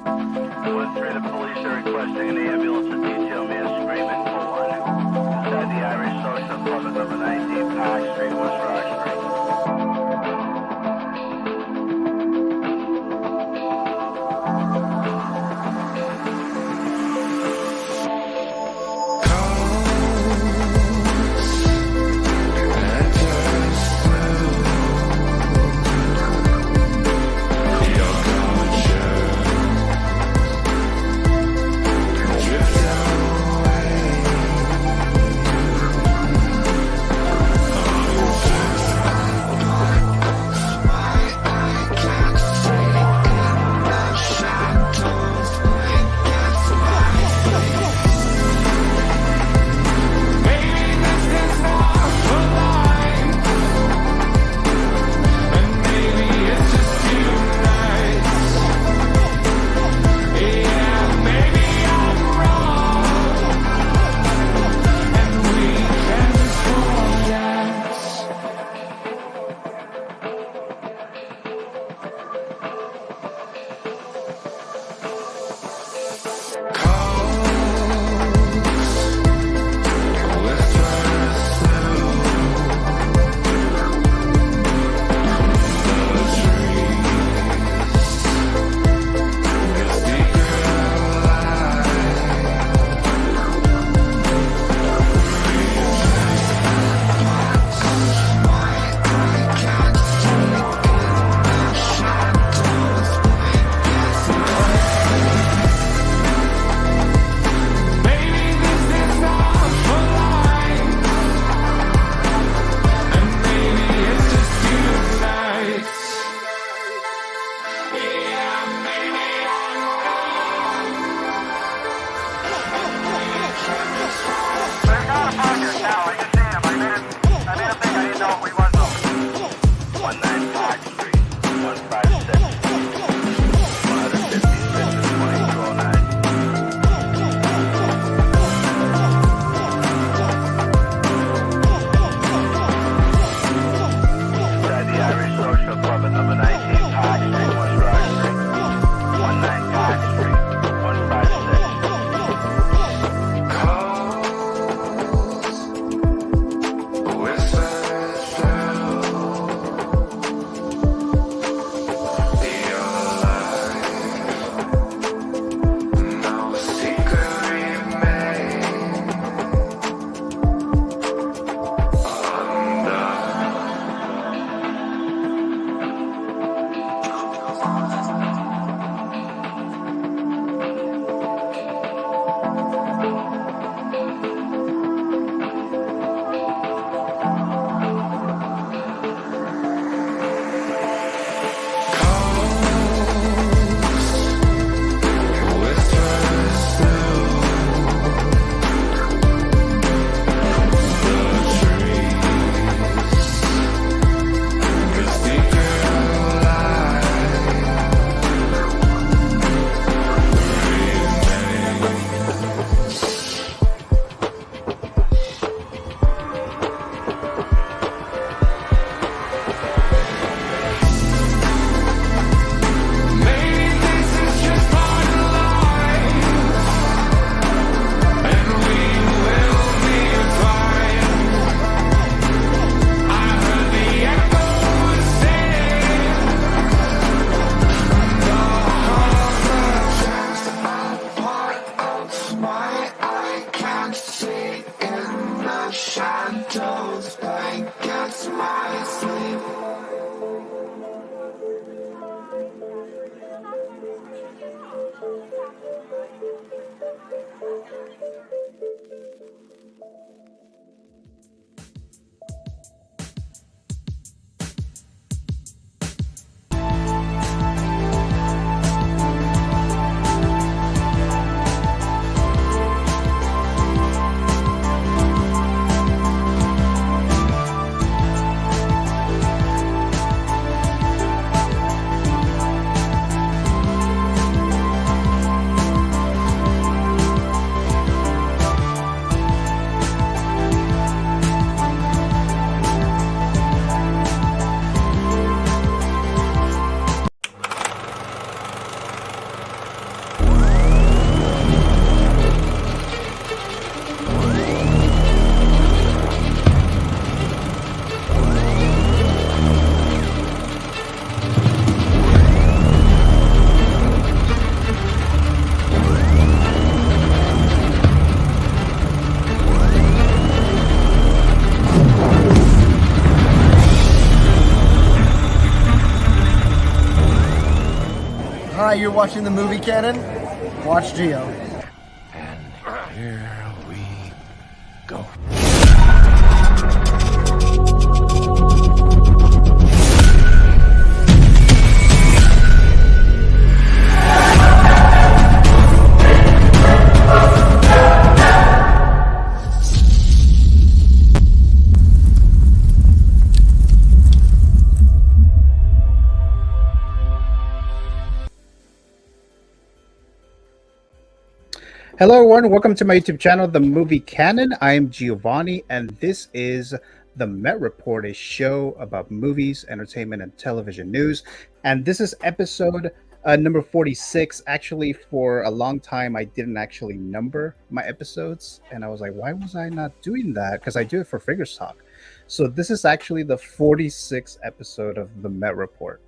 1-3, the police are requesting an ambulance to detail man screaming for one. Inside the Irish Social Club at number 19 Park Street, West Rock Street. you're watching the movie canon? Watch Gio. And here we go. Hello everyone, welcome to my YouTube channel, The Movie Canon. I am Giovanni, and this is the Met Report, a show about movies, entertainment, and television news. And this is episode number 46. Actually, for a long time, I didn't actually number my episodes, and I was like, why was I not doing that? Because I do it for Figures Talk. So this is actually the 46th episode of the Met Report.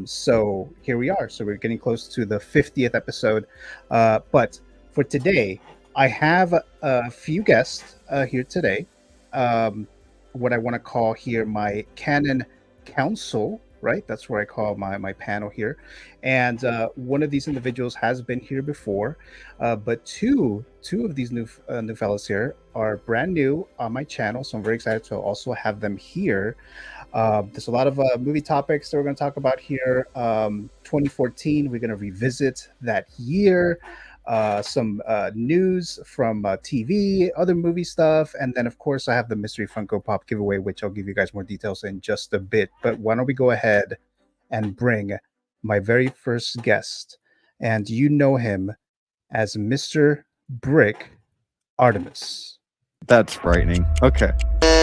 So here we are. So we're getting close to the 50th episode, but for today, I have a few guests here today. What I want to call here my Canon Council, right? That's where I call my panel here. And one of these individuals has been here before, but two of these new fellows here are brand new on my channel. So I'm very excited to also have them here. There's a lot of movie topics that we're going to talk about here. 2014, we're going to revisit that year. Some news from TV, other movie stuff, and then of course I have the mystery Funko Pop giveaway, which I'll give you guys more details in just a bit. But why don't we go ahead and bring my very first guest, and you know him as Mr. Brick Artemis. That's frightening. Okay.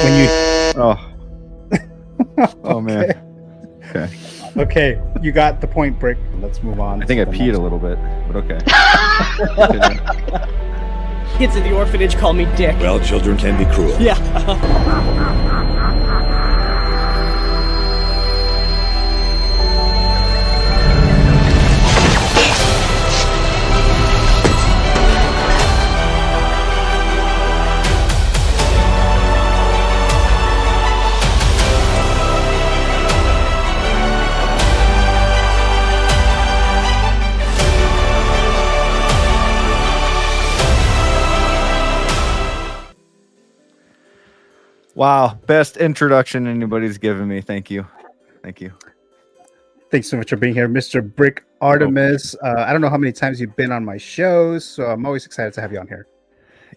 When you oh man. Okay. Okay, you got the point, Brick. Let's move on. I think I peed a little bit, but okay. Kids at the orphanage call me Dick. Well, children can be cruel. Yeah. Wow, best introduction anybody's given me. Thank you. Thank you. Thanks so much for being here, Mr. Brick Artemis. I don't know how many times you've been on my shows, so I'm always excited to have you on here.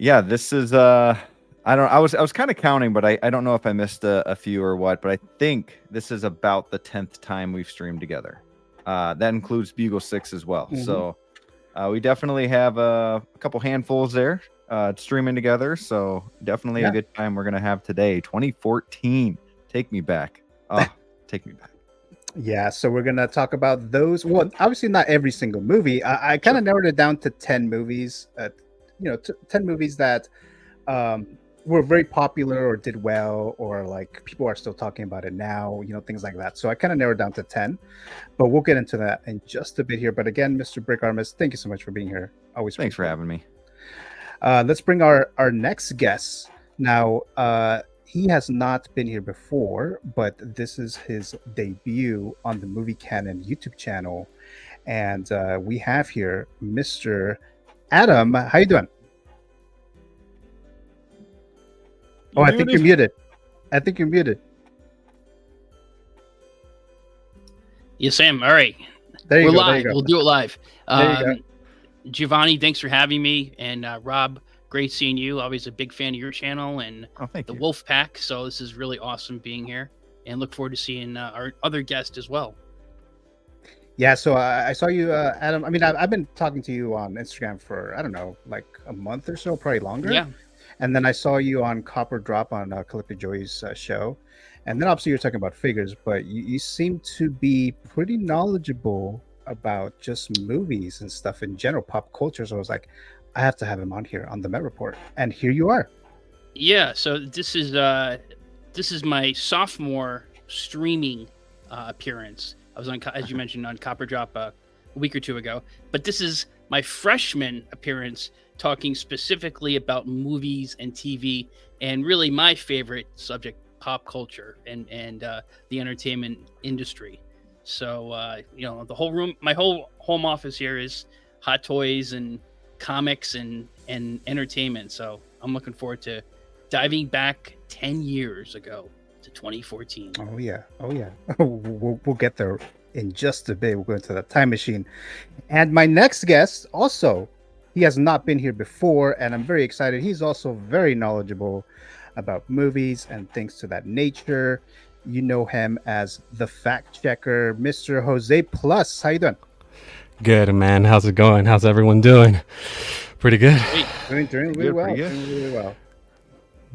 Yeah, this is I was kind of counting, but I don't know if I missed a few or what, but I think this is about the 10th time we've streamed together. That includes Bugle 6 as well. Mm-hmm. So we definitely have a couple handfuls there streaming together. So definitely a good time we're going to have today. 2014. Take me back. Oh, take me back. Yeah, so we're going to talk about those. Well, obviously not every single movie. I kind of narrowed it down to 10 movies, 10 movies that were very popular or did well, or like people are still talking about it now, things like that. So I kind of narrowed down to 10, but we'll get into that in just a bit here. But again, Mr. Brick Artemis, thank you so much for being here. Always. Thanks for having me. Let's bring our next guest. Now, he has not been here before, but this is his debut on the Movie Canon YouTube channel. And we have here Mr. Adam. How you doing? Oh, I think you're muted. I think you're muted. Yes, Sam. All right. There you We're go. live. There you go. We'll do it live. There you go. Giovanni, thanks for having me. And Rob, great seeing you. Always a big fan of your channel and Thank the you. Wolf Pack. So this is really awesome being here. And look forward to seeing our other guest as well. Yeah, so I saw you, Adam. I mean, I've been talking to you on Instagram for, I don't know, like a month or so, probably longer. Yeah. And then I saw you on Copper Drop on Calippo Joey's show. And then obviously you're talking about figures, but you seem to be pretty knowledgeable about just movies and stuff in general, pop culture. So I was like, I have to have him on here on the Met Report. And here you are. Yeah. So this is my sophomore streaming appearance. I was on, as you mentioned, on Copper Drop a week or two ago. But this is my freshman appearance, talking specifically about movies and TV, and really my favorite subject, pop culture and the entertainment industry. So the whole room, my whole home office here is hot toys and comics and entertainment. So I'm looking forward to diving back 10 years ago to 2014. Oh yeah, we'll get there in just a bit. We'll go into the time machine. And my next guest also, he has not been here before, and I'm very excited. He's also very knowledgeable about movies and things to that nature. You know him as the fact checker, Mr. Jose Plus. How you doing? Good, man. How's it going? How's everyone doing? Pretty good. Doing really well. Pretty good. Doing really well.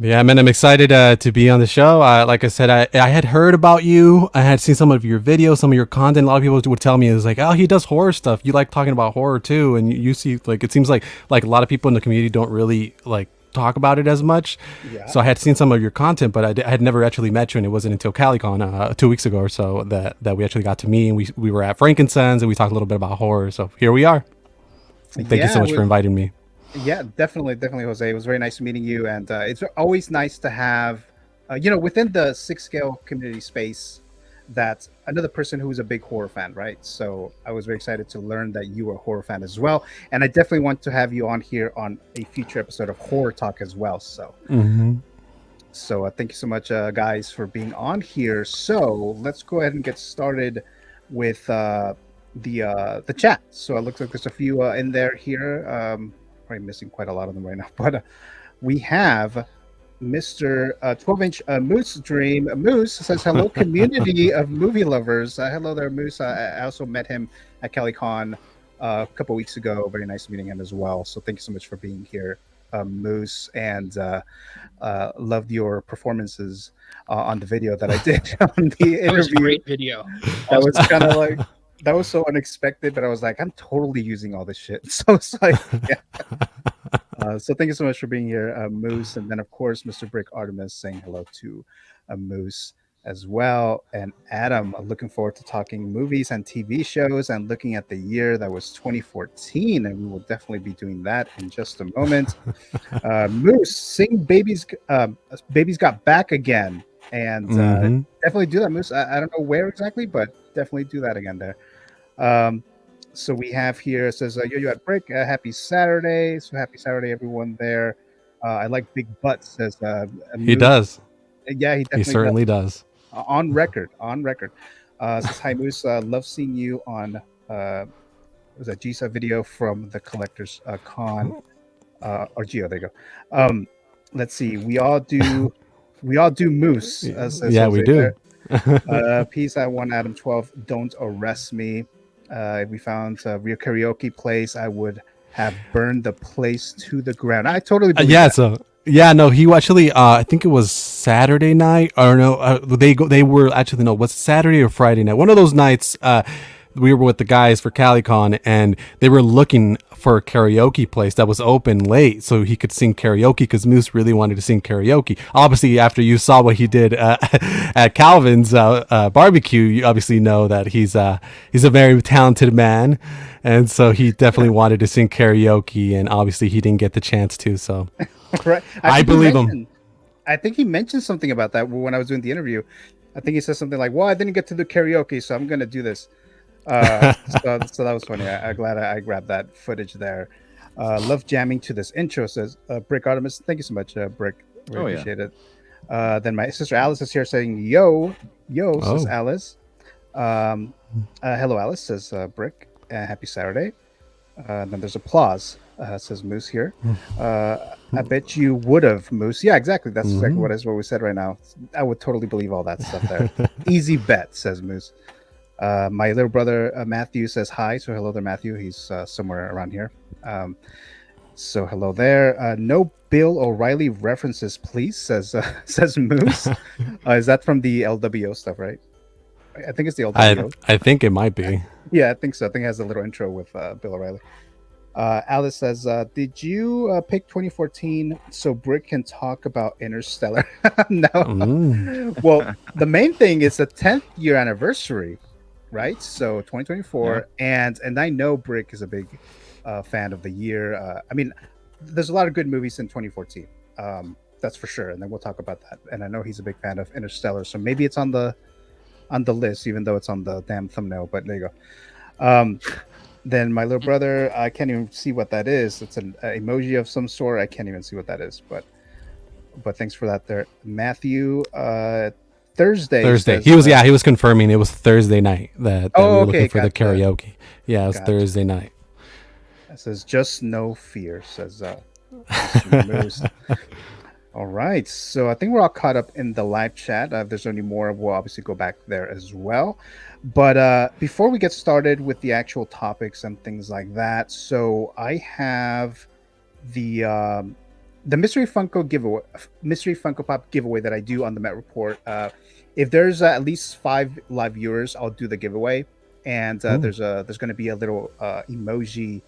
Yeah, man, I'm excited to be on the show. Like I said, I had heard about you. I had seen some of your videos, some of your content. A lot of people would tell me it was like, oh, he does horror stuff. You like talking about horror too, and you see, like, it seems like a lot of people in the community don't really like talk about it as much. Yeah. So I had seen some of your content, but I had never actually met you, and it wasn't until CaliCon 2 weeks ago or so that we actually got to meet, and we were at Frankenstein's and we talked a little bit about horror. So here we are. Thank you so much for inviting me. Yeah, definitely, Jose. It was very nice meeting you, and it's always nice to have, within the six scale community space, that another person who's a big horror fan, right? So I was very excited to learn that you are a horror fan as well, and I definitely want to have you on here on a future episode of Horror Talk as well. So, thank you so much, guys, for being on here. So let's go ahead and get started with the chat. So it looks like there's a few in there here. Probably missing quite a lot of them right now, but we have Mr. 12-inch Moose Dream. Moose says, hello, community of movie lovers. Hello there, Moose. I also met him at CaliCon a couple weeks ago. Very nice meeting him as well. So thank you so much for being here, Moose, and loved your performances on the video that I did on the interview. That was a great video. That was kind of like, that was so unexpected, but I was like, I'm totally using all this shit. So it's like, yeah. So thank you so much for being here, Moose. And then, of course, Mr. Brick Artemis saying hello to Moose as well. And Adam, looking forward to talking movies and TV shows and looking at the year that was 2014. And we will definitely be doing that in just a moment. Moose, sing Babies Got Back Again. And definitely do that, Moose. I don't know where exactly, but definitely do that again there. So we have here, it says, yo at Brick, happy Saturday. So happy Saturday, everyone there. I like Big Butt, says he does. Yeah, he definitely certainly does. On record. Says, hi, Moose. Love seeing you on was that GSA video from the Collector's Con. Or Gio, there you go. Let's see. We all do Moose. Says yeah, Jose we do. Peace, I want Adam 12. Don't arrest me. If we found a real karaoke place, I would have burned the place to the ground. I totally believe that. So yeah, no, he actually I think it was Saturday night, or no, they were actually, no, was it Saturday or Friday night? One of those nights we were with the guys for CaliCon, and they were looking for a karaoke place that was open late so he could sing karaoke, because Moose really wanted to sing karaoke. Obviously, after you saw what he did at Calvin's barbecue, you obviously know that he's a very talented man, and so he definitely wanted to sing karaoke, and obviously he didn't get the chance to. So right. I believe him. I think he mentioned something about that when I was doing the interview. I think he said something like, well, I didn't get to do karaoke, so I'm going to do this. So that was funny. I'm glad I grabbed that footage there. Love jamming to this intro, says Brick Artemis. Thank you so much, Brick. Really appreciate it. Then my sister Alice is here saying, yo, says Alice. Hello, Alice, says Brick. Happy Saturday. Then there's applause, says Moose here. I bet you would have, Moose. Yeah, exactly. That's exactly what we said right now. I would totally believe all that stuff there. Easy bet, says Moose. My little brother Matthew says hi. So hello there, Matthew. He's somewhere around here. So hello there. No Bill O'Reilly references, please, says Moose. Is that from the LWO stuff, right? I think it's the LWO. I think it might be. Yeah, I think so. I think it has a little intro with Bill O'Reilly. Alice says, did you pick 2014 so Brick can talk about Interstellar? No. Well, the main thing is the 10th year anniversary, right? So 2024, and I know Brick is a big fan of the year. I mean, there's a lot of good movies in 2014. That's for sure, and then we'll talk about that. And I know he's a big fan of Interstellar, so maybe it's on the on the list, even though it's on the damn thumbnail. But there you go. Then my little brother, I can't even see what that is. It's an emoji of some sort. I can't even see what that is. But thanks for that, there, Matthew. Thursday. Says, he was confirming it was Thursday night that we were looking for the karaoke. Yeah, it was Thursday night. It says just no fear, says all right, so I think we're all caught up in the live chat. If there's any more, we'll obviously go back there as well. But before we get started with the actual topics and things like that, so I have the mystery Funko Pop giveaway that I do on the Met Report. If there's at least 5 live viewers, I'll do the giveaway, and there's going to be a little emoji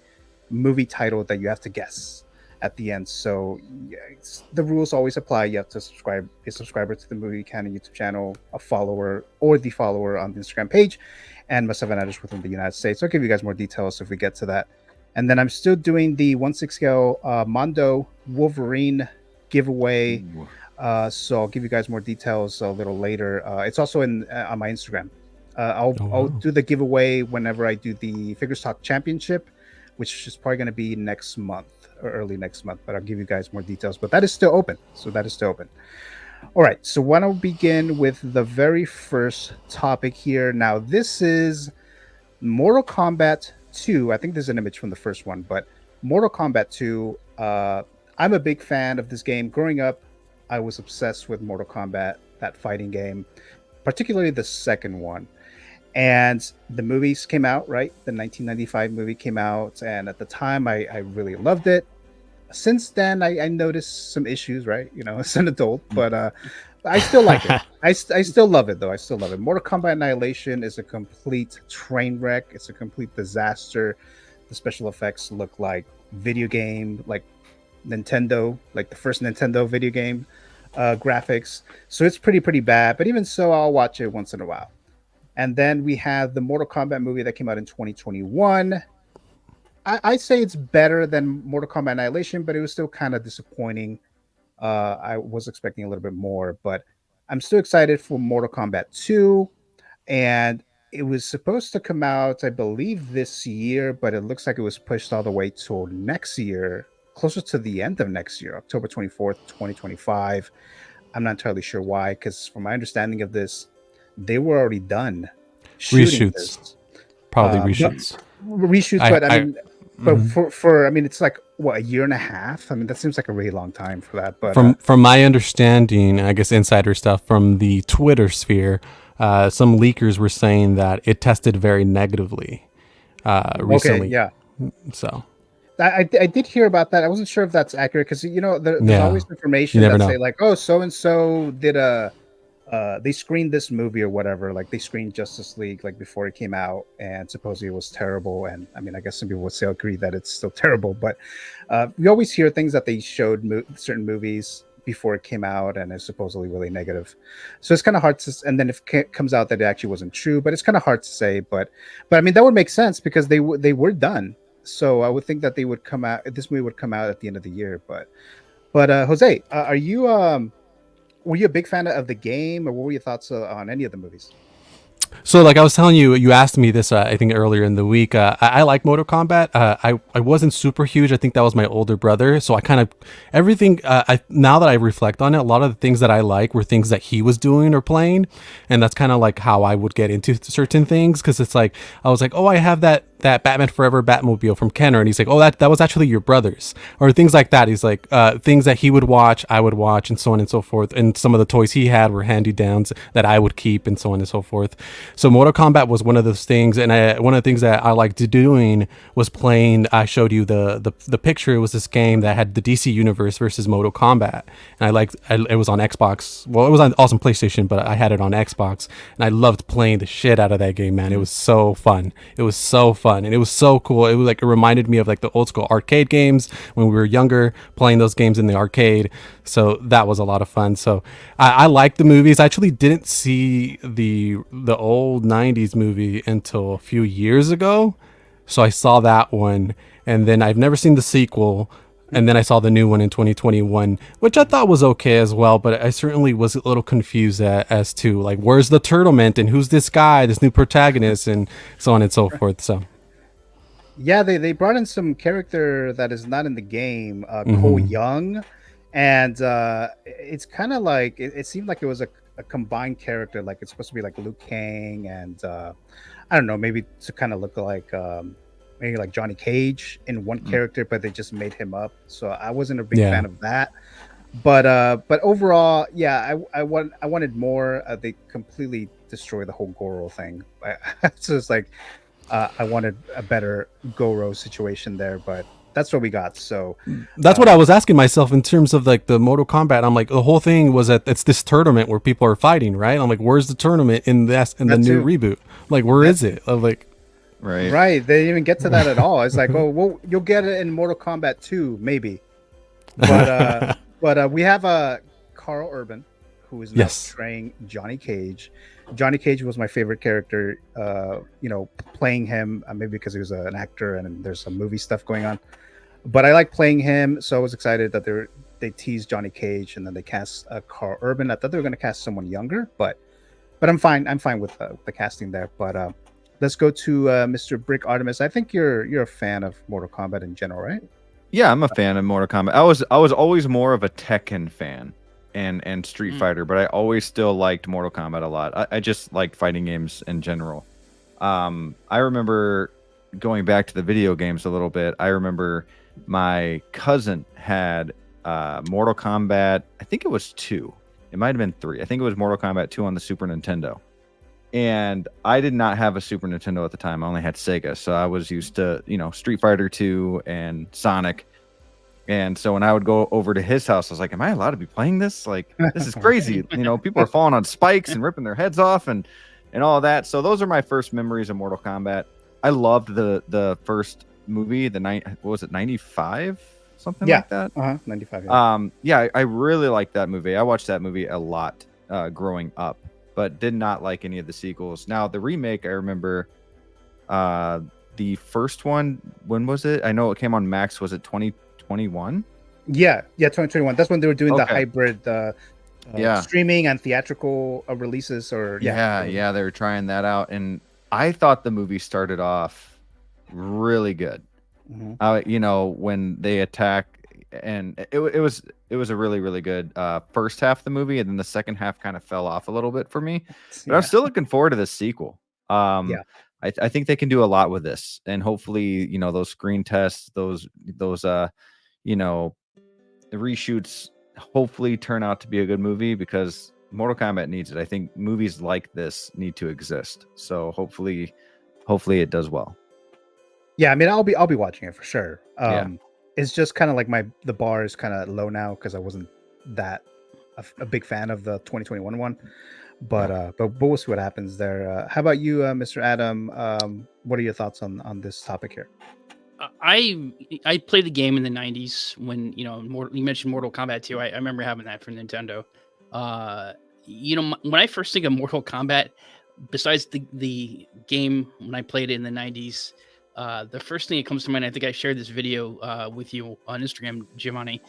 movie title that you have to guess at the end. So the rules always apply. You have to be a subscriber to the Movie Canon YouTube channel, a follower or the follower on the Instagram page, and must have an address within the United States. I'll give you guys more details if we get to that. And then I'm still doing the 1/6 scale Mondo Wolverine giveaway. So I'll give you guys more details a little later. It's also on my Instagram. I'll do the giveaway whenever I do the Figures Talk Championship, which is probably going to be next month or early next month. But I'll give you guys more details. But that is still open. All right. So why don't we begin with the very first topic here? Now, this is Mortal Kombat 2. I think there's an image from the first one, but Mortal Kombat 2. I'm a big fan of this game. Growing up, I was obsessed with Mortal Kombat, that fighting game, particularly the second one. And the movies came out, right? The 1995 movie came out, and at the time, I really loved it. Since then, I noticed some issues, right? You know, as an adult, but I still like it. I still love it, though. I still love it. Mortal Kombat Annihilation is a complete train wreck. It's a complete disaster. The special effects look like video game, like Nintendo, like the first Nintendo video game graphics. So it's pretty bad. But even so, I'll watch it once in a while. And then we have the Mortal Kombat movie that came out in 2021. I'd say it's better than Mortal Kombat Annihilation, but it was still kind of disappointing. I was expecting a little bit more, but I'm still excited for Mortal Kombat 2. And it was supposed to come out, I believe, this year, but it looks like it was pushed all the way till next year, closer to the end of next year, October 24th, 2025. I'm not entirely sure why, because from my understanding of this, they were already done shooting this. Probably reshoots. But I mean, for I mean, it's like what, a year and a half. I mean, that seems like a really long time for that. But from my understanding, I guess insider stuff from the Twitter sphere, some leakers were saying that it tested very negatively recently. Okay, yeah. So I did hear about that. I wasn't sure if that's accurate because there's always information that say like, oh, so and so did they screened this movie or whatever. Like they screened Justice League like before it came out, and supposedly it was terrible. And I mean, I guess some people would say agree that it's still terrible, but we always hear things that they showed certain movies before it came out, and it's supposedly really negative. So it's kind of hard to. And then if it comes out that it actually wasn't true, but it's kind of hard to say. But I mean, that would make sense because they were done. So I would think that they would come out. This movie would come out at the end of the year. But Jose, are you were you a big fan of the game, or what were your thoughts on any of the movies? So like I was telling you, you asked me this, I think earlier in the week. I like Mortal Kombat. I wasn't super huge. I think that was my older brother. So I kind of everything. Now that I reflect on it, a lot of the things that I like were things that he was doing or playing, and that's kind of like how I would get into certain things because it's like I was like, oh, I have that Batman Forever Batmobile from Kenner, and he's like, oh, that was actually your brother's, or things like that. He's like things that he would watch, I would watch, and so on and so forth. And some of the toys he had were handy downs that I would keep, and so on and so forth. So Mortal Kombat was one of those things, and one of the things that I liked doing was playing. I showed you the picture. It was this game that had the DC Universe versus Mortal Kombat, and it was on Xbox. Well, it was also on PlayStation, but I had it on Xbox, and I loved playing the shit out of that game, man. It was so fun. It was so fun, and it was so cool. It was like it reminded me of like the old school arcade games when we were younger, playing those games in the arcade. So that was a lot of fun. So I liked the movies. I actually didn't see the old 90s movie until a few years ago. So I saw that one, and then I've never seen the sequel. and then I saw the new one in 2021, which I thought was okay as well. But I certainly was a little confused as to like where's the turtlement and who's this guy, this new protagonist, and so on and so forth. So Yeah, they brought in some character that is not in the game, Cole Mhm. Young, and it's kind of like it seemed like it was a combined character. Like it's supposed to be like Liu Kang, and I don't know, maybe to kind of look like maybe like Johnny Cage in one Mm. character, but they just made him up. So I wasn't a big Yeah. fan of that. But overall, yeah, I wanted more. They completely destroyed the whole Goro thing. So it's like I wanted a better Goro situation there, but that's what we got. So That's what I was asking myself in terms of like the Mortal Kombat. I'm like, the whole thing was that it's this tournament where people are fighting, right? I'm like, where's the tournament in the that new too. reboot? Like, where is it? I'm like, Right. Right, they didn't even get to that at all. It's like, oh, well, you'll get it in Mortal Kombat 2, maybe. But we have Carl Urban, who is now Yes. portraying Johnny Cage. Johnny Cage was my favorite character. Playing him maybe because he was an actor and there's some movie stuff going on. But I like playing him, so I was excited that they teased Johnny Cage and then they cast Carl Urban. I thought they were going to cast someone younger, but I'm fine. I'm fine with the casting there. But let's go to Mr. Brick Artemis. I think you're a fan of Mortal Kombat in general, right? Yeah, I'm a fan of Mortal Kombat. I was always more of a Tekken fan and Street Fighter, but I always still liked Mortal Kombat a lot. I just like fighting games in general. I remember going back to the video games a little bit. I remember my cousin had Mortal Kombat. I think it was 2. It might have been 3. I think it was Mortal Kombat 2 on the Super Nintendo. And I did not have a Super Nintendo at the time. I only had Sega, so I was used to, Street Fighter 2 and Sonic. And so when I would go over to his house, I was like, "Am I allowed to be playing this? Like, this is crazy." People are falling on spikes and ripping their heads off and all of that. So those are my first memories of Mortal Kombat. I loved the first movie, what was it, 95? Something like that. 95. Yeah, I really liked that movie. I watched that movie a lot growing up, but did not like any of the sequels. Now the remake, I remember the first one, when was it? I know it came on Max. Was it 2021? Yeah, 2021. That's when they were doing the Okay. hybrid Yeah. streaming and theatrical releases, or Yeah, they were trying that out, and I thought the movie started off really good. Mhm. When they attack, and it was a really, really good first half of the movie, and then the second half kind of fell off a little bit for me. But I'm still looking forward to the sequel. Yeah. I think they can do a lot with this, and hopefully, those screen tests, those reshoots, hopefully turn out to be a good movie, because Mortal Kombat needs it. I think movies like this need to exist. So hopefully it does well. Yeah, I mean, I'll be watching it for sure. Yeah. It's just kind of like the bar is kind of low now because I wasn't that a big fan of the 2021 one. But we'll see what happens there. How about you, Mr. Adam? What are your thoughts on this topic here? I played the game in the 90s when, you mentioned Mortal Kombat 2. I remember having that for Nintendo. When I first think of Mortal Kombat, besides the game when I played it in the 90s, the first thing that comes to mind, I think I shared this video with you on Instagram, Giovanni.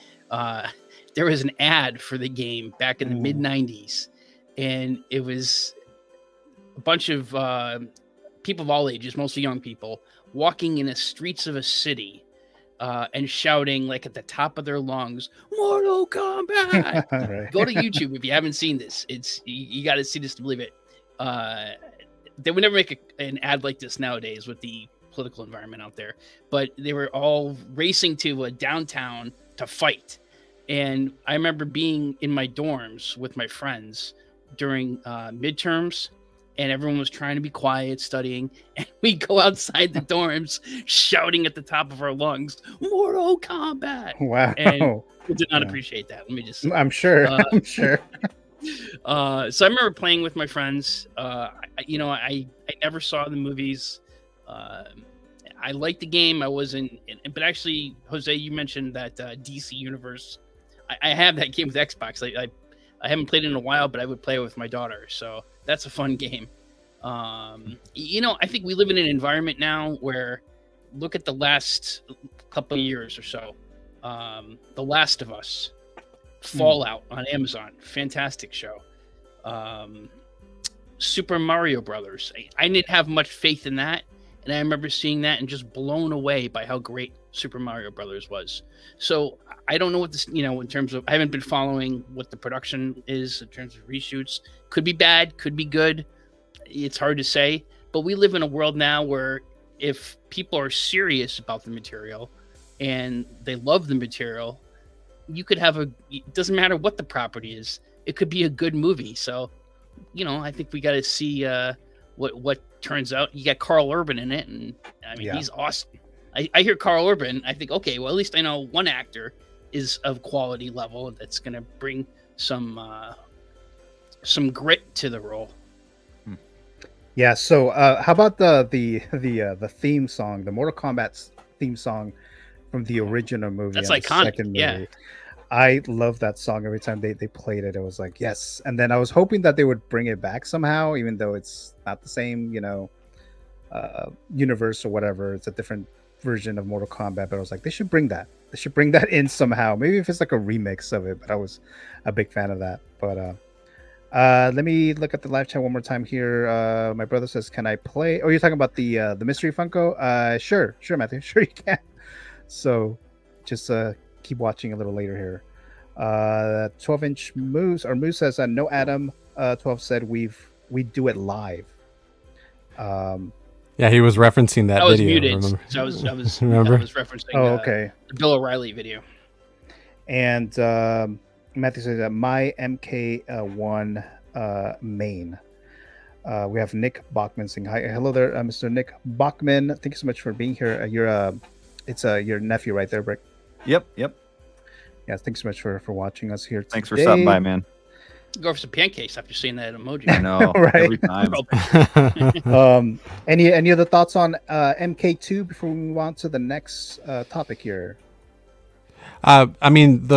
There was an ad for the game back in the mid 90s, and it was a bunch of people of all ages, mostly young people, walking in the streets of a city and shouting like at the top of their lungs, "Mortal Kombat!" Right. Go to YouTube if you haven't seen this. You got to see this to believe it. They would never make an ad like this nowadays with the political environment out there, but they were all racing to a downtown to fight. And I remember being in my dorms with my friends during midterms, and everyone was trying to be quiet, studying, and we go outside the dorms shouting at the top of our lungs, "Mortal Kombat!" Wow. And we did not appreciate that. Let me just say. I'm sure. I'm sure. So I remember playing with my friends. I never saw the movies. I liked the game. I wasn't, but actually, Jose, you mentioned that DC Universe. I have that game with Xbox. I haven't played it in a while, but I would play it with my daughter. So that's a fun game. I think we live in an environment now where, look at the last couple of years or so. The Last of Us, Fallout on Amazon, fantastic show. Super Mario Brothers. I didn't have much faith in that, and I remember seeing that and just blown away by how great Super Mario Brothers was. So I don't know what this, in terms of, I haven't been following what the production is in terms of reshoots. Could be bad, could be good. It's hard to say, but we live in a world now where if people are serious about the material and they love the material, you could have it doesn't matter what the property is, it could be a good movie. So, I think we got to see what turns out. You got Carl Urban in it, and I mean, he's awesome. I hear Carl Urban, I think, okay, well, at least I know one actor is of quality level that's going to bring some grit to the role. Yeah. So, how about the theme song, the Mortal Kombat theme song from the original movie? That's iconic. Second movie. Yeah. I love that song. Every time they played it, it was like, yes. And then I was hoping that they would bring it back somehow, even though it's not the same, universe or whatever. It's a different version of Mortal Kombat, but I was like, they should bring that. They should bring that in somehow. Maybe if it's like a remix of it, but I was a big fan of that. But let me look at the live chat one more time here. My brother says, can I play? Oh, you're talking about the mystery Funko? Sure, Matthew. Sure you can. So just keep watching a little later here. 12-inch Moose says no Adam 12 said we do it live. Yeah, he was referencing that was video. Muted. Remember? So I was remember? I was referencing okay. The Bill O'Reilly video. And Matthew says my MK1 main. We have Nick Bachman saying hi. Hello there, Mr. Nick Bachman. Thank you so much for being here. It's your nephew right there, Brick. Yep. Yeah, thanks so much for watching us here. Thanks for stopping by, man. Go for some pancakes after seeing that emoji. I know, right? Every time. Any other thoughts on MK2 before we move on to the next topic here? I mean,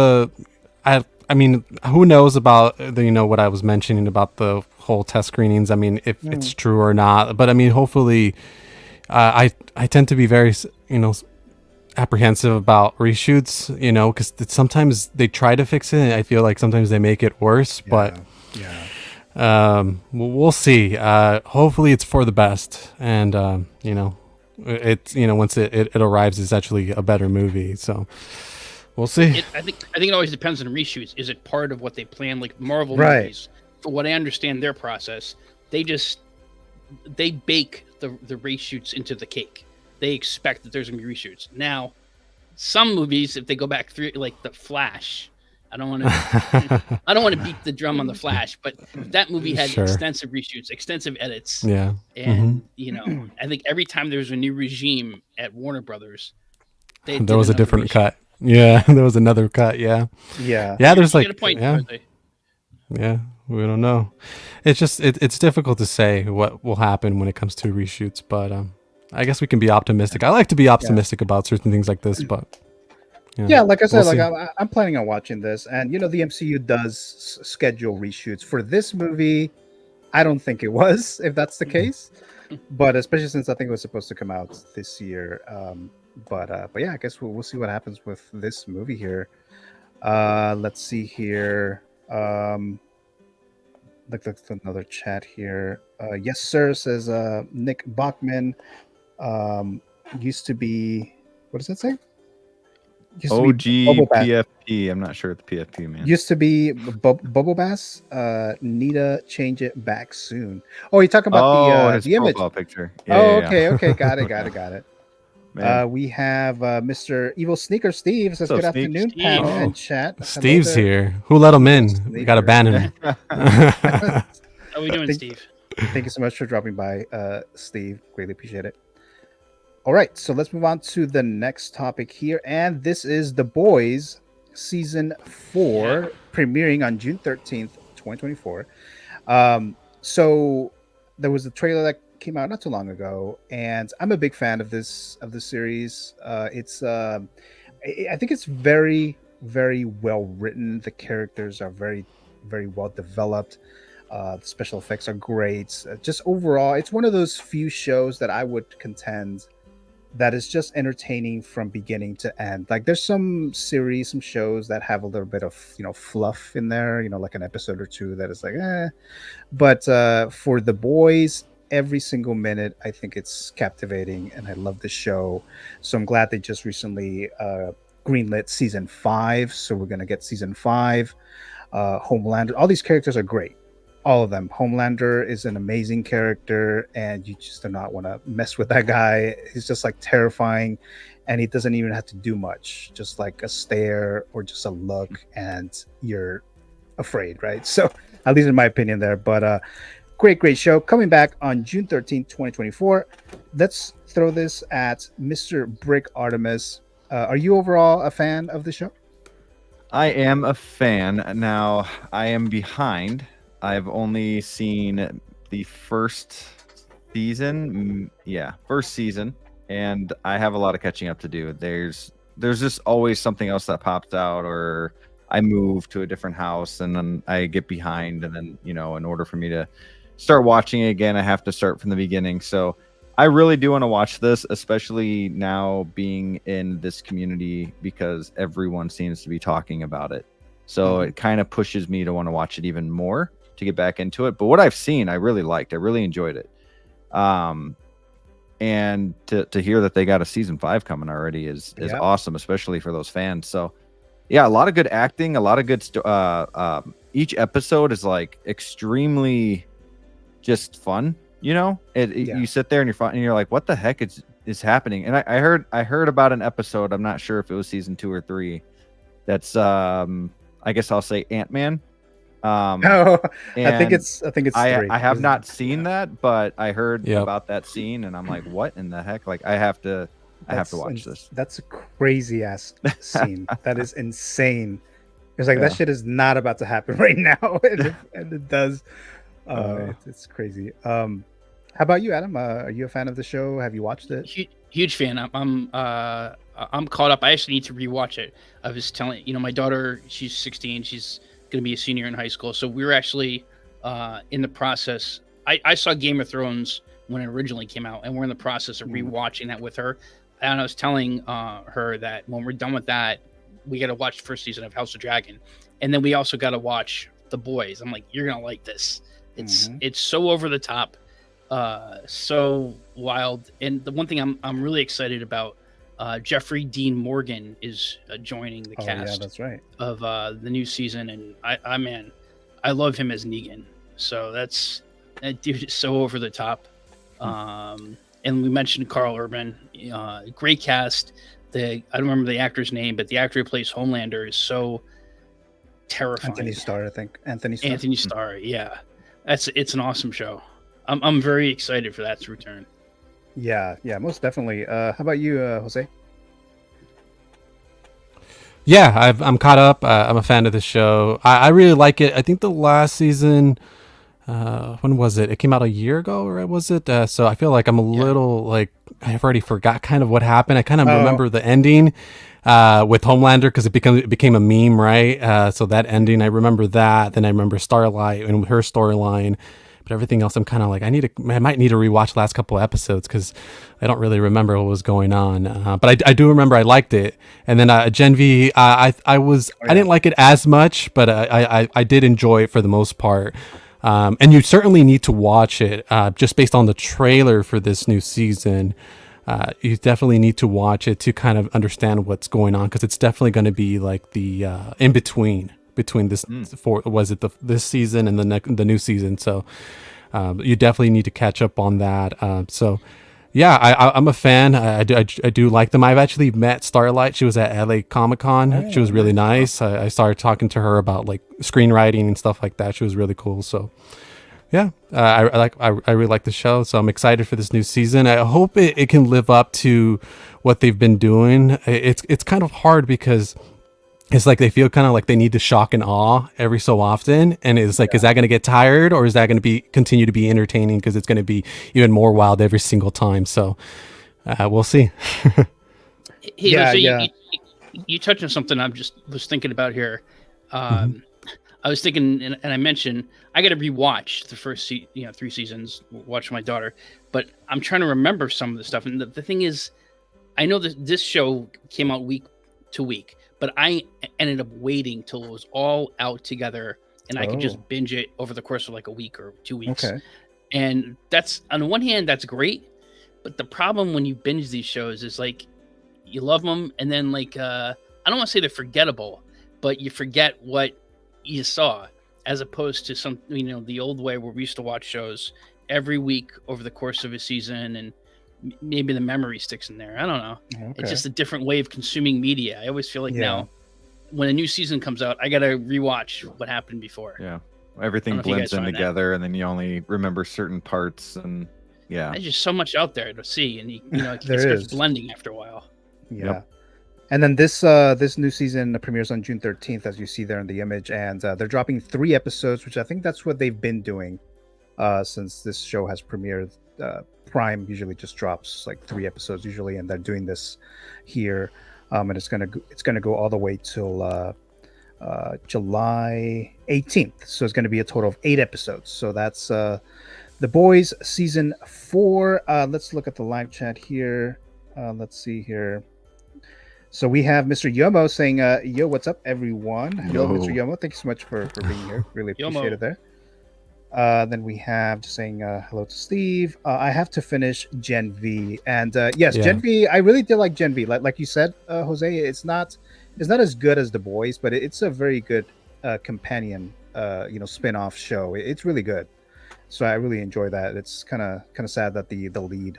who knows about what I was mentioning about the whole test screenings? I mean, if it's true or not. But I mean, hopefully, I tend to be very apprehensive about reshoots, because sometimes they try to fix it and I feel like sometimes they make it worse. But we'll see. Hopefully it's for the best, and it's once it arrives, it's actually a better movie. So we'll see. I think it always depends on reshoots. Is it part of what they plan? Like Marvel movies, for what I understand their process, they bake the reshoots into the cake. They expect that there's gonna be reshoots. Now, some movies, if they go back through, like The Flash, I don't want to beat the drum on The Flash, but that movie had extensive reshoots, extensive edits. Yeah, and I think every time there was a new regime at Warner Brothers, there was a different cut. Yeah, there was another cut. Yeah. There's like, yeah, we don't know. It's just it's difficult to say what will happen when it comes to reshoots, but I guess we can be optimistic. I like to be optimistic about certain things like this, but like I said, I'm planning on watching this, and the MCU does schedule reshoots for this movie. I don't think it was, if that's the case, but especially since I think it was supposed to come out this year. But yeah, I guess we'll see what happens with this movie here. Let's see here. Look at another chat here. Yes, sir, says Nick Bachman. Used to be, what does that say? OG PFP. I'm not sure what the PFP means. Used to be Bubble Bass. Need to change it back soon. Oh, you're talking about the image picture. Okay. Got it. We have Mr. Evil Sneaker Steve says, good afternoon, panel and chat. Steve's here. Who let him in? We got to ban him. How are we doing, Steve? Thank you so much for dropping by, Steve. Greatly appreciate it. All right, so let's move on to the next topic here. And this is The Boys Season 4, premiering on June 13th, 2024. So there was a trailer that came out not too long ago, and I'm a big fan of this series. It's I think it's very, very well written. The characters are very, very well developed. The special effects are great. Just overall, it's one of those few shows that I would contend that is just entertaining from beginning to end. Like there's some series, some shows that have a little bit of, fluff in there, like an episode or two that is like, eh. But for The Boys, every single minute, I think it's captivating, and I love the show. So I'm glad they just recently greenlit season 5. So we're gonna get season 5. Homelander, all these characters are great. All of them. Homelander is an amazing character, and you just do not want to mess with that guy. He's just like terrifying, and he doesn't even have to do much. Just like a stare or just a look, and you're afraid, right? So, at least in my opinion, there. But great show. Coming back on June 13th, 2024. Let's throw this at Mr. Brick Artemis. Are you overall a fan of the show? I am a fan. Now, I am behind. I've only seen the first season. First season. And I have a lot of catching up to do. There's just always something else that pops out, or I move to a different house and then I get behind. And then, in order for me to start watching it again, I have to start from the beginning. So I really do want to watch this, especially now being in this community, because everyone seems to be talking about it. So it kind of pushes me to want to watch it even more, to get back into it. But what I've seen, I really liked. I really enjoyed it. And to hear that they got a season 5 coming already is awesome, especially for those fans. So yeah, a lot of good acting, a lot of good each episode is like extremely just fun. You sit there and you're like, what the heck is happening? And I heard about an episode, I'm not sure if it was season 2 or 3, that's I guess I'll say Ant-Man. I think it's 3. I have not seen that, but I heard about that scene, and I'm like, what in the heck? Like, I have to watch this. That's a crazy ass scene. That is insane. It's like that shit is not about to happen right now, and it does. It's crazy. How about you, Adam? Are you a fan of the show? Have you watched it? Huge fan. I'm caught up. I actually need to rewatch it. I was telling my daughter, she's 16. She's going to be a senior in high school. So we were actually in the process. I saw Game of Thrones when it originally came out, and we're in the process of rewatching that with her. And I was telling her that when we're done with that, we got to watch the first season of House of Dragon, and then we also got to watch The Boys. I'm like, you're gonna like this. It's so over the top, so wild. And the one thing I'm really excited about, Jeffrey Dean Morgan is joining the cast. Yeah, that's right. Of the new season, and I love him as Negan. So that dude is so over the top. And we mentioned Carl Urban, great cast. I don't remember the actor's name, but the actor who plays Homelander is so terrifying. Anthony Starr, I think. Anthony Starr, yeah. It's an awesome show. I'm very excited for that to return. Yeah, most definitely. How about you, Jose? Yeah, I'm caught up. I'm a fan of the show. I really like it. I think the last season, when was it? It came out a year ago, or was it? So I feel like I'm a little like I've already forgot kind of what happened. I kind of remember the ending with Homelander because it became a meme, right? So that ending, I remember that. Then I remember Starlight and her storyline. But everything else, I'm kind of like, I might need to rewatch the last couple of episodes because I don't really remember what was going on. But I do remember I liked it. And then Gen V, I didn't like it as much, but I did enjoy it for the most part. And you certainly need to watch it just based on the trailer for this new season. You definitely need to watch it to kind of understand what's going on because it's definitely going to be like the in between this this season and the new season. So you definitely need to catch up on that. So yeah, I'm a fan. I do like them. I've actually met Starlight. She was at LA Comic-Con. She was really nice. I started talking to her about like screenwriting and stuff like that. She was really cool. So yeah, I really like the show. So I'm excited for this new season. I hope it can live up to what they've been doing. It's kind of hard because it's like they feel kind of like they need to shock and awe every so often, and it's like, is that going to get tired, or is that going to continue to be entertaining because it's going to be even more wild every single time? So we'll see. You touched on something I was thinking about here. I was thinking, and I mentioned I got to rewatch the first 3 seasons. Watch my daughter, but I'm trying to remember some of the stuff. And the thing is, I know that this show came out week to week, but I ended up waiting till it was all out together, and I could just binge it over the course of like a week or 2 weeks. Okay. And that's, on the one hand, that's great, but the problem when you binge these shows is like you love them, and then like I don't want to say they're forgettable, but you forget what you saw, as opposed to some, the old way where we used to watch shows every week over the course of a season, and maybe the memory sticks in there. I don't know. Okay. It's just a different way of consuming media. I always feel like Yeah. now when a new season comes out, I got to rewatch what happened before. Yeah. Everything I don't know if you blends guys in find that. together, and then you only remember certain parts, and yeah. There's just so much out there to see, and it There starts is. blending after a while. Yeah. Yep. And then this new season premieres on June 13th, as you see there in the image, and they're dropping 3 episodes, which I think that's what they've been doing since this show has premiered. Prime usually just drops like 3 episodes usually, and they're doing this here, and it's gonna go all the way till July 18th. So it's gonna be a total of 8 episodes. So that's The Boys season 4. Let's look at the live chat here. Let's see here. So we have Mr. Yomo saying, yo, what's up, everyone? Hello, Yo. Mr. Yomo. Thank you so much for being here. Really appreciate Yomo. it there. Then we have just saying hello to Steve. I have to finish Gen V. And yes, Yeah. Gen V, I really did like Gen V. Like you said, Jose, it's not as good as The Boys, but it's a very good companion, spin-off show. It's really good. So I really enjoy that. It's kind of sad that the lead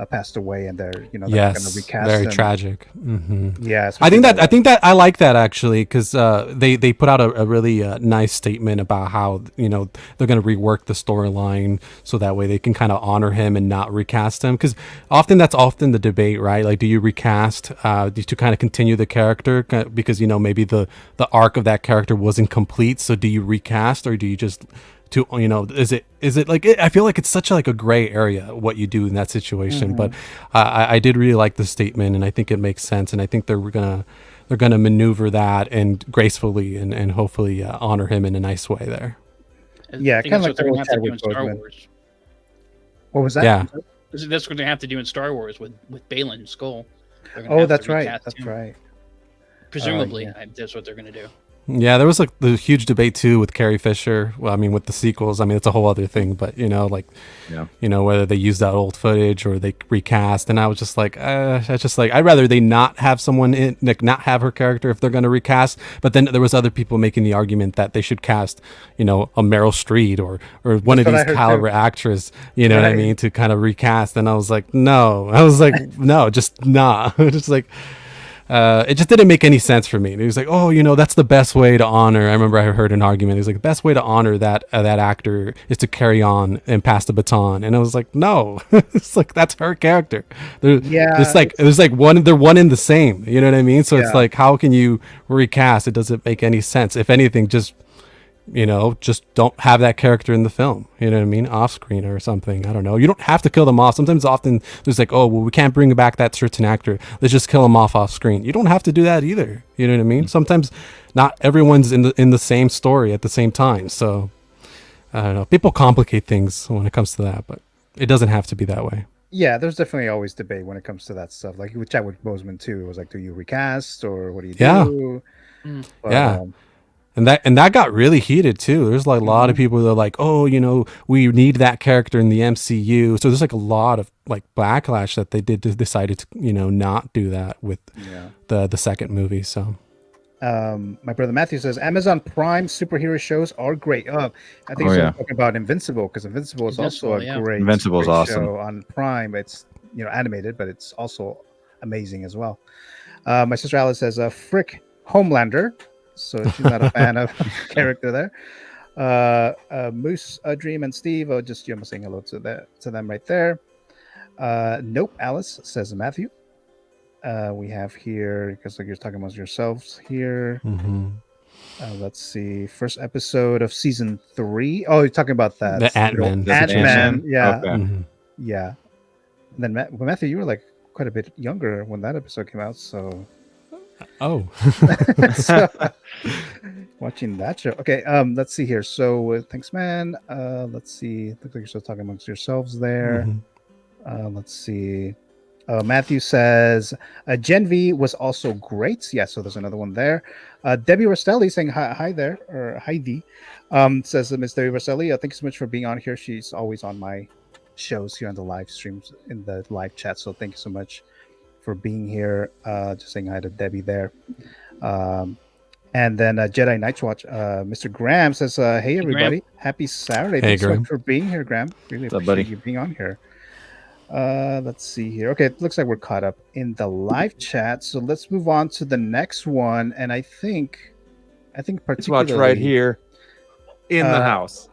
passed away, and they're they're going to Yes, recast very him. tragic. Hmm. Yeah, I think that I like that actually, because they put out a really nice statement about how they're going to rework the storyline so that way they can kind of honor him and not recast him, because that's often the debate, right? Like, do you recast to kind of continue the character because maybe the arc of that character wasn't complete, so do you recast, or do you just is it like I feel like it's such a gray area what you do in that situation. But I did really like the statement, and I think it makes sense, and I think they're gonna maneuver that and gracefully and hopefully honor him in a nice way there. Yeah, I think kinda that's like what they're gonna the have to whole do in Star Chadwick Boseman. Wars. What was that? Yeah. That's what they have to do in Star Wars with Balin Skull. They're gonna Oh, have to that's right. recast That's him. right. Presumably, yeah. that's what they're gonna do. Yeah, there was like the huge debate too with Carrie Fisher. Well, I mean, with the sequels, I mean, it's a whole other thing. But whether they use that old footage or they recast, and I was just like, I'd rather they not have someone in, like, not have her character if they're going to recast. But then there was other people making the argument that they should cast, a Meryl Streep or one That's of what I these heard, caliber too. actress, what I Right. mean, to kind of recast. And I was like, no, no, just nah, just like. It just didn't make any sense for me. And he was like, oh, that's the best way to honor. I remember I heard an argument. He was like, the best way to honor that actor is to carry on and pass the baton. And I was like, no, it's like, that's her character. Yeah, It's like they're one in the same. You know what I mean? So it's Yeah. like, how can you recast? It doesn't make any sense. If anything, just don't have that character in the film, you know what I mean, off screen or something. I don't know. You don't have to kill them off. Often there's like, oh, well, we can't bring back that certain actor. Let's just kill them off screen. You don't have to do that either. You know what I mean? Sometimes not everyone's in the same story at the same time. So I don't know. People complicate things when it comes to that, but it doesn't have to be that way. Yeah, there's definitely always debate when it comes to that stuff. Like with Chadwick Boseman too, it was like, do you recast or what do you Yeah. do? But, Yeah. And that got really heated too. There's like a lot of people that are like, oh, we need that character in the MCU. So there's like a lot of like backlash that they decided to, not do that with the second movie. So my brother Matthew says Amazon Prime superhero shows are great. I think he's talking about Invincible, because Invincible is also Invincible, yeah. a great Invincible's great awesome. show on Prime. It's animated, but it's also amazing as well. My sister Alice says frick Homelander. So she's not a fan of character there. Moose, Dream, and Steve. Just saying hello to them right there. Nope, Alice, says Matthew. We have here, because like you're talking amongst yourselves here. Let's see. First episode of season 3. Oh, you're talking about that. The Ant-Man. Ant-Man. Yeah. Okay. Yeah. And then Matthew, you were like quite a bit younger when that episode came out, so. Oh. So, watching that show. Okay, let's see here. So thanks, man. Let's see. Looks like you're still talking amongst yourselves there. Let's see. Matthew says Gen V was also great. Yeah, so there's another one there. Debbie Rostelli saying hi there, or hi D. Says Miss Debbie Rostelli, thank you so much for being on here. She's always on my shows here on the live streams in the live chat. So thank you so much for being here. Just saying hi to Debbie there. And then Jedi Night's Watch, Mr. Graham says, hey everybody, happy Saturday. Hey, Thanks so Graham. much for being here, Graham. Really What's up, appreciate buddy? you being on here. Let's see here. Okay, it looks like we're caught up in the live chat. So let's move on to the next one. And I think Let's particularly watch right here in the house.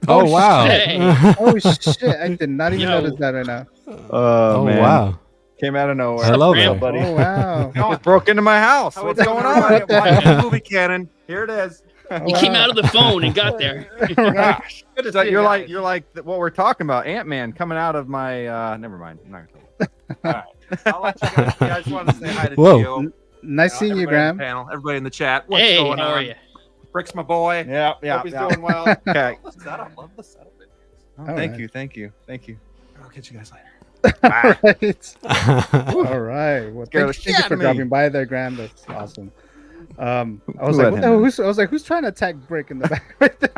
Oh, wow. Hey. Oh shit! I did not even Yo. notice that right now. Oh, man. wow. Came out of nowhere. I love Graham? it. buddy. Oh wow! Just broke into my house. How What's we going doing, on? everybody? Watching the movie canon. Here it is. He came out of the phone and got there. Gosh, good to So see you're you like guys. what we're talking about, Ant-Man coming out of my. Never mind. I'm not gonna All right. I'll let you guys. I just wanted to say hi to Whoa. Gio. Nice seeing you, Everybody on Graham. the panel, everybody in the chat. What's Hey, going how on? are you? Brick's my boy. Yeah, Hope he's doing well. Okay. What's that? I love the setup. Oh, All thank right. you, thank you, thank you. I'll catch you guys later. Right. All right. Well, Scared the thank shit you out for of me. dropping by there, Graham. That's awesome. I was Who like, let what the him hell? in? I was like, who's trying to attack Brick in the back right there?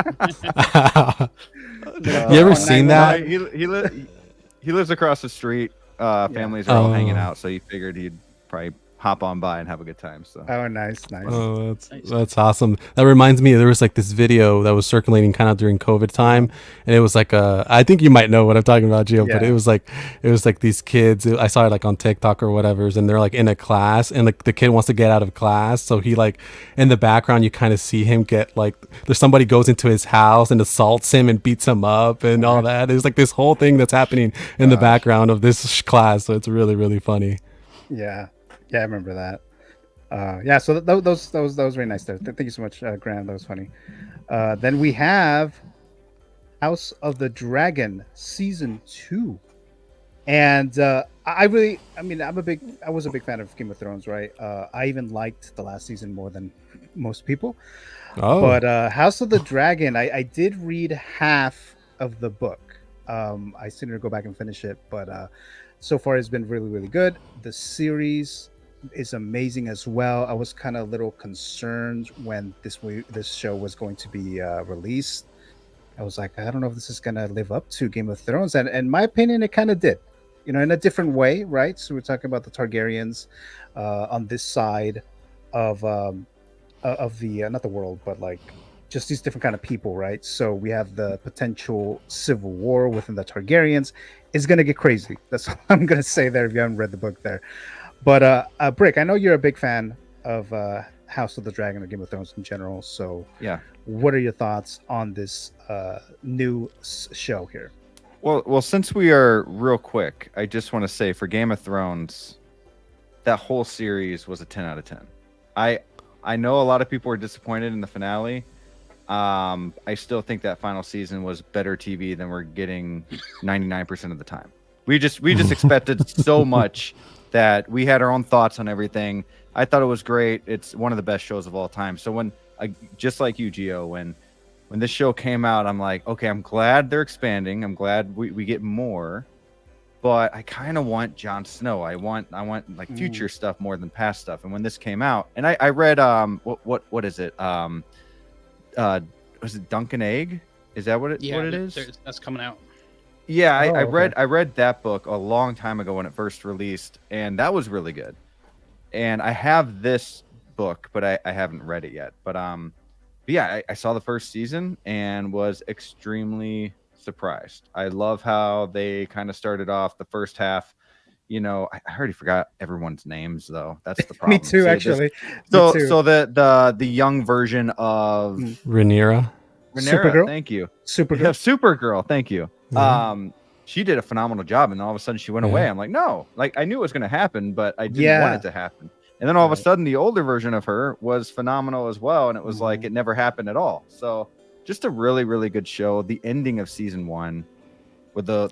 You ever Oh, seen 911. that? He lives across the street. Families are all Oh. hanging out, so he figured he'd probably hop on by and have a good time. So Oh, nice. Oh, Nice. that's awesome. That reminds me, there was like this video that was circulating kind of during COVID time, and it was like I think you might know what I'm talking about, Gio. But Yeah. it was like these kids. I saw it like on TikTok or whatever, and they're like in a class, and like the kid wants to get out of class, so he like in the background you kind of see him get like there's somebody goes into his house and assaults him and beats him up and all that. There's like this whole thing that's happening in the background of this class, so it's really really funny. Yeah. Yeah, I remember that. Yeah, so those were very nice there. Thank you so much, Graham. That was funny. Then we have House of the Dragon season 2, and I was a big fan of Game of Thrones, right? I even liked the last season more than most people. Oh, But House of the Dragon, I did read half of the book. I still need to go back and finish it, but so far it's been really, really good. The series is amazing as well. I was kind of a little concerned when this show was going to be released. I was like, I don't know if this is going to live up to Game of Thrones, and in my opinion, it kind of did. You know, in a different way, right? So we're talking about the Targaryens on this side of the not the world, but like just these different kind of people, right? So we have the potential civil war within the Targaryens. It's gonna get crazy. That's all I'm gonna say there. If you haven't read the book there, but Brick, I know you're a big fan of House of the Dragon or Game of Thrones in general. So yeah. what are your thoughts on this new show here? Well, since we are real quick, I just want to say for Game of Thrones, that whole series was a 10 out of 10. I know a lot of people were disappointed in the finale. I still think that final season was better TV than we're getting 99% of the time. We just expected so much that we had our own thoughts on everything. I thought it was great. It's one of the best shows of all time. So when just like you, Gio, when this show came out, I'm like, okay, I'm glad they're expanding. I'm glad we get more, but I kind of want Jon Snow. I want like future stuff more than past stuff. And when this came out, and I read what is it? Was it Dunk and Egg? Is that what it is? That's coming out. Yeah, Oh, I okay. read that book a long time ago when it first released, and that was really good. And I have this book, but I haven't read it yet. But yeah, I saw the first season and was extremely surprised. I love how they kind of started off the first half. You know, I already forgot everyone's names though. That's the problem. Me too, See, actually. So Me too. so the young version of Rhaenyra. Rhaenyra, Supergirl? thank you. Supergirl. Yeah, Supergirl, thank you. Mhm. She did a phenomenal job, and then all of a sudden she went Yeah. away. I'm like, no, like I knew it was going to happen, but I didn't Yeah. want it to happen. And then all of a Right. sudden, the older version of her was phenomenal as well, and it was like Mhm. it never happened at all. So, just a really, really good show. The ending of season 1 with the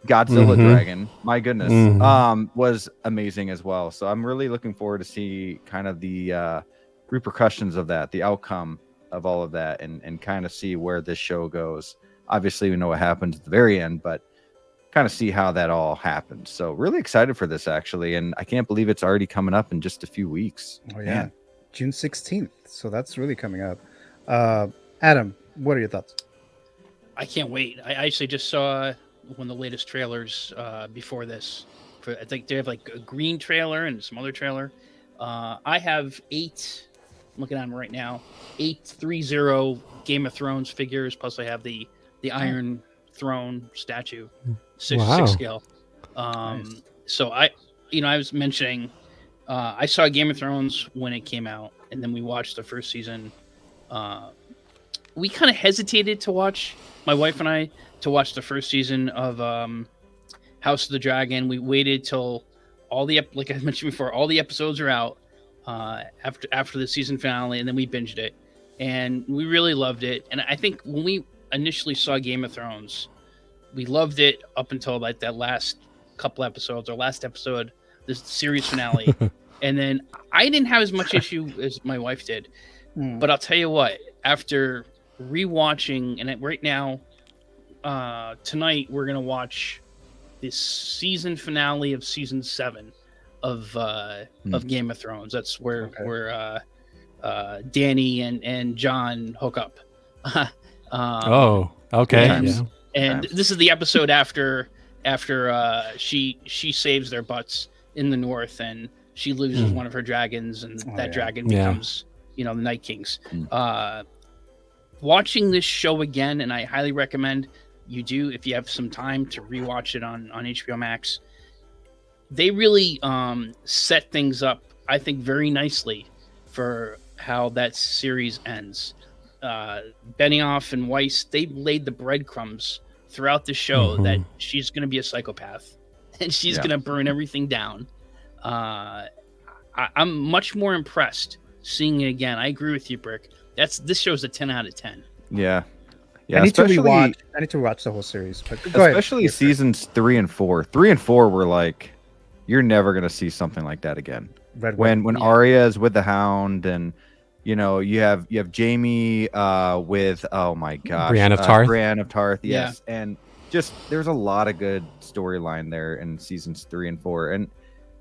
Godzilla Mhm. dragon, my goodness, Mhm. was amazing as well. So I'm really looking forward to see kind of the repercussions of that, the outcome of all of that, and kind of see where this show goes. Obviously, we know what happens at the very end, but kind of see how that all happened. So really excited for this actually, and I can't believe it's already coming up in just a few weeks. Oh yeah, Man. June 16th. So that's really coming up. Adam, what are your thoughts? I can't wait. I actually just saw one of the latest trailers before this. I think they have like a green trailer and some other trailer. I have 8. I'm looking at them right now. 830 Game of Thrones figures. Plus, I have the Iron Throne statue, 6 scale. Nice. So I was mentioning, I saw Game of Thrones when it came out, and then we watched the first season. We kind of hesitated to watch, my wife and I, to watch the first season of House of the Dragon. We waited till like I mentioned before, all the episodes are out after the season finale, and then we binged it, and we really loved it. And I think when we initially saw Game of Thrones, we loved it up until like that last couple episodes, or last episode, this series finale. And then I didn't have as much issue as my wife did. But I'll tell you what, after rewatching, and right now, tonight we're gonna watch this season finale of season 7 of Game of Thrones. That's where Dany and Jon hook up. Oh, okay. Yeah. And this is the episode after she saves their butts in the north, and she loses one of her dragons, and that dragon becomes the Night Kings. Watching this show again, and I highly recommend you do, if you have some time, to rewatch it on HBO Max. They really set things up, I think, very nicely for how that series ends. Benioff and Weiss, they laid the breadcrumbs throughout the show that she's going to be a psychopath and she's going to burn everything down. I'm much more impressed seeing it again. I agree with you, Brick. This show's a 10 out of 10. Yeah. I need to rewatch. I need to watch the whole series, but especially seasons 3 and 4. 3 and 4 were like, you're never gonna see something like that again. When Arya is with the Hound, and you have Jamie with, oh my gosh, Brienne of Tarth. Brienne of Tarth, yes, and just there's a lot of good storyline there in seasons 3 and 4, and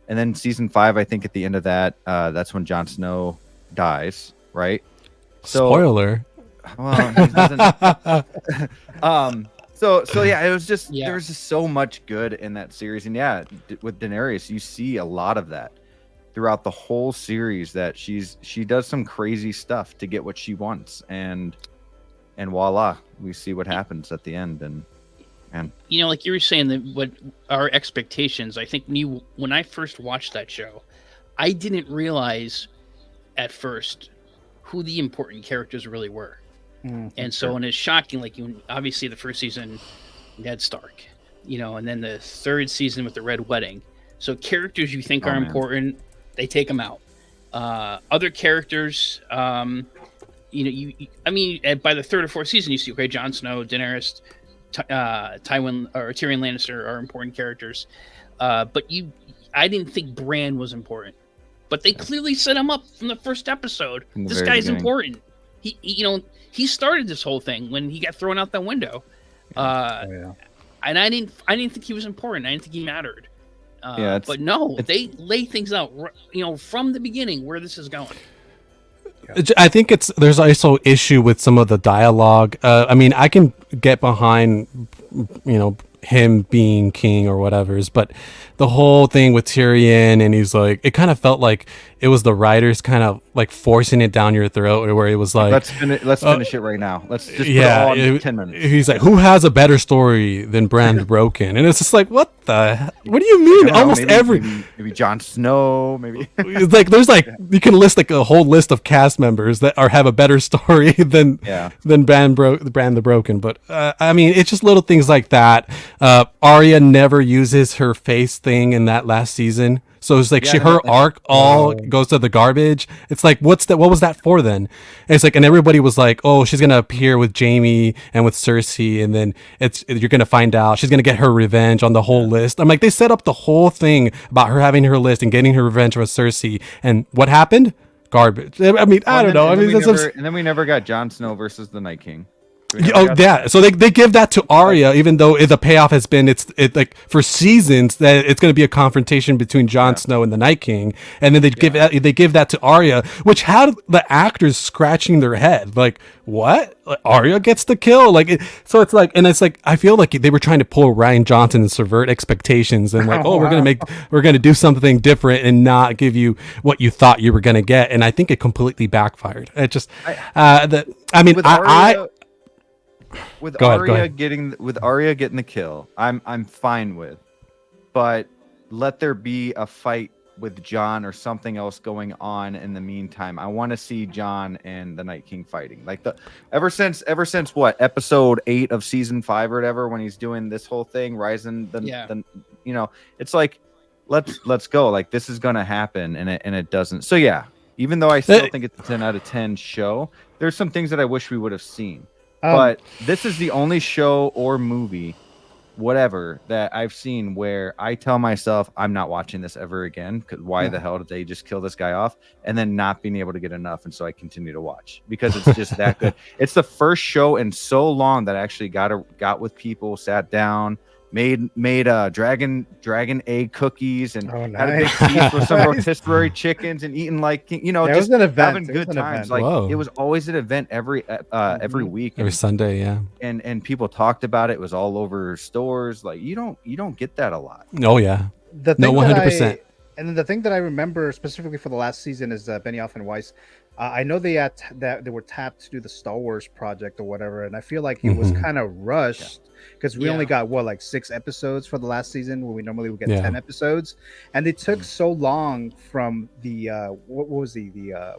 then season 5, I think at the end of that, that's when Jon Snow dies, right? So, spoiler. Well, he doesn't. So yeah, it was just there was just so much good in that series, and with Daenerys, you see a lot of that throughout the whole series. That she does some crazy stuff to get what she wants, and voila, we see what happens at the end. And like you were saying, that what our expectations. I think when I first watched that show, I didn't realize at first who the important characters really were. And so, and it's shocking, like obviously the first season, Ned Stark, and then the third season with the Red Wedding. So characters you think are important, they take them out. Other characters, I mean, by the third or fourth season, you see, okay, Jon Snow, Daenerys, Tyrion Lannister are important characters. But I didn't think Bran was important. But they clearly set him up from the first episode. This guy's important. He started this whole thing when he got thrown out that window. And I didn't think he was important. I didn't think he mattered. But no, they lay things out, from the beginning where this is going. I think there's also issue with some of the dialogue. I mean, I can get behind, him being king or whatever's, but the whole thing with Tyrion, and he's like, it kind of felt like it was the writers kind of like forcing it down your throat, where it was like, let's finish it right now. Let's just put it all in 10 minutes. He's like, who has a better story than Bran the Broken? And it's just like, what do you mean? Almost maybe Jon Snow, maybe. It's like there's like you can list like a whole list of cast members that have a better story than Bran the Broken. But I mean, it's just little things like that. Arya never uses her face thing in that last season, so it's like her arc all goes to the garbage. It's like, what was that for then? And it's like, and everybody was like, oh, she's gonna appear with Jaime and with Cersei, and then you're gonna find out she's gonna get her revenge on the whole list. I'm like, they set up the whole thing about her having her list and getting her revenge with Cersei, and what happened? Garbage. I mean, I don't know. I mean, and then we never got Jon Snow versus the Night King. We never Oh got yeah, so they give that to Arya, even though the payoff has been it's like for seasons that it's going to be a confrontation between Jon Snow and the Night King, and then they give that to Arya, which had the actors scratching their head like, what? Like, Arya gets the kill, like so it's like, and it's like I feel like they were trying to pull Ryan Johnson and subvert expectations and like, we're gonna do something different and not give you what you thought you were gonna get, and I think it completely backfired. It just with Go Arya ahead. getting the kill, I'm fine with, but let there be a fight with Jon or something else going on in the meantime. I want to see Jon and the Night King fighting. Like ever since what, episode 8 of season 5 or whatever, when he's doing this whole thing, rising the it's like let's go. Like this is gonna happen, and it doesn't. So yeah, even though I still think it's a 10 out of 10 show, there's some things that I wish we would have seen. But this is the only show or movie, whatever, that I've seen where I tell myself I'm not watching this ever again, because why the hell did they just kill this guy off, and then not being able to get enough, and so I continue to watch because it's just that good. It's the first show in so long that I actually got with people, sat down, made dragon egg cookies, and had a big feast with some rotisserie chickens, and eating like just an event. having good times. Like it was always an event every week, every Sunday, yeah. And people talked about it. It was all over stores. Like you don't get that a lot. Oh yeah, The no, thing 100%. And then the thing that I remember specifically for the last season is Benioff and Weiss. I know they were tapped to do the Star Wars project or whatever, and I feel like it was kind of rushed because we only got like 6 episodes for the last season when we normally would get 10 episodes, and it took so long from the what was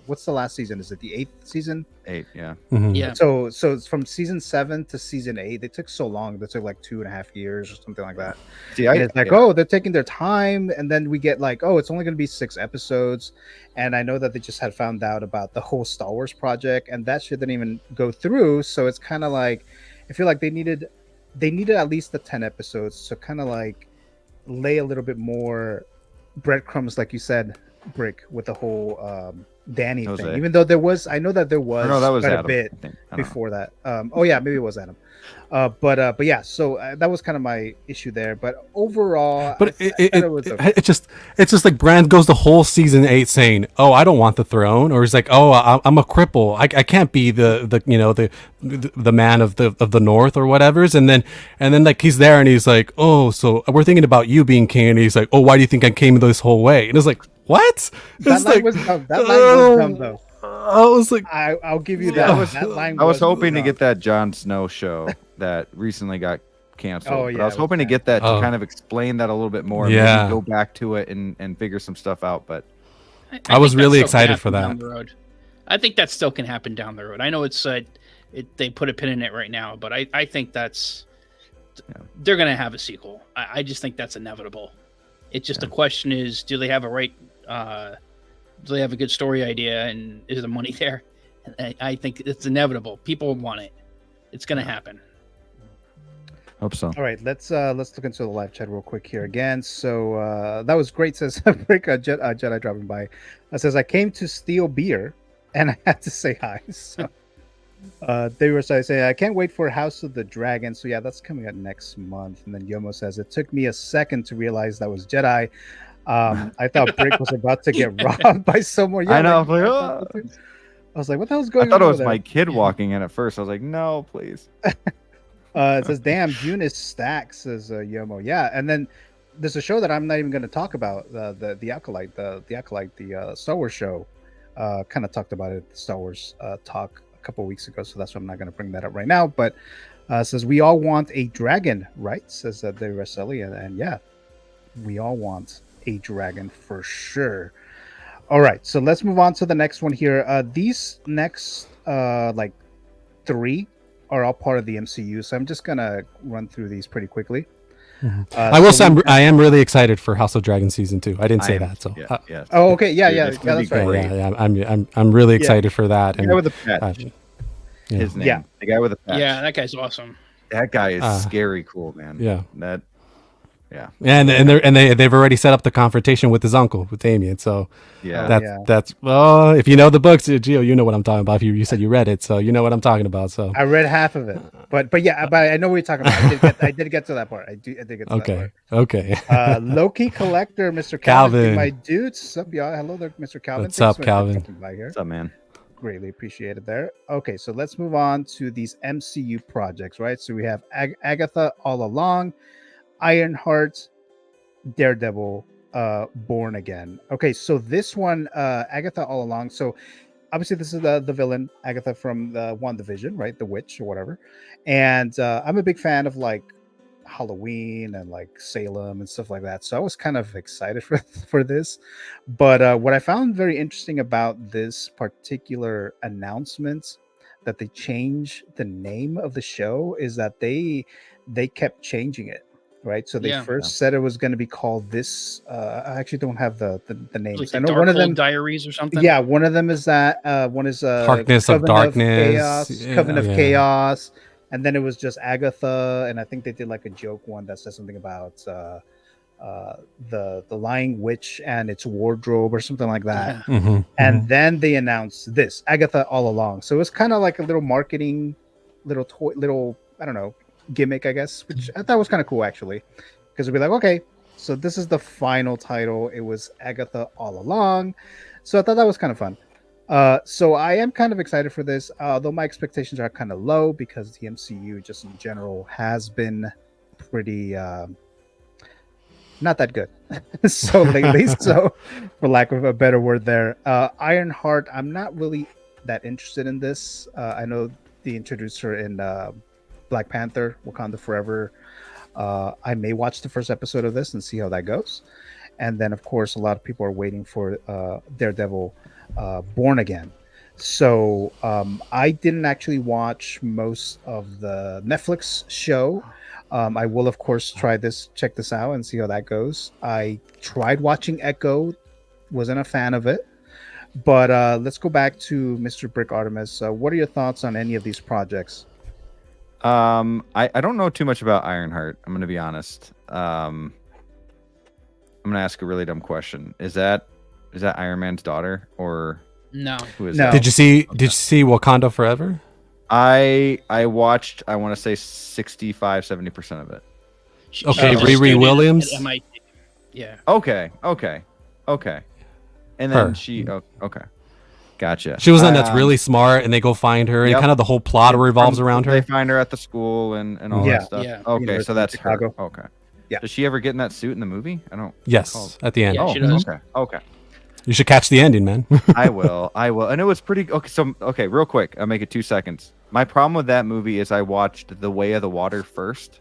what's the last season? Is it the 8th season? 8, yeah. Yeah. So it's from season 7 to season 8. They took so long. They took like 2.5 years or something like that. See, And it's like, oh, they're taking their time, and then we get like, oh, it's only going to be 6 episodes. And I know that they just had found out about the whole Star Wars project, and that shit didn't even go through. So it's kind of like, I feel like they needed at least the 10 episodes to kind of like lay a little bit more breadcrumbs, like you said, Brick, with the whole Danny Jose. thing. Even though there was, I know that there was, that was quite Adam, a bit I think. I don't before that. Oh yeah, maybe it was Adam. But yeah, so that was kind of my issue there. But overall, But it's it's just like Brand goes the whole season 8 saying, "Oh, I don't want the throne," or he's like, "Oh, I'm a cripple. I can't be the man of the North or whatever's." And then like he's there and he's like, "Oh, so we're thinking about you being king." And he's like, "Oh, why do you think I came this whole way?" And it's like, what? that It's line like, was dumb. That line was dumb though. I was like, I'll give you that. That line I was hoping to dumb. get that Jon Snow show that recently got canceled. Oh, But yeah, I was it hoping to was get that to Oh. kind of explain that a little bit more. Yeah. Maybe go back to it and figure some stuff out. But I was think that really still can excited for happen that. down the road. I think that still can happen down the road. I know it's they put a pin in it right now, but I think that's they're gonna have a sequel. I just think that's inevitable. It's just the question is, do they have do they have a good story idea, and is the money there? I think it's inevitable. People want it. It's gonna happen. hope so. All right, let's look into the live chat real quick here again. So that was great. Says Brick, Jedi dropping by. Says I came to steal beer, and I had to say hi. So they were saying I can't wait for House of the Dragon. So yeah, that's coming out next month. And then Yomo says it took me a second to realize that was Jedi. I thought Brick was about to get robbed by someone. Yeah, I know. like, I was like, what the hell's going I on? thought it was over my there? kid walking in at first. I was like, no, please. It says, damn, June is stacked, says Yomo. Yeah, and then there's a show that I'm not even going to talk about, the Acolyte, the Star Wars show. Kind of talked about it, the Star Wars talk a couple weeks ago, so that's why I'm not going to bring that up right now. But says, we all want a dragon, right? Says the Raselli, and yeah, we all want a dragon for sure. All right, so let's move on to the next one here. These next like 3 are all part of the MCU, so I'm just gonna run through these pretty quickly. I will say I am really excited for House of Dragon season 2. I didn't say that, so Yeah. Oh, okay, yeah, Dude, yeah, it's gonna that's be right. great. I'm really excited for that. The And guy with the patch. His name. Yeah. The guy with the patch. Yeah, that guy's awesome. That guy is scary cool, man. Yeah. Yeah. They've already set up the confrontation with his uncle, with Damien. So Yeah. that's well, if you know the books, Gio, you know what I'm talking about. You said you read it, so you know what I'm talking about. So I read half of it, but I know what you're talking about. I did get to that part. I did get to that part. Okay. Loki Collector, Mr. Calvin. my dudes. Sup, y'all? Hello there, Mr. Calvin. What's up, for Calvin? dropping by here. What's up, man? Greatly appreciated there. Okay, so let's move on to these MCU projects, right? So we have Agatha All Along, Ironheart, Daredevil, Born Again. Okay, so this one, Agatha All Along. So obviously this is the villain, Agatha from the WandaVision, right? The witch or whatever. And I'm a big fan of like Halloween and like Salem and stuff like that. So I was kind of excited for this. But what I found very interesting about this particular announcement that they changed the name of the show is that they kept changing it. Right, so they first said it was going to be called this. I actually don't have the names. Like I know Dark one of them Diaries or something. Yeah, one of them is that. One is Darkness of Darkness, Coven of Chaos, and then it was just Agatha, and I think they did like a joke one that says something about the lying witch and its wardrobe or something like that. Mm-hmm, and then they announced this Agatha All Along. So it was kind of like a little marketing, little I don't know, gimmick, I guess, which I thought was kind of cool actually, because it'd be like, okay, so this is the final title. It was Agatha All Along, so I thought that was kind of fun. So I am kind of excited for this, though my expectations are kind of low because the MCU just in general has been pretty not that good so lately. So for lack of a better word there, Ironheart, I'm not really that interested in this. I know they introduced her in Black Panther, Wakanda Forever. I may watch the first episode of this and see how that goes. And then, of course, a lot of people are waiting for Daredevil Born Again. So I didn't actually watch most of the Netflix show. I will, of course, check this out and see how that goes. I tried watching Echo, wasn't a fan of it. But let's go back to Mr. Brick Artemis. What are your thoughts on any of these projects? I don't know too much about Ironheart. I'm gonna be honest. I'm gonna ask a really dumb question. Is that Iron Man's daughter or no? Who is No. that? Did you see Wakanda Forever? I watched, I want to say 65-70% of it. Okay, She's a Riri student Williams? at MIT. Yeah. Okay. And then Her. okay. Gotcha. She was one that's really smart, and they go find her, and Yep. kind of the whole plot revolves around They her. find her at the school and all Yeah. that stuff. Yeah. Okay, University so of that's Chicago. her. Okay. Yeah. Does she ever get in that suit in the movie? I don't. Yes, at the end. Yeah, Oh, she does. okay. You should catch the ending, man. I will. And it was pretty okay. So real quick, I'll make it 2 seconds. My problem with that movie is I watched The Way of the Water first,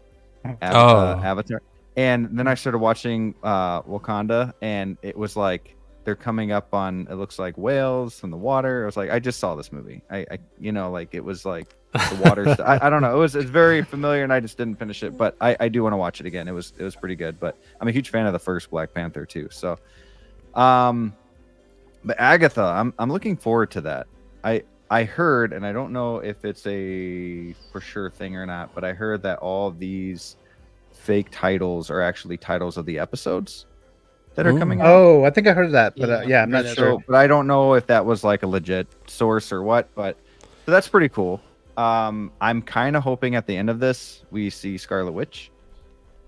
Avatar, and then I started watching Wakanda, and it was like they're coming up on, it looks like whales from the water. I was like, I just saw this movie. I like it was like the water. I don't know. It's very familiar, and I just didn't finish it. But I do want to watch it again. It was pretty good. But I'm a huge fan of the first Black Panther too. So, but Agatha, I'm looking forward to that. I heard, and I don't know if it's a for sure thing or not, but I heard that all of these fake titles are actually titles of the episodes that are coming out. Oh, I think I heard that, but Yeah, I'm not that's sure. So, but I don't know if that was like a legit source or what. But so that's pretty cool. I'm kind of hoping at the end of this we see Scarlet Witch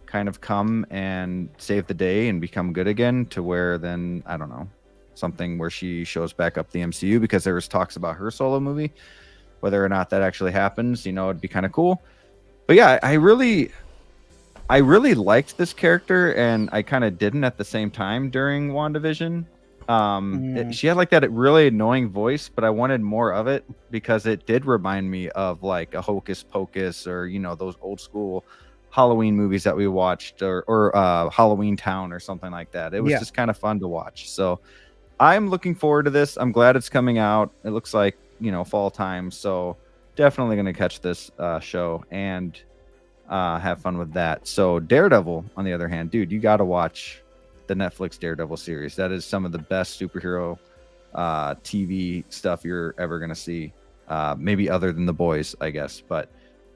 kind of come and save the day and become good again, to where then I don't know, something where she shows back up the MCU, because there was talks about her solo movie. Whether or not that actually happens, it'd be kind of cool. But yeah, I really liked this character, and I kind of didn't at the same time during WandaVision. She had like that really annoying voice, but I wanted more of it because it did remind me of like a Hocus Pocus, or those old school Halloween movies that we watched, or Halloween Town or something like that. It was just kind of fun to watch. So I'm looking forward to this. I'm glad it's coming out. It looks like fall time, so definitely going to catch this show and have fun with that. So Daredevil, on the other hand, dude, you got to watch the Netflix Daredevil series. That is some of the best superhero TV stuff you're ever going to see, maybe other than The Boys, I guess. But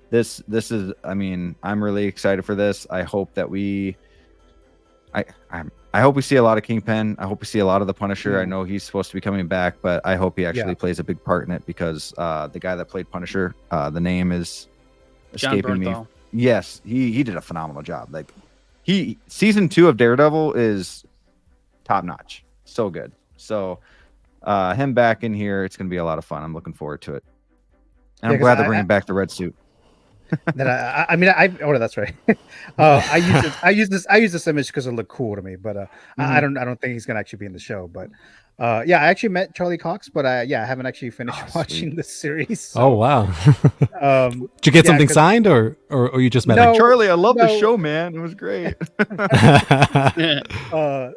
this is, I'm really excited for this. I hope that we I hope we see a lot of Kingpin. I hope we see a lot of the Punisher. I Mm. know he's supposed to be coming back, but I hope he actually Yeah. plays a big part in it because the guy that played Punisher, the name is John escaping me. Bernthal. Yes, he did a phenomenal job. Like season 2 of Daredevil is top notch. So good. So him back in here, it's gonna be a lot of fun. I'm looking forward to it. And Yeah, I'm 'cause glad they're bringing back the red suit. That I mean, oh, that's right. I use this image because it looked cool to me, but I don't think he's gonna actually be in the show. But yeah, I actually met Charlie Cox, but I haven't actually finished watching the series. So, Oh wow! Did you get yeah, something 'cause- signed, or you just met No, him? Charlie, I love the no. show, man. It was great.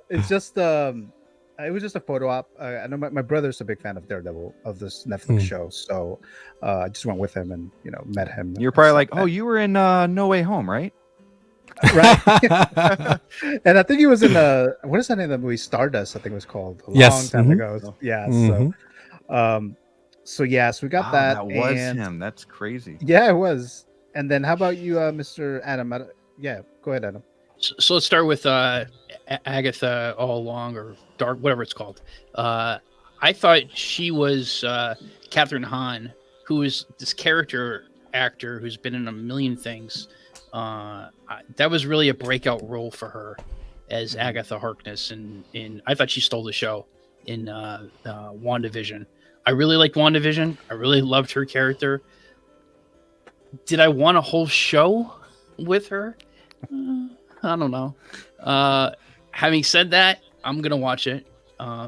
It's just it was just a photo op. I know my brother's a big fan of Daredevil, of this Netflix show, so I just went with him and met him. You're probably like, oh, you were in No Way Home, right? right. And I think he was in what is that name of the movie? Stardust, I think it was called a Yes, long time mhm. ago. Yeah. Mhm. So we got Wow, that. was and him. That's crazy. Yeah, it was. And then how about you, Mr. Adam? Yeah, go ahead, Adam. So let's start with Agatha All Along, or Dark, whatever it's called. I thought she was Catherine Hahn, who is this character actor who's been in a million things. That was really a breakout role for her as Agatha Harkness, and I thought she stole the show in WandaVision. I really liked WandaVision. I really loved her character. Did I want a whole show with her? I don't know. Having said that, I'm gonna watch it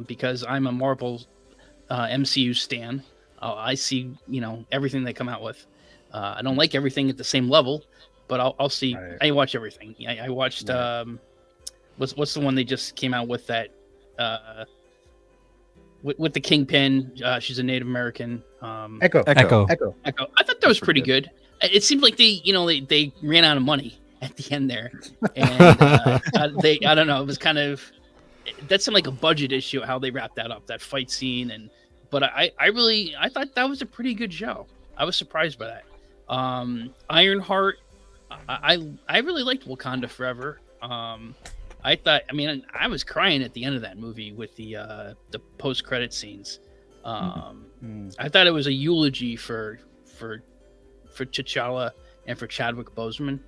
because I'm a Marvel MCU stan. I see everything they come out with. I don't like everything at the same level, but I'll see. Right. I watch everything. I watched what's the one they just came out with that with the Kingpin. She's a Native American. Echo. Echo. Echo. I thought that was pretty good. It seemed like they ran out of money at the end there, and I don't know. It was kind of that seemed like a budget issue how they wrapped that up, that fight scene, but I thought that was a pretty good show. I was surprised by that. Ironheart, I really liked Wakanda Forever. I was crying at the end of that movie with the post credit scenes. I thought it was a eulogy for T'Challa and for Chadwick Boseman.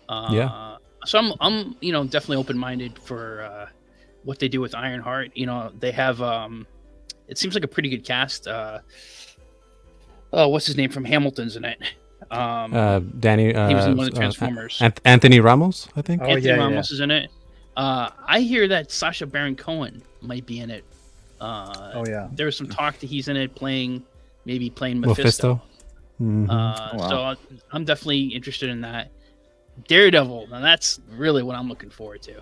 Yeah. So I'm definitely open minded for what they do with Ironheart. They have it seems like a pretty good cast. What's his name from Hamilton's in it? Danny. He was in one of the Transformers. Anthony Ramos, I think. Oh, Anthony yeah, Ramos is in it. I hear that Sacha Baron Cohen might be in it. Oh yeah. There was some talk that he's in it playing Mephisto. Mhm. wow. So I'm definitely interested in that. Daredevil, and that's really what I'm looking forward to.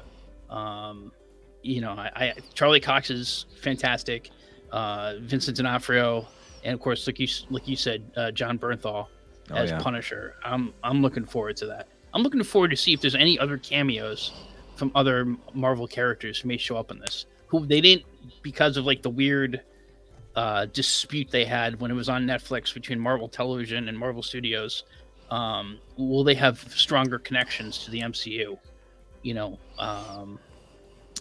Charlie Cox is fantastic. Vincent D'Onofrio, and of course, like you said, John Bernthal as Punisher. I'm looking forward to that. I'm looking forward to see if there's any other cameos from other Marvel characters who may show up in this. Who they didn't, because of like the weird dispute they had when it was on Netflix between Marvel Television and Marvel Studios. Will they have stronger connections to the MCU? Yeah,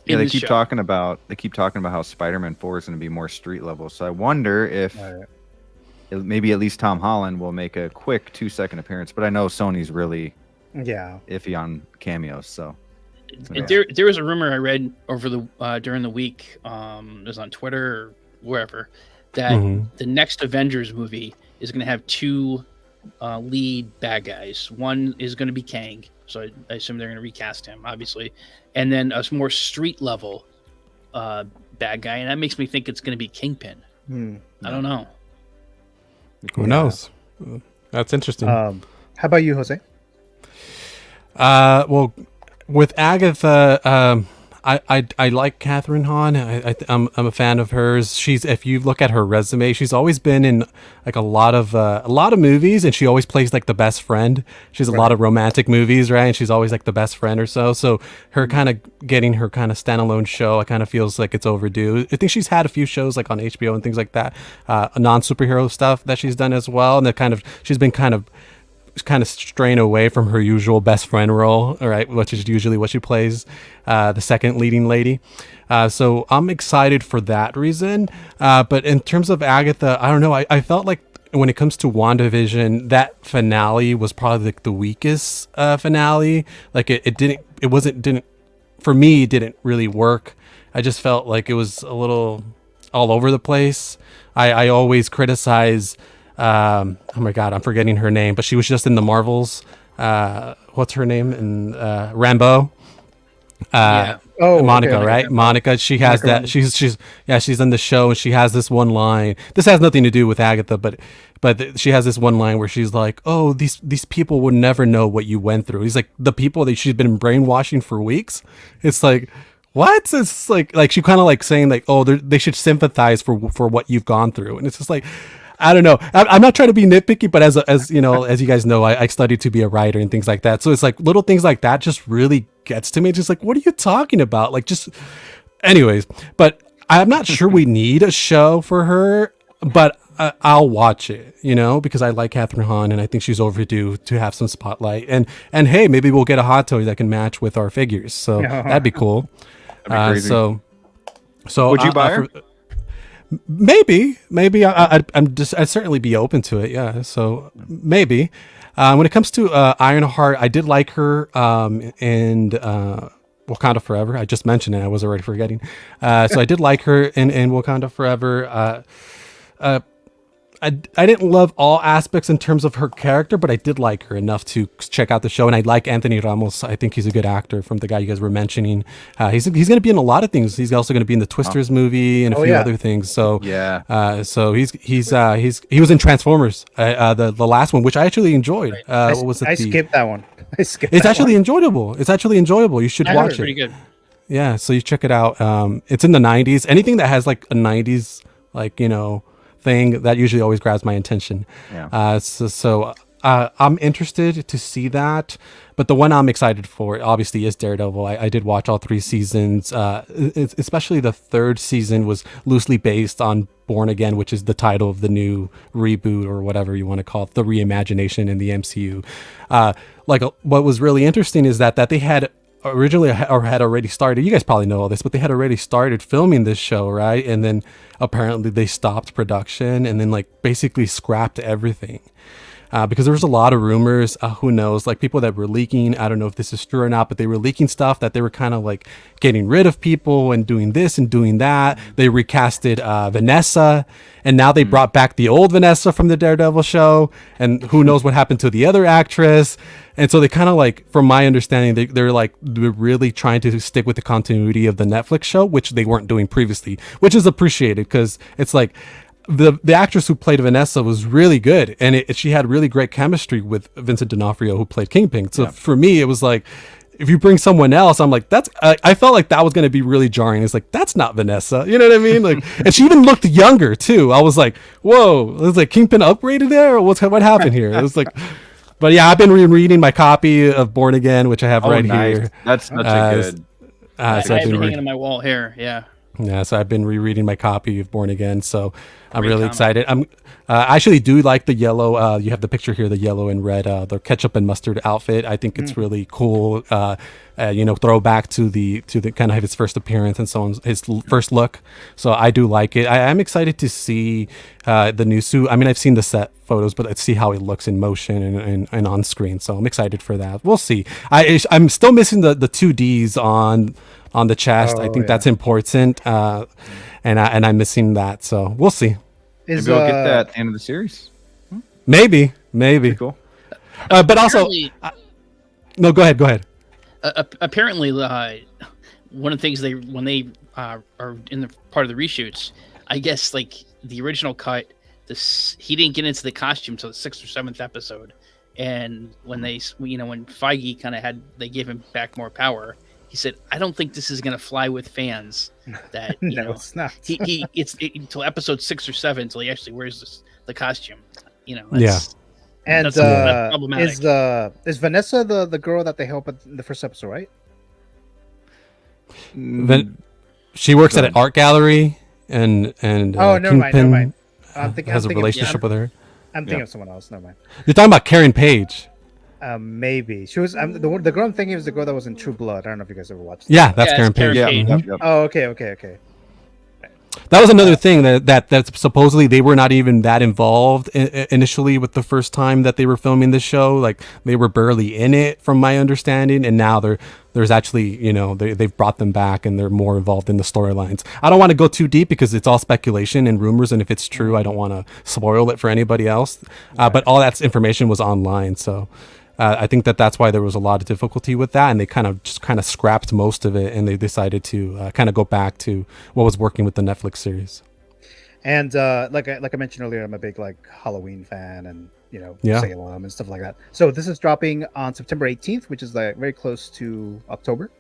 they keep talking about how Spider-Man 4 is going to be more street level. So I wonder if maybe at least Tom Holland will make a quick 2-second appearance. But I know Sony's really iffy on cameos. So there was a rumor I read over the during the week. It was on Twitter or wherever that the next Avengers movie is going to have 2 lead bad guys. One is going to be Kang, so I assume they're going to recast him, obviously, and then a more street level bad guy, and that makes me think it's going to be Kingpin. I don't know. Who knows? That's interesting. How about you, Jose? Well, with Agatha, I like Catherine Hahn. I'm a fan of hers. If you look at her resume, she's always been in like a lot of movies, and she always plays like the best friend. She's a lot of romantic movies, right? And she's always like the best friend or so. So her kind of getting her kind of standalone show, I kind of feels like it's overdue. I think she's had a few shows like on HBO and things like that, non-superhero stuff that she's done as well, and she's been kind of kind of straying away from her usual best friend role, all right, which is usually what she plays, the second leading lady. So I'm excited for that reason. But in terms of Agatha, I don't know. I felt like when it comes to WandaVision, that finale was probably like the weakest finale. Like it didn't for me, it didn't really work. I just felt like it was a little all over the place. I always criticize, oh my God, I'm forgetting her name, but she was just in the Marvels. What's her name? And Rambo. Yeah. Oh, Monica, okay. right? Monica. She has Monica that. She's in the show, and she has this one line. This has nothing to do with Agatha, but she has this one line where she's like, "Oh, these people would never know what you went through." He's like, the people that she's been brainwashing for weeks. It's like, what? It's like she kind of like saying like, "Oh, they should sympathize for what you've gone through," and it's just like, I don't know. I'm not trying to be nitpicky, but as you know, as you guys know, I studied to be a writer and things like that. So it's like little things like that just really gets to me. It's just like, what are you talking about? Like, just, anyways. But I'm not sure we need a show for her, but I'll watch it, because I like Catherine Hahn and I think she's overdue to have some spotlight. And hey, maybe we'll get a hot toy that can match with our figures. So that'd be cool. That'd be crazy. So Would you buy her? Maybe I'd certainly be open to it. Yeah. So maybe, when it comes to Ironheart, I did like her, and Wakanda Forever. I just mentioned it. I was already forgetting. So I did like her in Wakanda Forever. I didn't love all aspects in terms of her character, but I did like her enough to check out the show. And I like Anthony Ramos. I think he's a good actor, from the guy you guys were mentioning. He's going to be in a lot of things. He's also going to be in the Twisters movie and a few other things. So yeah. So he was in Transformers, the last one, which I actually enjoyed. What was it? I skipped that one. It's actually enjoyable. It's actually enjoyable. You should watch it. Pretty good. Yeah, so you check it out. It's in the 90s. Anything that has like a 90s thing, that usually always grabs my attention. Yeah. So I'm interested to see that, but the one I'm excited for obviously is Daredevil. I did watch all 3 seasons. Especially the 3rd season was loosely based on Born Again, which is the title of the new reboot, or whatever you want to call it, the reimagination in the MCU. What was really interesting is that they had originally, or had already started, you guys probably know all this, but they had already started filming this show, right? And then apparently they stopped production and then basically scrapped everything. Because there was a lot of rumors, who knows, people that were leaking. I don't know if this is true or not, but they were leaking stuff that they were kind of getting rid of people and doing this and doing that. They recasted Vanessa, and now they brought back the old Vanessa from the Daredevil show, and who knows what happened to the other actress. And so they kind of from my understanding, they're really trying to stick with the continuity of the Netflix show, which they weren't doing previously, which is appreciated, because it's the actress who played Vanessa was really good, and she had really great chemistry with Vincent D'Onofrio, who played Kingpin. So for me, it was if you bring someone else, I'm that's I felt like that was going to be really jarring. It's that's not Vanessa, you know what I mean? And she even looked younger too. I was whoa, it was Kingpin upgraded there, or what happened here? It was but yeah, I've been rereading my copy of Born Again, which I have here. That's such a good. I've been hanging on my wall here. Yeah. Yeah, so I've been rereading my copy of Born Again, so I'm really excited. I actually do like the yellow. You have the picture here, the yellow and red, the ketchup and mustard outfit. I think it's really cool. Throwback to the kind of his first appearance and so on, his first look. So I do like it. I am excited to see the new suit. I mean, I've seen the set photos, but let's see how it looks in motion and on screen. So I'm excited for that. We'll see. I'm still missing the 2Ds on the chest. I think that's important, and I'm missing that. So we'll see. Maybe we'll get that at the end of the series. Maybe. Pretty cool. But also, no. Go ahead. Apparently, one of the things when they are in the part of the reshoots, I guess the original cut, he didn't get into the costume till the 6th or 7th episode, and when when Feige kind of they gave him back more power. He said, "I don't think this is going to fly with fans." That it's not. It's until episode 6 or 7 until he actually wears the costume. And that's problematic. Is Vanessa the girl that they help in the first episode, right? She works at an art gallery, and never mind. has a relationship with her. I'm thinking Yeah. of someone else. Never mind. You're talking about Karen Page. Maybe she was. The girl I'm thinking was the girl that was in True Blood. I don't know if you guys ever watched that. Yeah, that's Yeah, Karen it's Karen Page. Yeah. Page. Mhm. Yep. Oh, okay. That was another thing that supposedly they were not even that involved initially with the first time that they were filming this show. Like they were barely in it, from my understanding, and now there's actually they've brought them back and they're more involved in the storylines. I don't want to go too deep because it's all speculation and rumors, and if it's true, I don't want to spoil it for anybody else. But all that information was online, so. I think that's why there was a lot of difficulty with that, and they kind of scrapped most of it, and they decided to kind of go back to what was working with the Netflix series. And like I mentioned earlier, I'm a big like Halloween fan, and Yeah. Salem and stuff like that. So this is dropping on September 18th, which is like very close to October.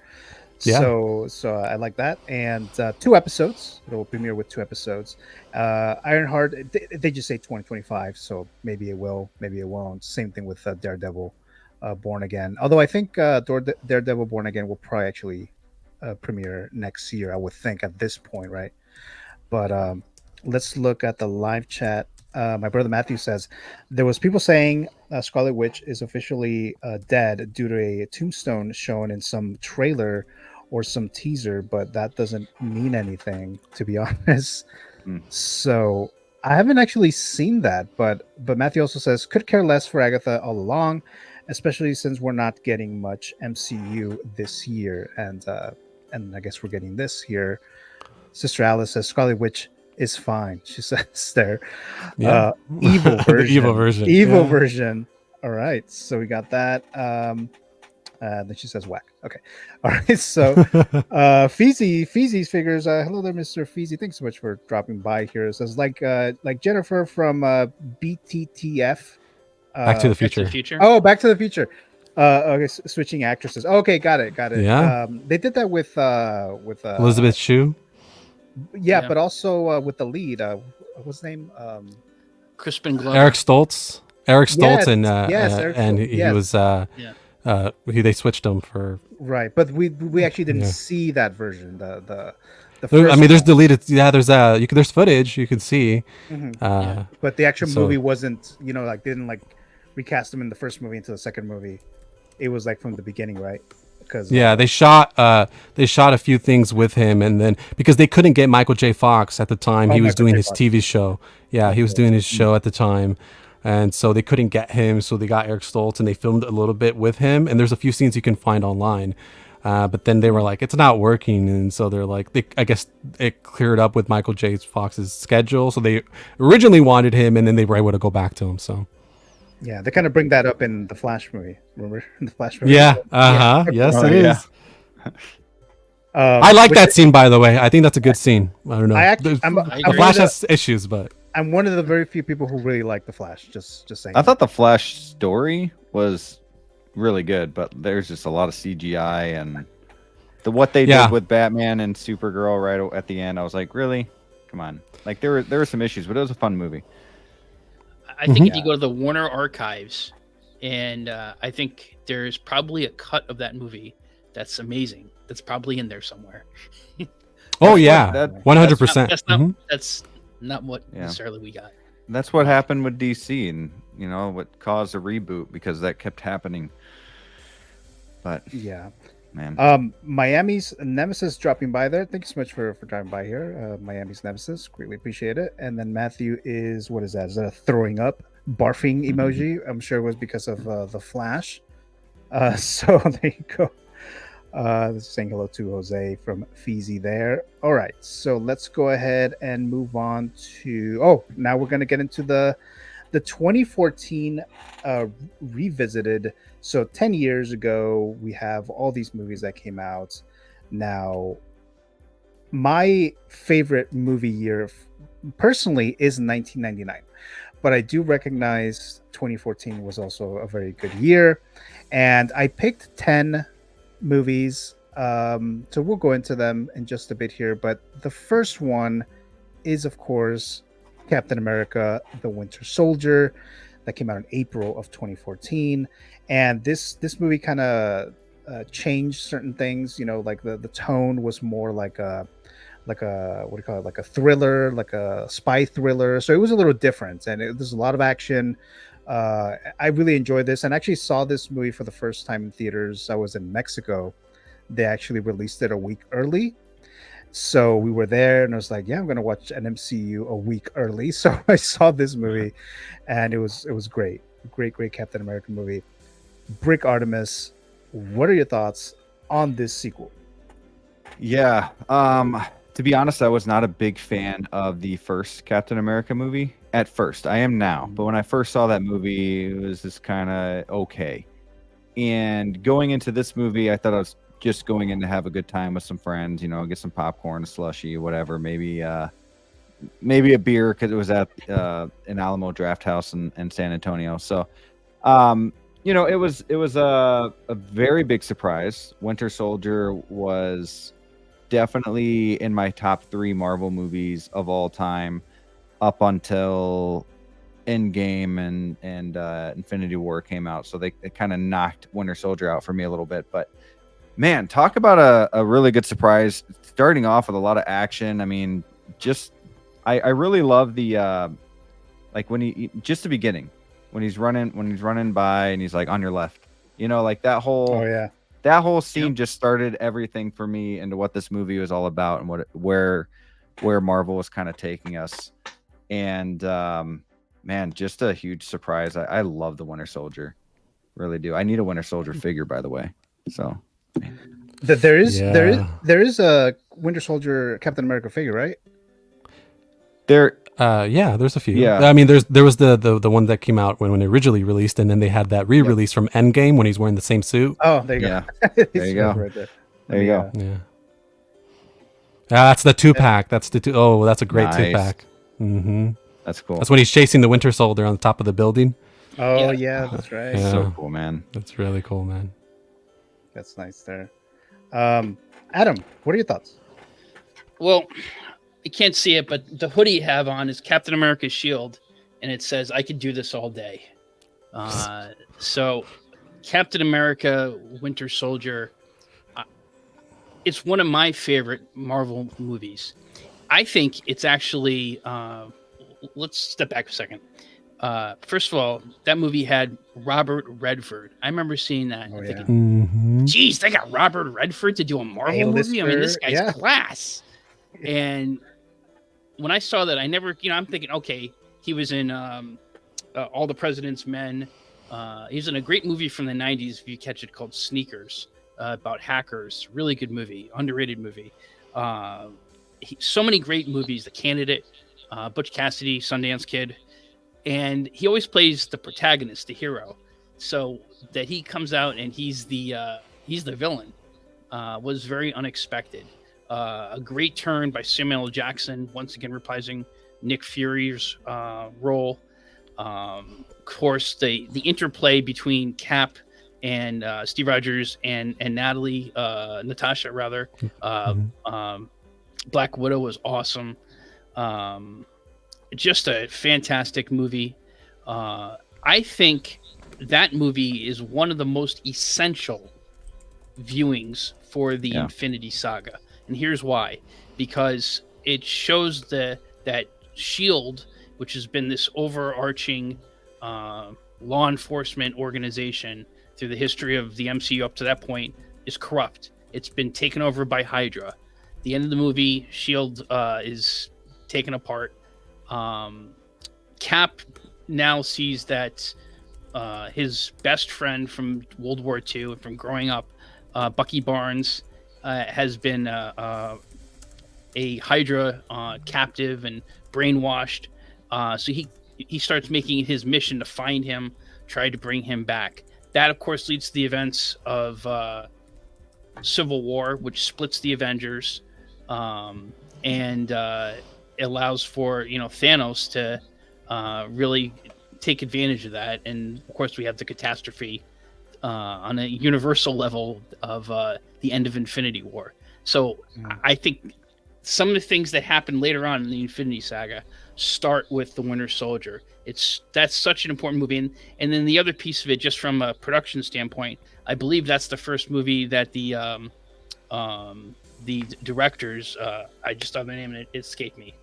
Yeah. So I like that. And 2 episodes. It will premiere with 2 episodes. Ironheart. They just say 2025, so maybe it will, maybe it won't. Same thing with Daredevil, Born Again. Although I think Daredevil Born Again will probably actually premiere next year. I would think at this point, right? But let's look at the live chat. My brother Matthew says there was people saying Scarlet Witch is officially dead due to a tombstone shown in some trailer or some teaser, but that doesn't mean anything, to be honest. So I haven't actually seen that, but Matthew also says could care less for Agatha all along, especially since we're not getting much MCU this year, and I guess we're getting this here. Sister Alice says Scarlet Witch is fine. She says there. Yeah. Evil The version. evil version. Evil Yeah. version. All right. So we got that. Then she says whack. Okay. All right. So Feezy's figures. Hello there, Mr. Feezy. Thanks so much for dropping by here. It says like Jennifer from BTTF. Back to the Back to Future. the Future. Oh, Back to the Future. Okay, switching actresses. Okay, got it. Yeah. They did that with Elizabeth Shue. Yeah, Yeah. but also with the lead. What's his name? Crispin Glover. Eric Stoltz. Eric Stoltz Yes, and yes, Eric and Stoltz, he yes. was they switched him for. Right, but we actually didn't Yeah. see that version. The I first mean, there's one. deleted. Yeah, there's footage you can see. Mhm. Uh, But the actual so- movie wasn't. Didn't like recast him in the first movie into the second movie. It was like from the beginning, right? Because Yeah, they shot a few things with him, and then because they couldn't get Michael J. Fox at the time, Oh, he was Michael doing J. his Fox. TV show. Yeah, he was doing his show at the time, and so they couldn't get him. So they got Eric Stoltz, and they filmed a little bit with him. And there's a few scenes you can find online, but then they were like, it's not working, and so they're like, I guess it cleared up with Michael J. Fox's schedule. So they originally wanted him, and then they were able to go back to him. So yeah, they kind of bring that up in the Flash movie. Remember the Flash movie? yeah, yes, Oh, it is. yeah. I like which- that scene, by the way. I think that's a good scene. I don't know. I actually, The I'm agree. Flash one of the- has issues, but I'm one of the very few people who really like the Flash. Just saying. I thought the Flash story was really good, but there's just a lot of CGI and what they Yeah. did with Batman and Supergirl right at the end. I was like, really? Come on. Like there were some issues, but it was a fun movie. I think if Mhm. you go to the Warner Archives, and I think there's probably a cut of that movie that's amazing. That's probably in there somewhere. oh yeah, that- 100%. That's not what Yeah. necessarily we got. That's what happened with DC, and what caused a reboot because that kept happening. But Yeah. man, Miami's Nemesis dropping by there. Thank you so much for driving by here. Miami's Nemesis, greatly appreciate it. And then Matthew is what is that? Is that a throwing up, barfing emoji? I'm sure it was because of the Flash. So there you go. This is saying hello to Jose from Feezy there. All right, so let's go ahead and move on to. Oh, now we're gonna get into the 2014 revisited. So 10 years ago, we have all these movies that came out. Now, my favorite movie year personally is 1999, but I do recognize 2014 was also a very good year, and I picked 10 movies. So we'll go into them in just a bit here, but the first one is, of course, Captain America: The Winter Soldier, that came out in April of 2014. And this movie kind of changed certain things. Like the tone was more like a what do you call it, like a thriller, like a spy thriller. So it was a little different, and there's a lot of action. I really enjoyed this, and actually saw this movie for the first time in theaters. I was in Mexico. They actually released it a week early, so we were there, and I was like, yeah, I'm gonna watch an MCU a week early. So I saw this movie, and it was great, great Captain America movie. Brick Artemis, what are your thoughts on this sequel? Yeah. To be honest, I was not a big fan of the first Captain America movie at first. I am now, but when I first saw that movie, it was just kind of okay. And going into this movie, I thought I was just going in to have a good time with some friends, get some popcorn, a slushie, whatever, maybe a beer, because it was at an Alamo Draft House in San Antonio. So it was a very big surprise. Winter Soldier was definitely in my top 3 Marvel movies of all time, up until Endgame and Infinity War came out. So they kind of knocked Winter Soldier out for me a little bit. But man, talk about a really good surprise. Starting off with a lot of action. I mean, I really love the like when the beginning, when he's running by and he's like, on your left, like that whole that whole scene just started everything for me into what this movie was all about and where Marvel was kind of taking us. And man, just a huge surprise. I love the Winter Soldier, really do. I need a Winter Soldier figure, by the way. So there is a Winter Soldier Captain America figure, right? There's a few. Yeah. I mean, there was the one that came out when it originally released, and then they had that re-release from Endgame when he's wearing the same suit. Oh, there you go. There you go. Right there. There you go. Yeah. That's the 2-pack. That's the two. Oh, that's a great Nice. 2-pack. Mm-hmm. That's cool. That's when he's chasing the Winter Soldier on the top of the building. Oh yeah, that's right. Yeah. So cool, man. That's really cool, man. That's nice there. Adam, what are your thoughts? Well, you can't see it, but the hoodie you have on is Captain America's shield, and it says, "I could do this all day." So, Captain America, Winter Soldier, it's one of my favorite Marvel movies. I think it's actually. Let's step back a second. First of all, that movie had Robert Redford. I remember seeing that and thinking, geez, they got Robert Redford to do a Marvel movie? I mean, this guy's class. And when I saw that, I never, I'm thinking, okay, he was in All the President's Men. He was in a great movie from the 90s, if you catch it, called Sneakers, about hackers. Really good movie, underrated movie. So many great movies. The Candidate, Butch Cassidy, Sundance Kid. And he always plays the protagonist, the hero. So that he comes out and he's the villain was very unexpected. A great turn by Samuel L. Jackson, once again reprising Nick Fury's role. Of course, the interplay between Cap and Steve Rogers and Natasha rather. Black Widow was awesome. Just a fantastic movie. I think that movie is one of the most essential viewings for the Infinity Saga. And here's why. Because it shows that SHIELD, which has been this overarching law enforcement organization through the history of the MCU up to that point, is corrupt. It's been taken over by Hydra. At the end of the movie, SHIELD is taken apart. Cap now sees that his best friend from World War II, from growing up, Bucky Barnes, has been a Hydra captive and brainwashed. So he starts making his mission to find him, try to bring him back. That, of course, leads to the events of Civil War, which splits the Avengers, and allows for Thanos to really take advantage of that. And of course, we have the catastrophe on a universal level of the end of Infinity War. So I think some of the things that happen later on in the Infinity Saga start with the Winter Soldier. That's such an important movie. And then the other piece of it, just from a production standpoint, I believe that's the first movie that the the directors. I just saw the name and it escaped me.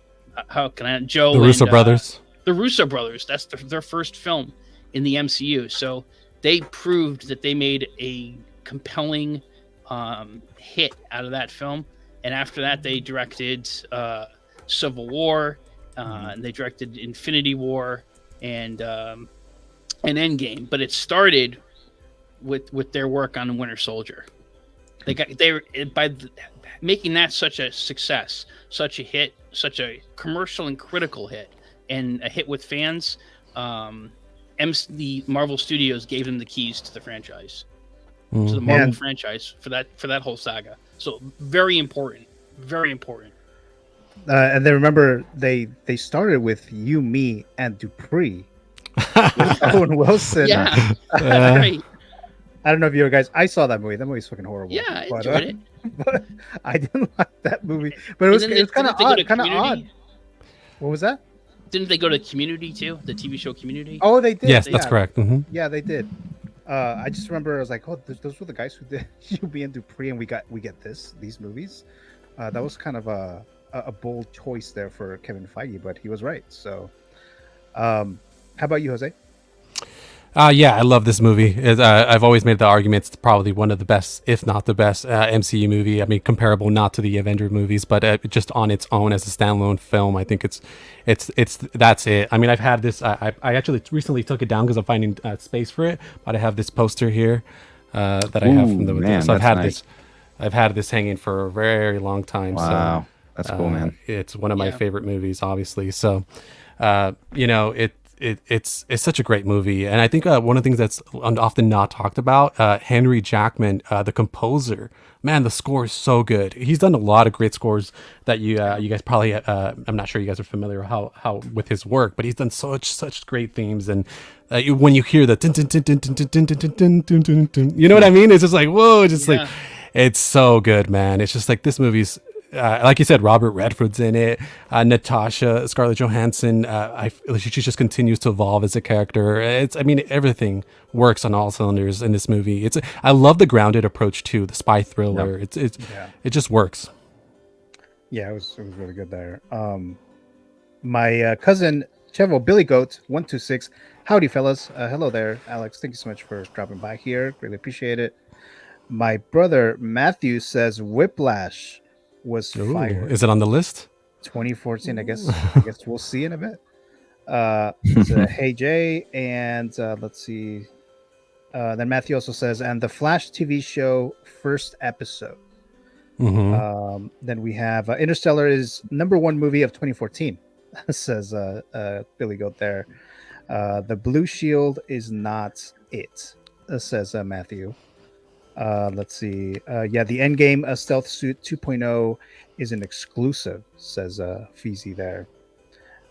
How can I? Joe. The Russo and, brothers. The Russo brothers. That's their first film in the MCU. So they proved that they made a compelling hit out of that film. And after that, they directed Civil War, and they directed Infinity War and Endgame. But it started with their work on Winter Soldier. Making that such a success, such a hit, such a commercial and critical hit, and a hit with fans. The Marvel Studios gave them the keys to the franchise, to the Marvel franchise for that whole saga. So very important, very important. And then remember, they started with You, Me, and Dupree. With Owen Wilson. Yeah, that's great. I don't know if you guys. I saw that movie. That movie's fucking horrible. Yeah, I enjoyed it. But I didn't like that movie. But it was kind of odd. Kind of odd. What was that? Didn't they go to Community too? The TV show Community. Oh, they did. Yes, that's correct. Mm-hmm. Yeah, they did. I just remember I was like, oh, those were the guys who did You, Me, and Dupree, and we get these movies. That was kind of a bold choice there for Kevin Feige, but he was right. So, how about you, Jose? Yeah, I love this movie. I've always made the argument it's probably one of the best, if not the best, MCU movie. I mean, comparable not to the Avenger movies, but just on its own as a standalone film, I think it's that's it. I mean, I've had this. I actually recently took it down because I'm finding space for it, but I have this poster here that I have from the. Man, so I've had nice. this. I've had this hanging for a very long time. Wow, So, that's cool, man. It's one of my favorite movies, obviously. So, it's such a great movie, and I think one of the things that's often not talked about, Henry Jackman, the composer, man, the score is so good. He's done a lot of great scores that you guys probably I'm not sure you guys are familiar how with his work, but he's done such great themes, and when you hear the you know what I mean? It's just like whoa, just like it's so good, man. It's just like this movie's. Like you said, Robert Redford's in it. Natasha, Scarlett Johansson. She just continues to evolve as a character. I mean, everything works on all cylinders in this movie. I love the grounded approach too, the spy thriller. It just works. Yeah, it was really good there. My cousin Chevo Billy Goat 126. Howdy, fellas. Hello there, Alex. Thank you so much for dropping by here. Really appreciate it. My brother Matthew says Whiplash was fire. Is it on the list? 2014, I guess. I guess we'll see in a bit. So, hey Jay, and let's see. Then Matthew also says, and the Flash TV show first episode. Then we have Interstellar is #1 movie of 2014. Says Billy Goat there. The Blue Shield is not it. Says Matthew. Let's see. The Endgame Stealth Suit 2.0 is an exclusive, says Feezy there.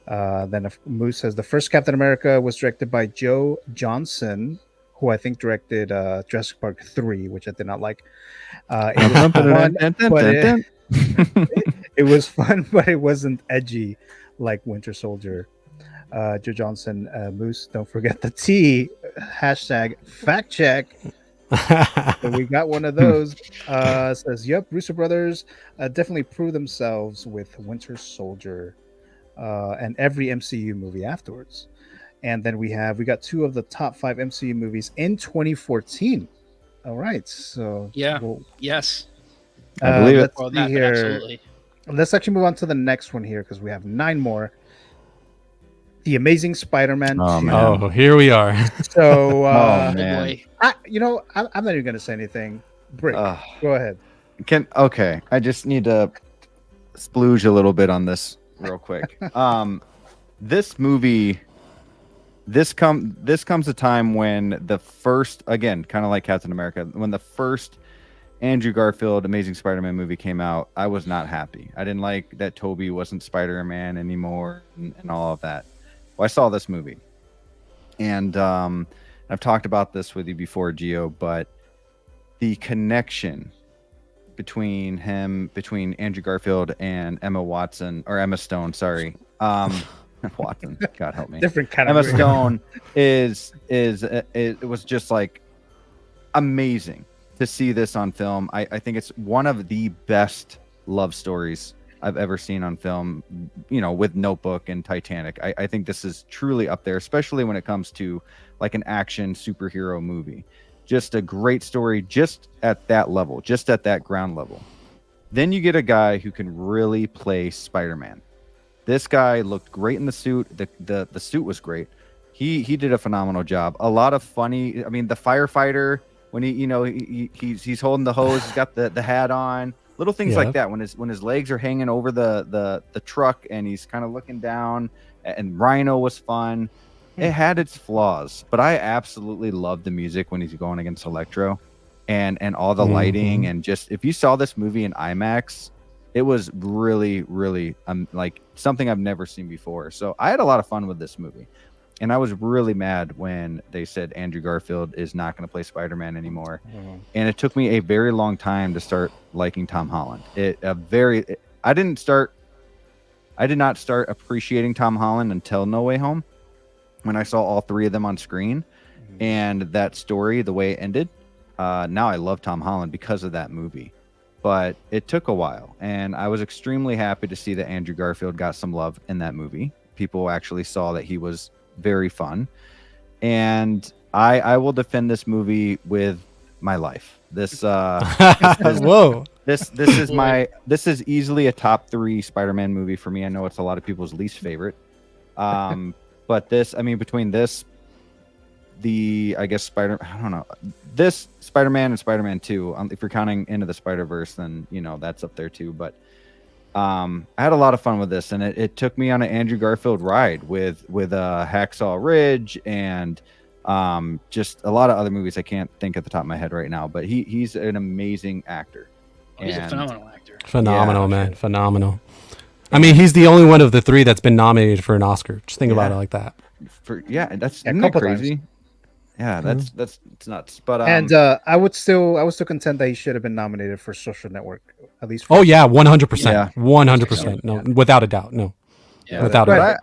Then Moose says the first Captain America was directed by Joe Johnson, who I think directed Jurassic Park 3, which I did not like. It was fun, but it wasn't edgy like Winter Soldier. Joe Johnson, Moose, don't forget the T, #fact check. So we got one of those. Says, yep, Russo brothers definitely prove themselves with Winter Soldier and every MCU movie afterwards. And then we got 2 of the top 5 MCU movies in 2014. All right, so yes, I believe it. Let's see here. Absolutely. Let's actually move on to the next one here because we have 9 more. The Amazing Spider-Man 2. Oh, here we are. So, man. I'm not even going to say anything. Brick, go ahead. Okay, I just need to splooge a little bit on this real quick. This movie, this comes a time when the first, again, kind of like Captain America, when the first Andrew Garfield Amazing Spider-Man movie came out, I was not happy. I didn't like that Tobey wasn't Spider-Man anymore and all of that. Well, I saw this movie, and I've talked about this with you before, Gio, but the connection between Andrew Garfield and Emma Stone, sorry. Watson, God help me. Different kind Emma of Stone it was just like amazing. to see this on film. I think it's one of the best love stories I've ever seen on film, you know, with Notebook and Titanic. I think this is truly up there, especially when it comes to like an action superhero movie. Just a great story, just at that level, just at that ground level. Then you get a guy who can really play Spider-Man. This guy looked great in the suit. The suit was great. He did a phenomenal job. A lot of funny. I mean, the firefighter when he's holding the hose, he's got the hat on. Little things like that. When his legs are hanging over the truck and he's kind of looking down. And Rhino was fun. It had its flaws, but I absolutely loved the music when he's going against Electro, and all the lighting, and just if you saw this movie in IMAX, it was really, really like something I've never seen before. So I had a lot of fun with this movie, and I was really mad when they said Andrew Garfield is not going to play Spider-Man anymore. And it took me a very long time to start liking Tom Holland. I did not start appreciating Tom Holland until No Way Home, when I saw all three of them on screen, and that story, the way it ended. Now I love Tom Holland because of that movie, but it took a while, and I was extremely happy to see that Andrew Garfield got some love in that movie. People actually saw that he was very fun, and I will defend this movie with my life. This whoa, this is easily a top 3 Spider-Man movie for me. I know it's a lot of people's least favorite. But this, I mean, between this, I guess I don't know, this Spider-Man and Spider-Man 2, if you're counting Into the Spider-Verse, then, you know, that's up there too. But I had a lot of fun with this, and it took me on an Andrew Garfield ride with Hacksaw Ridge and just a lot of other movies I can't think at the top of my head right now. But he's an amazing actor. He's a phenomenal actor. Phenomenal, man. Phenomenal. I mean, he's the only one of the 3 that's been nominated for an Oscar. Just think about it like that. That's isn't that crazy? Times. Yeah, that's it's nuts. But and I was still content that he should have been nominated for Social Network, at least. Oh yeah, 100%, 100%. No, without a doubt, no, without a doubt.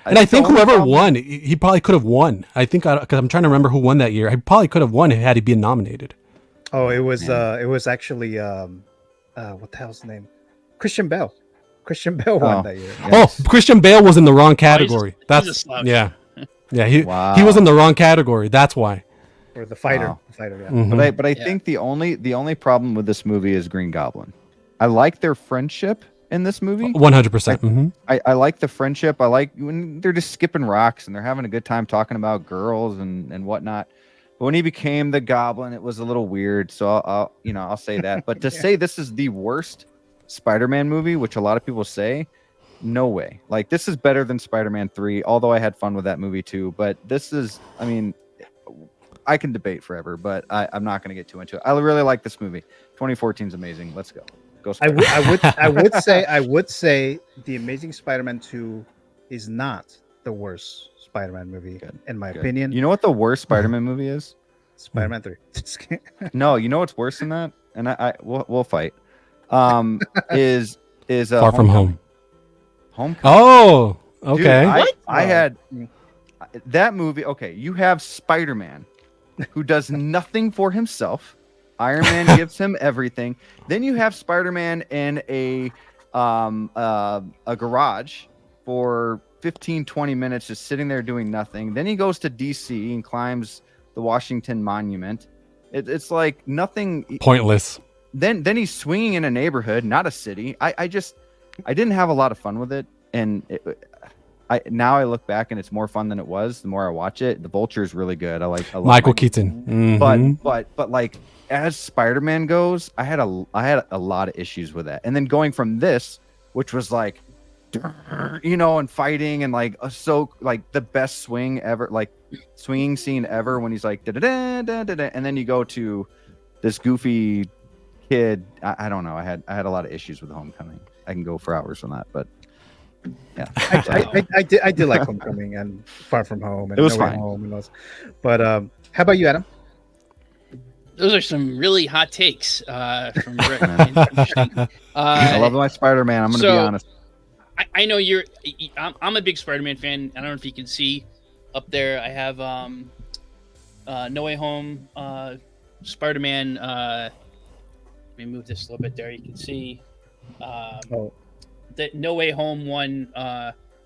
And I think whoever won, he probably could have won. I think because I'm trying to remember who won that year. He probably could have won had he been nominated. Oh, it was actually what the hell's his name? Christian Bale. Christian Bale won that year. Yes. Oh, Christian Bale was in the wrong category. Yeah. He was in the wrong category. That's why. Or the fighter. Wow. The fighter, yeah. Mm-hmm. But I think the only problem with this movie is Green Goblin. I like their friendship in this movie. 100%. I like the friendship. I like when they're just skipping rocks and they're having a good time talking about girls and whatnot. But when he became the Goblin, it was a little weird. So I'll say that. But to say this is the worst Spider-Man movie, which a lot of people say, no way. Like, this is better than Spider-Man 3, although I had fun with that movie too. But this is, I mean, I can debate forever, but I'm not going to get too into it. I really like this movie. 2014 is amazing. Let's go. I would say The Amazing Spider-Man 2 is not the worst Spider-Man movie in my opinion. You know what the worst Spider-Man movie is? Spider-Man 3. No, you know what's worse than that? And we'll fight. Is Far From Home. Homecoming. Oh, okay. Dude, I had that movie. Okay, you have Spider-Man, who does nothing for himself. Iron Man gives him everything. Then you have Spider-Man in a garage for 15-20 minutes, just sitting there doing nothing. Then he goes to DC and climbs the Washington Monument. It's like nothing. Pointless. Then he's swinging in a neighborhood, not a city. I didn't have a lot of fun with it, and now I look back and it's more fun than it was. The more I watch it, the Vulture is really good. I love Michael Keaton. Mm-hmm. But like as Spider-Man goes, I had a lot of issues with that. And then going from this, which was like, and fighting and like so like the best swing ever, like swinging scene ever when he's like da-da-da-da-da-da, and then you go to this goofy kid. I don't know. I had a lot of issues with Homecoming. I can go for hours on that, but yeah. I did like Homecoming and Far From Home and it was No Way fine. Home and those. But how about you, Adam? Those are some really hot takes from Rick. I love my Spider-Man. I'm going to be honest. I know I'm a big Spider-Man fan. I don't know if you can see up there. I have No Way Home Spider-Man. Let me move this a little bit there. You can see the No Way Home one,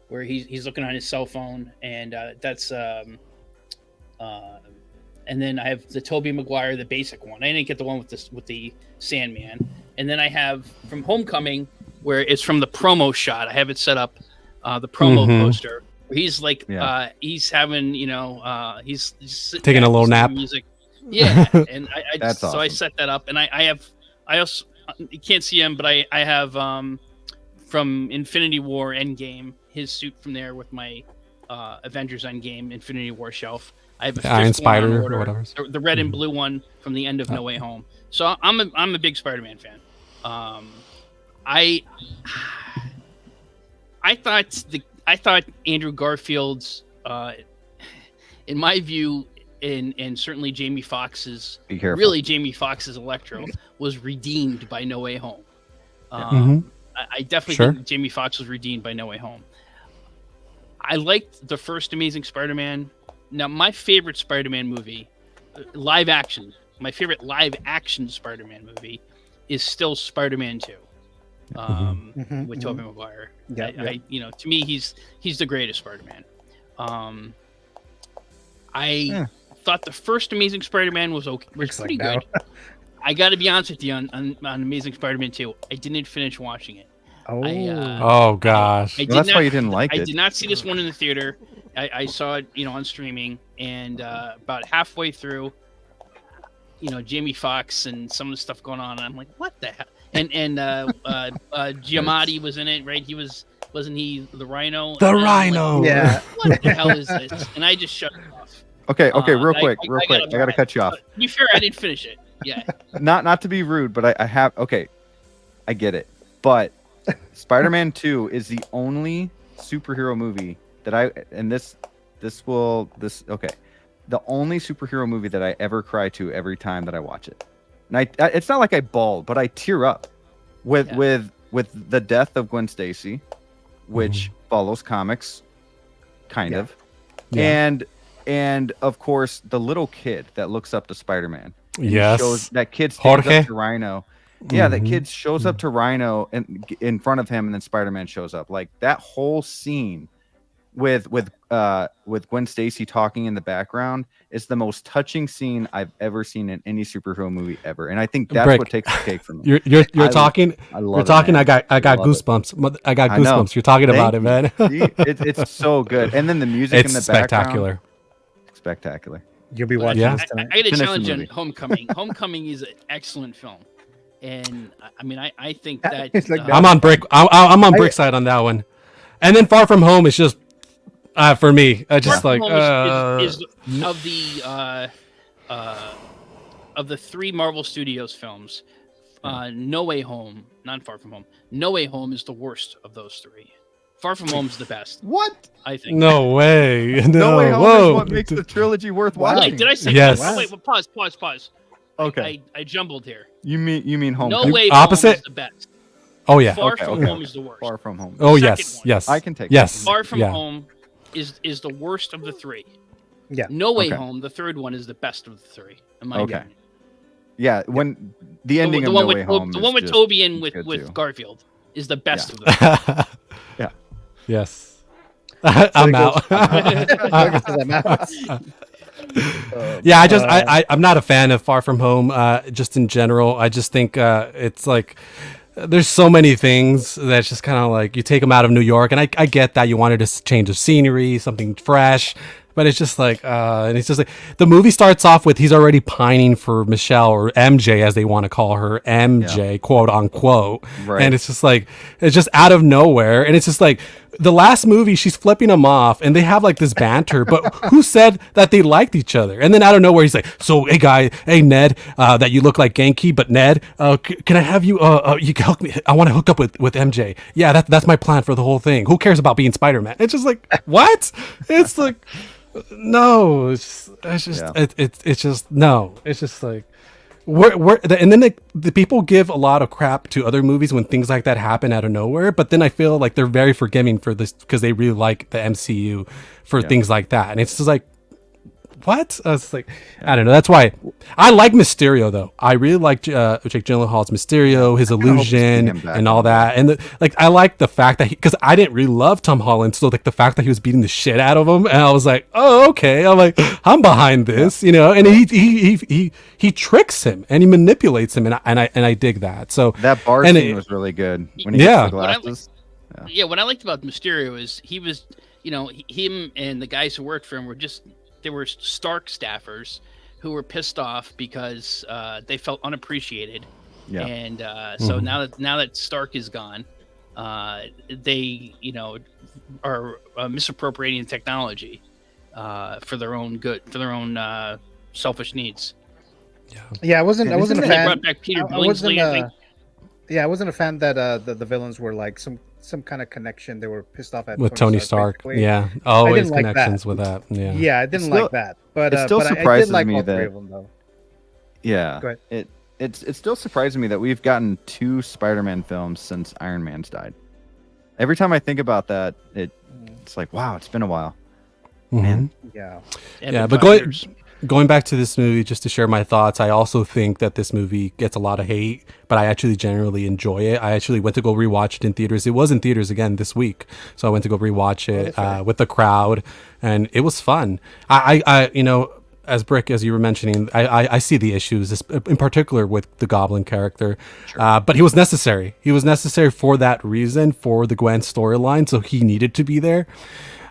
where he's looking on his cell phone, and that's and then I have the Tobey Maguire, the basic one. I didn't get the one with the Sandman, and then I have from Homecoming, where it's from the promo shot. I have it set up, the promo poster. Where he's like, he's having, he's taking a little nap. Music. Yeah, and I That's so awesome. I set that up, and I also, you can't see him, but I have from Infinity War Endgame, his suit from there with my Avengers Endgame Infinity War shelf. I have a Iron fifth one on Spider order, or whatever. the red and blue one from the end of No Way Home. So I'm a big Spider-Man fan. I thought Andrew Garfield's, in my view, and certainly Jamie Foxx's, really Jamie Foxx's Electro was redeemed by No Way Home. I definitely think Jamie Foxx was redeemed by No Way Home. I liked the first Amazing Spider-Man. Now, my favorite Spider-Man movie, my favorite live action Spider-Man movie is still Spider-Man 2. With Tobey Maguire. To me, he's the greatest Spider-Man. I thought the first Amazing Spider-Man was pretty good. I got to be honest with you on Amazing Spider-Man 2. I didn't finish watching it. Oh gosh, that's why you didn't like it. I did not see this one in the theater. I saw it, on streaming, and about halfway through, Jamie Foxx and some of the stuff going on, and I'm like, what the hell? And Giamatti was in it, right? Wasn't he the Rhino? The Rhino. Like, yeah. What the hell is this? And I just shut it off. Okay, real quick. I gotta cut you off. To be fair, I didn't finish it. Yeah. Not to be rude, but I have. Okay, I get it. But Spider-Man 2 is the only superhero movie that the only superhero movie that I ever cry to every time that I watch it. And it's not like I bawl, but I tear up with the death of Gwen Stacy, which follows comics, kind of, and of course the little kid that looks up to Spider-Man. Yes, that kid stands up to Rhino. Yeah, that kid shows up to Rhino and in front of him, and then Spider-Man shows up. Like that whole scene with Gwen Stacy talking in the background is the most touching scene I've ever seen in any superhero movie ever, and I think that's what takes the cake for me. You're talking. I got goosebumps. I got goosebumps. You're talking about it, man. It's so good, and then the music in the background. Spectacular. You'll be watching this tonight. I got a challenge on Homecoming. Homecoming is an excellent film, and I mean, I think that I'm on break. I'm on brick side on that one, and then Far From Home is just. For me, I just like is of the three Marvel Studios films, No Way Home, not Far From Home. No Way Home is the worst of those three. Far From Home is the best. What? I think. No way. No Way Home is what makes the trilogy worth watching. Wait, did I say yes? Wow. Wait, pause. Okay. I jumbled here. You mean Home? No Way Opposite? Home is the best. Oh yeah. Far From Home is the worst. Far From Home. Oh Second yes, one. yes. I can take. Yes. Far From Home is the worst of the three. Yeah. No Way Home, the third one, is the best of the three. In my opinion. Yeah, when the ending of No Way Home, the one with Toby and with Garfield is the best of them. Yeah. Yes. I'm out. Yeah, I'm not a fan of Far From Home. Just in general, I just think it's like. There's so many things that's just kind of like you take them out of New York, and I get that you wanted a change of scenery, something fresh, but it's just like, and it's just like the movie starts off with he's already pining for Michelle, or MJ as they want to call her, MJ, quote unquote, right. And it's just like it's just out of nowhere, and it's just like the last movie she's flipping him off, and they have like this banter, but who said that they liked each other? And then out of nowhere he's like, so hey Ned, that you look like Genki, but Ned, can I have you you can help me? I want to hook up with MJ. Yeah, that's my plan for the whole thing. Who cares about being Spider-Man? It's just like what? It's like no, it's just no. It's just like and then the people give a lot of crap to other movies when things like that happen out of nowhere, but then I feel like they're very forgiving for this because they really like the MCU for things like that, and it's just like what? I was like, I don't know. That's why I like Mysterio though. I really like Jake Gyllenhaal's Mysterio, his hope to see illusion, him back and all one day. that. And like, I like the fact that because I didn't really love Tom Holland, so like the fact that he was beating the shit out of him, and I was like, oh, okay. I'm like, I'm behind this, you know. And he tricks him and he manipulates him, and I dig that. So That bar and scene it- was really good when he Yeah. gets the glasses. Yeah, what I liked about Mysterio is he was, you know, him and the guys who worked for him they were Stark staffers who were pissed off because they felt unappreciated. Yeah. And so now that Stark is gone, they, you know, are misappropriating technology for their own good, for their own selfish needs. Yeah, I wasn't a They fan. brought back Peter I wasn't, Billingsley, I think. Yeah, I wasn't a fan that the villains were like some kind of connection. They were pissed off at with Tony Stark, basically. yeah, always like that. connections with that. Yeah, Yeah, I didn't Still- like that. But it still but I did surprises like me all that- three of them though. Yeah. Go ahead. It's still surprising me that we've gotten 2 Spider-Man films since Iron Man's died. Every time I think about that, it's like, wow, it's been a while. Man. Yeah. Yeah, but going back to this movie, just to share my thoughts, I also think that this movie gets a lot of hate, but I actually generally enjoy it. I actually went to go rewatch it in theaters. It was in theaters again this week, so I went to go rewatch it with the crowd, and it was fun. I you know, as Brick, as you were mentioning, I see the issues, in particular with the Goblin character, but he was necessary. He was necessary for that reason, for the Gwen storyline, so he needed to be there.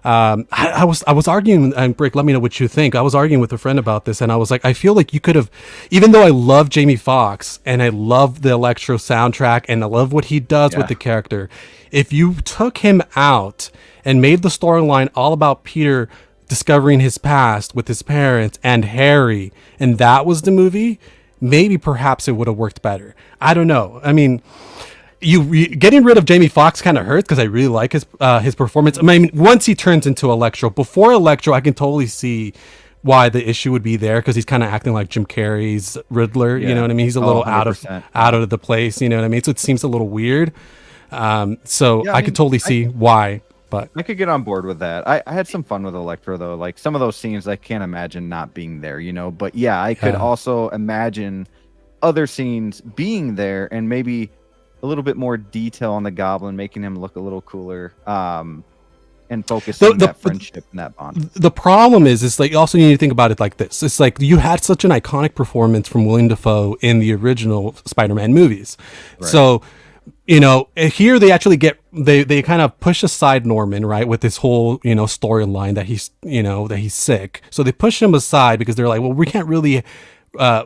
I was arguing, and Brick, let me know what you think. I was arguing with a friend about this, and I was like, I feel like you could have, even though I love Jamie Foxx and I love the Electro soundtrack and I love what he does with the character, if you took him out and made the storyline all about Peter discovering his past with his parents and Harry, and that was the movie, maybe perhaps it would have worked better. I don't know. I mean, you getting rid of Jamie Foxx kind of hurts because I really like his performance. I mean, once he turns into Electro, before Electro, I can totally see why the issue would be there, because he's kind of acting like Jim Carrey's Riddler. You know what I mean? He's a little out of the place. You know what I mean? So it seems a little weird. So I could totally see why. But I could get on board with that. I had some fun with Electro though. Like some of those scenes, I can't imagine not being there. You know, but yeah, I could also imagine other scenes being there and maybe a little bit more detail on the Goblin, making him look a little cooler, and focusing that friendship and that bond. The problem is like, also you need to think about it like this. It's like you had such an iconic performance from William Dafoe in the original Spider-Man movies. Right. So, you know, here they actually they kind of push aside Norman, right, with this whole, you know, storyline that he's sick. So they push him aside because they're like, well, we can't really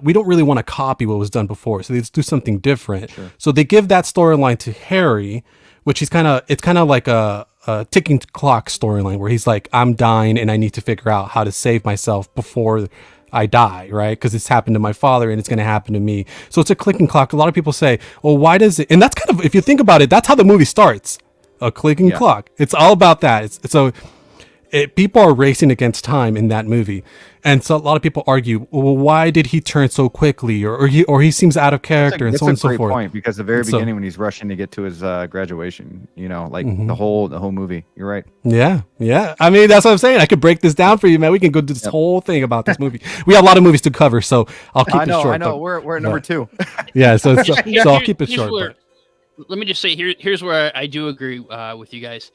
we don't really want to copy what was done before, so let's do something different. Sure. So they give that storyline to Harry, which it's kind of like a ticking clock storyline where he's like, I'm dying and I need to figure out how to save myself before I die, right? Because it's happened to my father and it's going to happen to me. So it's a clicking clock. A lot of people say, well, why does it? And that's kind of, if you think about it, that's how the movie starts. A clicking clock. It's all about that. People are racing against time in that movie, and so a lot of people argue, well, why did he turn so quickly, or he seems out of character, and so on and so forth. That's a great point, because the very beginning when he's rushing to get to his graduation, you know, like the whole movie. You're right. Yeah. I mean, that's what I'm saying. I could break this down for you, man. We can go do this whole thing about this movie. We have a lot of movies to cover, so I'll keep it short. I know. We're at number 2. Yeah, so I'll keep it short. Let me just say here's where I do agree with you guys.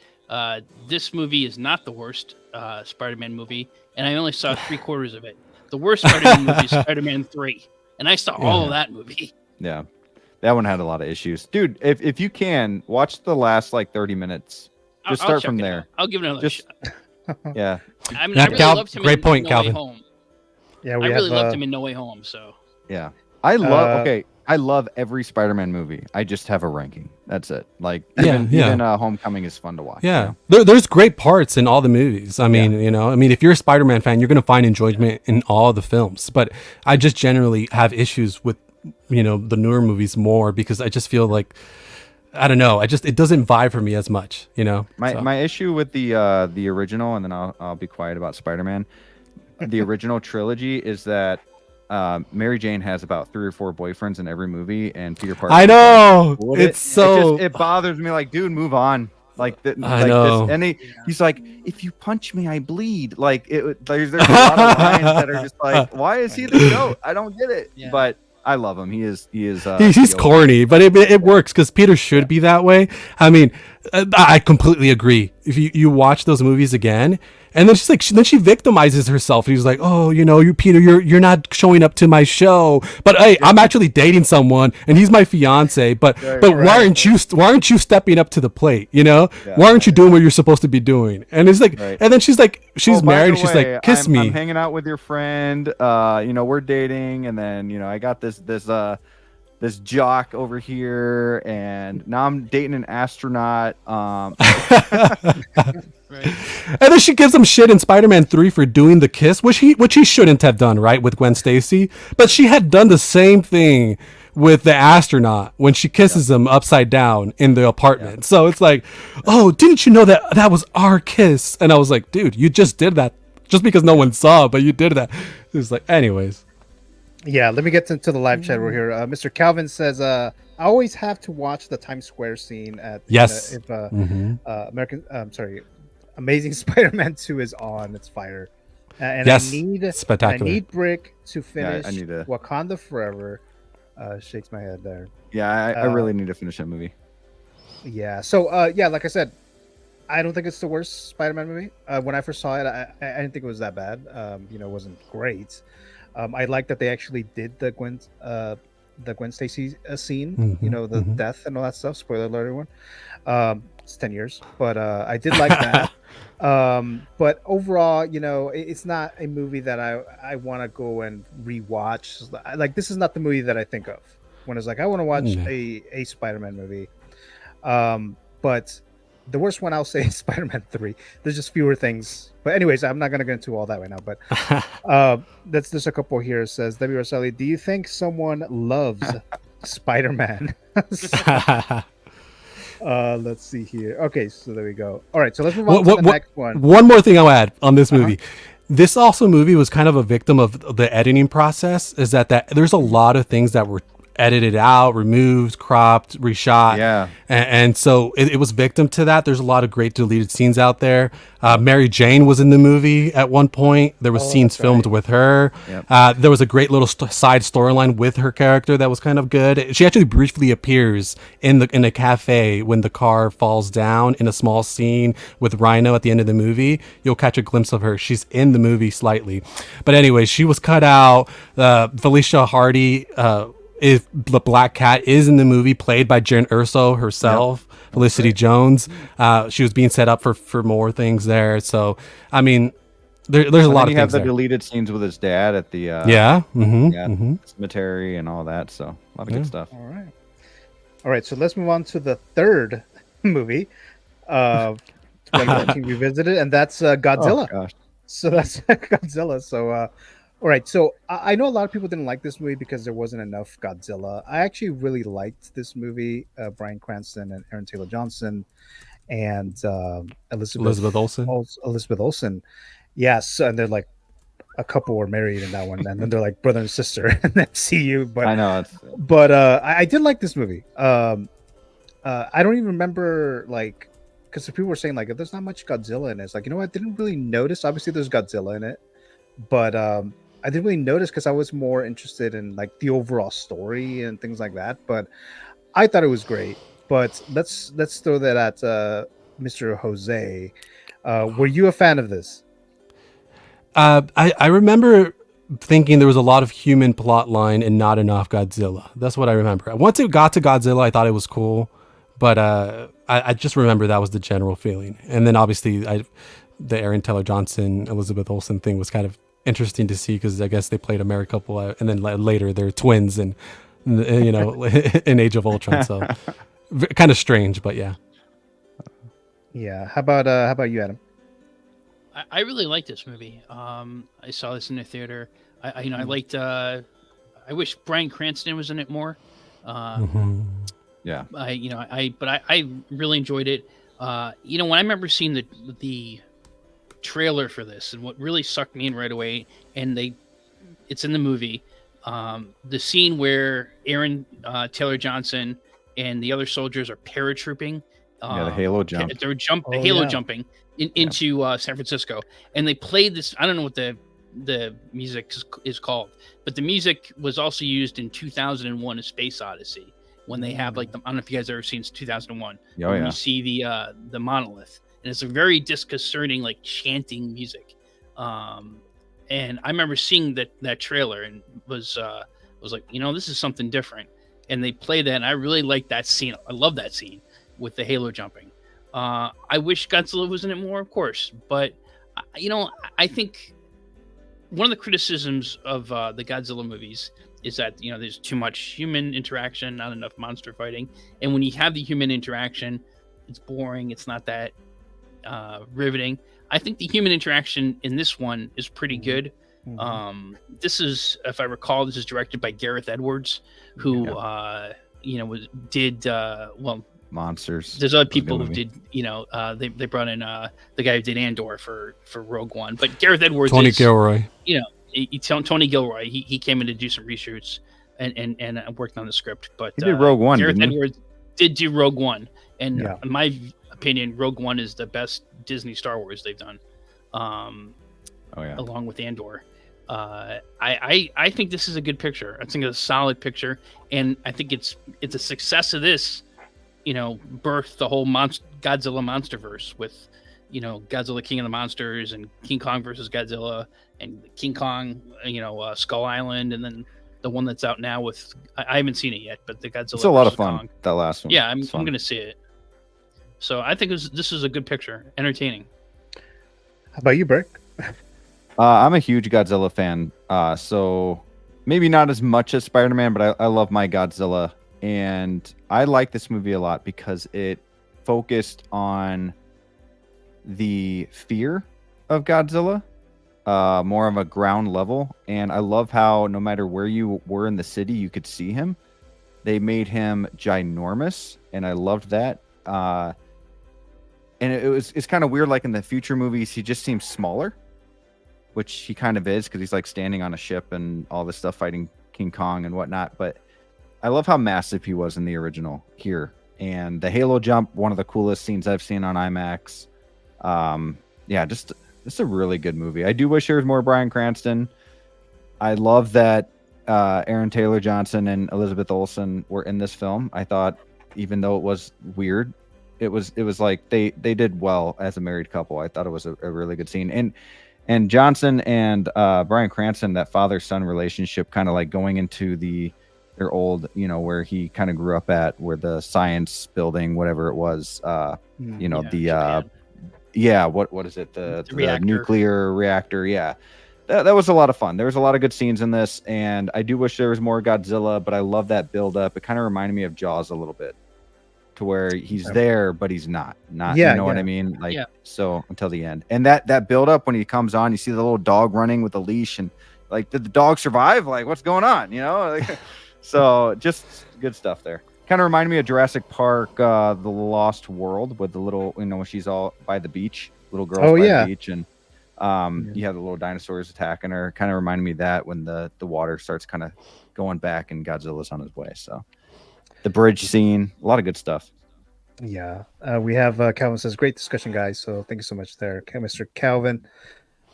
This movie is not the worst Spider-Man movie, and I only saw 3/4 of it. The worst Spider-Man movie is Spider-Man 3, and I saw all of that movie. Yeah, that one had a lot of issues, dude. If you can watch the last like 30 minutes, just start from there. I'll give it another shot. Yeah, I mean, I really loved him. Great point, No Calvin. Way Home. Yeah, I really loved him in No Way Home. So yeah, I love every Spider-Man movie. I just have a ranking. That's it. Like even Homecoming is fun to watch. Yeah, you know? there's great parts in all the movies. I mean, if you're a Spider-Man fan, you're gonna find enjoyment in all the films. But I just generally have issues with the newer movies more, because I just feel like, I don't know, it doesn't vibe for me as much. My issue with the original, and then I'll be quiet about Spider-Man. The original trilogy is that Mary Jane has about 3 or 4 boyfriends in every movie, and Peter Parker. I know, it bothers me. Like, dude, move on. Like that, I like know. this, and he's like, if you punch me, I bleed. Like there's a lot of lines that are just like, why is he the goat? I don't get it. Yeah. But I love him. He is he's the corny, but it works because Peter should be that way. I mean, I completely agree. If you watch those movies again, and then she's like, then she victimizes herself. And he's like, oh, you Peter, you're not showing up to my show. But hey, I'm actually dating someone, and he's my fiance. But why aren't you stepping up to the plate? Yeah. Why aren't you doing what you're supposed to be doing? And it's like, and then she's like, she's by married. the She's way, like, kiss me. I'm hanging out with your friend. We're dating, and then I got this jock over here, and now I'm dating an astronaut. Right. And then she gives him shit in Spider-Man 3 for doing the kiss, which he shouldn't have done, right, with Gwen Stacy. But she had done the same thing with the astronaut when she kisses him upside down in the apartment. So it's like, oh, didn't you know that was our kiss? And I was like, dude, you just did that just because no one saw, but you did that. It's like, anyways. Yeah, let me get into the live chat. We're here. Mr. Calvin says, I always have to watch the Times Square scene at Yes. Amazing Spider-Man 2 is on. It's fire. And Yes, I spectacular. need Brick to finish I need to- Wakanda Forever. Shakes my head there. Yeah, I really need to finish that movie. Yeah. So, like I said, I don't think it's the worst Spider-Man movie. When I first saw it, I didn't think it was that bad. It wasn't great. I like that they actually did the Gwen Stacy scene. The death and all that stuff. Spoiler alert, everyone. It's 10 years, but I did like that. But overall, it's not a movie that I want to go and rewatch. Like, this is not the movie that I think of when it's like I want to watch a Spider-Man movie. But the worst one I'll say is Spider-Man 3. There's just fewer things. But anyways, I'm not gonna get into all that right now. But there's a couple here. It says W. Rosselli, do you think someone loves Spider-Man? Let's see here. Okay, so there we go. All right, so let's move on to the next one. One more thing I'll add on this movie. This movie was kind of a victim of the editing process. Is that there's a lot of things that were edited out, removed, cropped, reshot. Yeah. And so it was victim to that. There's a lot of great deleted scenes out there. Mary Jane was in the movie at one point. There was scenes filmed with her. Yep. There was a great little side storyline with her character that was kind of good. She actually briefly appears in a cafe when the car falls down in a small scene with Rhino at the end of the movie. You'll catch a glimpse of her. She's in the movie slightly. But anyway, she was cut out. Felicia Hardy, if the Black Cat is in the movie, played by Jen Erso herself. Yep. Felicity Jones. She was being set up for more things there. So I mean, there's a lot of things. You have the deleted scenes with his dad at the cemetery and all that. So a lot of good stuff. All right. So let's move on to the third movie of 2014 revisited, and that's Godzilla. Oh, gosh. So that's Godzilla. So all right, so I know a lot of people didn't like this movie because there wasn't enough Godzilla. I actually really liked this movie. Bryan Cranston and Aaron Taylor Johnson and Elizabeth Olsen. Yes, and they're like a couple were married in that one, and then they're like brother and sister in MCU. But I know. But I did like this movie. I don't even remember because people were saying there's not much Godzilla in it. It's I didn't really notice. Obviously, there's Godzilla in it, but I didn't really notice because I was more interested in the overall story and things like that. But I thought it was great. But let's throw that at Mr. Jose. Were you a fan of this? I remember thinking there was a lot of human plot line and not enough Godzilla. That's what I remember. Once it got to Godzilla, I thought it was cool. But I just remember that was the general feeling. And then obviously the Aaron Taylor Johnson, Elizabeth Olsen thing was kind of interesting to see because I guess they played a married couple and then later they're twins and in Age of Ultron. So kind of strange, but yeah. Yeah. How about you, Adam? I really like this movie. I saw this in the theater. I liked. I wish Bryan Cranston was in it more. Yeah. I really enjoyed it. When I remember seeing the trailer for this, and what really sucked me in right away, and it's in the movie, the scene where Aaron Taylor Johnson and the other soldiers are paratrooping Yeah, the Halo jump. They were Oh, Halo yeah. jumping into San Francisco, and they played this. I don't know what the music is called, but the music was also used in 2001: A Space Odyssey when they have like I don't know if you guys ever seen 2001. Oh, when yeah. you see the monolith, and it's a very disconcerting like chanting music. And I remember seeing that trailer and was like, this is something different. And they play that, and I really like that scene. I love that scene with the Halo jumping. I wish Godzilla was in it more, of course, but I think one of the criticisms of the Godzilla movies is that there's too much human interaction, not enough monster fighting, and when you have the human interaction, it's boring. It's not that riveting. I think the human interaction in this one is pretty good. This is, if I recall, this is directed by Gareth Edwards, who did Monsters. There's other people who did, they brought in the guy who did Andor for Rogue One, but Gareth Edwards, Tony Gilroy. Tony Gilroy, he came in to do some reshoots and worked on the script. But he did Rogue One. Gareth didn't he? Edwards did do Rogue One, and in my opinion, Rogue One is the best Disney Star Wars they've done. Along with Andor. I think this is a good picture. I think it's a solid picture, and I think it's a success of this. Birthed the whole Godzilla monsterverse with, Godzilla King of the Monsters and King Kong versus Godzilla and King Kong, Skull Island, and then the one that's out now with I haven't seen it yet, but the Godzilla. It's a lot of versus fun. Kong. That last one. Yeah, I'm going to see it. So I think this is a good picture, entertaining. How about you, Burke? I'm a huge Godzilla fan. So maybe not as much as Spider-Man, but I love my Godzilla. And I like this movie a lot because it focused on the fear of Godzilla, more of a ground level. And I love how no matter where you were in the city, you could see him. They made him ginormous, and I loved that. And it's kind of weird, like in the future movies, he just seems smaller, which he kind of is because he's like standing on a ship and all this stuff fighting King Kong and whatnot. But I love how massive he was in the original here. And the Halo jump, one of the coolest scenes I've seen on IMAX. Just a really good movie. I do wish there was more Bryan Cranston. I love that Aaron Taylor Johnson and Elizabeth Olsen were in this film. I thought, even though it was weird, it was like they did well as a married couple. I thought it was a really good scene. And Johnson and Bryan Cranston, that father-son relationship, kind of like going into their old, where he kind of grew up at, where the science building, whatever it was, what is it? The nuclear reactor. Yeah. That was a lot of fun. There was a lot of good scenes in this, and I do wish there was more Godzilla, but I love that build up. It kind of reminded me of Jaws a little bit, to where he's there, but he's not, what I mean? So until the end. And that build up when he comes on, you see the little dog running with a leash, and like, did the dog survive? Like, what's going on? So just good stuff there. Kind of reminded me of Jurassic Park, The Lost World, with the little, when she's all by the beach, little girls by the beach, and you have the little dinosaurs attacking her. Kind of reminded me of that when the water starts kind of going back and Godzilla's on his way. So the bridge scene, a lot of good stuff. Yeah, we have Calvin says, great discussion, guys. So thank you so much there, Mr. Calvin.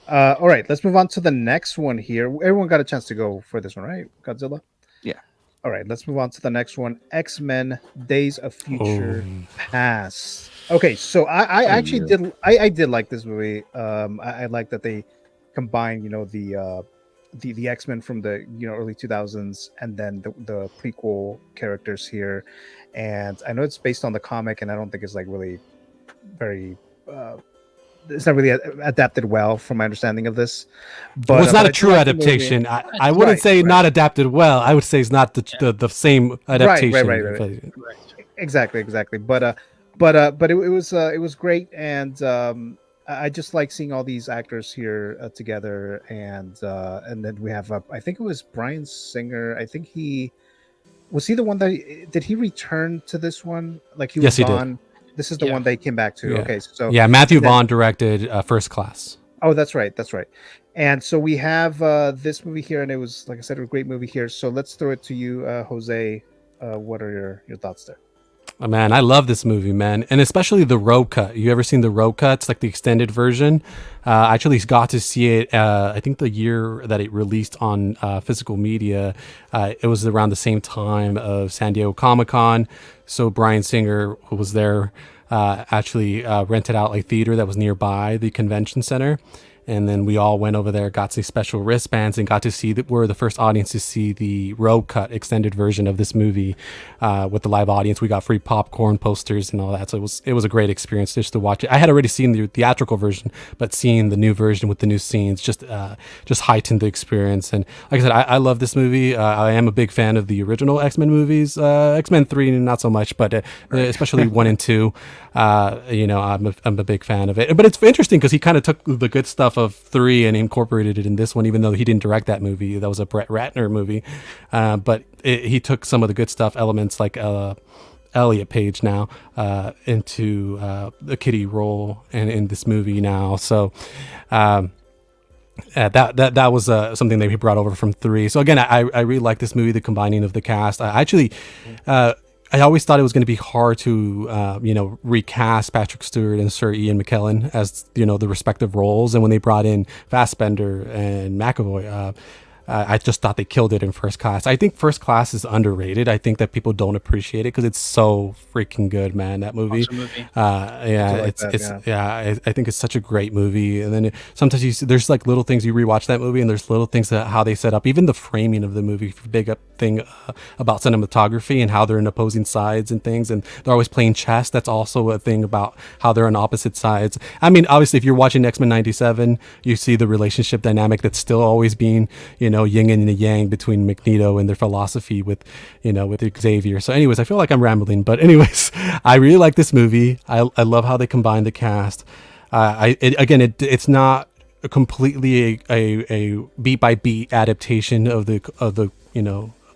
All right, let's move on to the next one here. Everyone got a chance to go for this one, right? Godzilla? Yeah. All right, let's move on to the next one. X-Men Days of Future Past. Okay, so I actually did like this movie. I like that they combined, the X-Men from the early 2000s and then the prequel characters here. And I know it's based on the comic, and I don't think it's like really very it's not really adapted well from my understanding of this. But it's not a true adaptation. I wouldn't say not adapted well. I would say it's not the same adaptation. Right. Exactly. But it was great, and I just like seeing all these actors here together, and then we have I think it was Bryan Singer. I think he the one that did he return to this one? Like he was Vaughn. This is the one they came back to. Yeah. Okay, so Matthew Vaughn directed First Class. Oh, that's right. And so we have this movie here, and it was, like I said, a great movie here. So let's throw it to you, Jose. What are your thoughts there? Man, I love this movie, man, and especially the road cut. You ever seen the road cuts, like the extended version? I actually got to see it. I think the year that it released on physical media, it was around the same time of San Diego Comic-Con. So Bryan Singer, who was there, actually rented out a theater that was nearby the convention center. And then we all went over there, got some special wristbands, and got to see that we're the first audience to see the road cut extended version of this movie with the live audience. We got free popcorn, posters, and all that. So it was a great experience just to watch it. I had already seen the theatrical version, but seeing the new version with the new scenes just heightened the experience. And like I said, I love this movie. I am a big fan of the original X-Men movies. X-Men 3 not so much, but especially 1 and 2. I'm a big fan of it. But it's interesting because he kind of took the good stuff of 3 and incorporated it in this one, even though he didn't direct that movie. That was a Brett Ratner movie. But he took some of the good stuff, elements like Elliot Page now, into the Kitty role in this movie now. So that was something that he brought over from 3. So again, I really like this movie, the combining of the cast. I always thought it was going to be hard to, recast Patrick Stewart and Sir Ian McKellen as, the respective roles. And when they brought in Fassbender and McAvoy, I just thought they killed it in First Class. I think First Class is underrated. I think that people don't appreciate it because it's so freaking good, man. That movie. Awesome movie. I think it's such a great movie. And then sometimes you see, there's like little things you rewatch that movie, and there's little things that how they set up, even the framing of the movie, big up thing about cinematography and how they're in opposing sides and things, and they're always playing chess. That's also a thing about how they're on opposite sides. I mean, obviously, if you're watching X-Men '97, you see the relationship dynamic that's still always being, yin and yang between Magneto and their philosophy with Xavier. So anyways, I feel like I'm rambling, but anyways, I really like this movie. I love how they combine the cast. It's not completely a beat by beat adaptation of the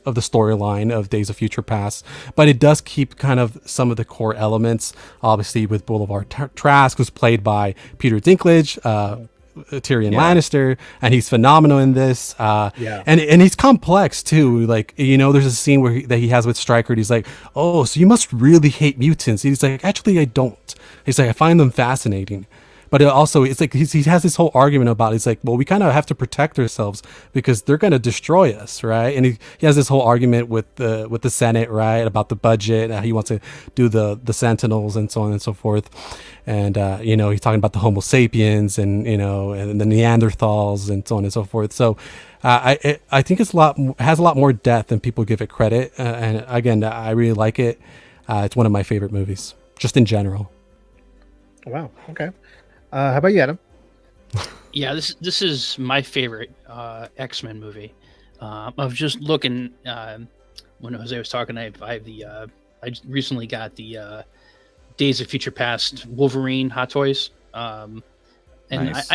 storyline of Days of Future Past, but it does keep kind of some of the core elements. Obviously, with Boulevard Trask, who's played by Peter Dinklage, Tyrion Lannister, and he's phenomenal in this. And he's complex too. Like, there's a scene that he has with Stryker. He's like, "Oh, so you must really hate mutants." He's like, "Actually, I don't." He's like, "I find them fascinating." But it's like he has this whole argument about, he's like, well, we kind of have to protect ourselves because they're going to destroy us, right? And he has this whole argument with the Senate, right, about the budget. He wants to do the Sentinels and so on and so forth. And he's talking about the Homo sapiens and and the Neanderthals and so on and so forth. So I think has a lot more depth than people give it credit. And again, I really like it. It's one of my favorite movies, just in general. Wow. Okay. How about you, Adam? Yeah, this is my favorite X-Men movie. I was just looking when Jose was talking. I recently got the Days of Future Past Wolverine Hot Toys, and Nice.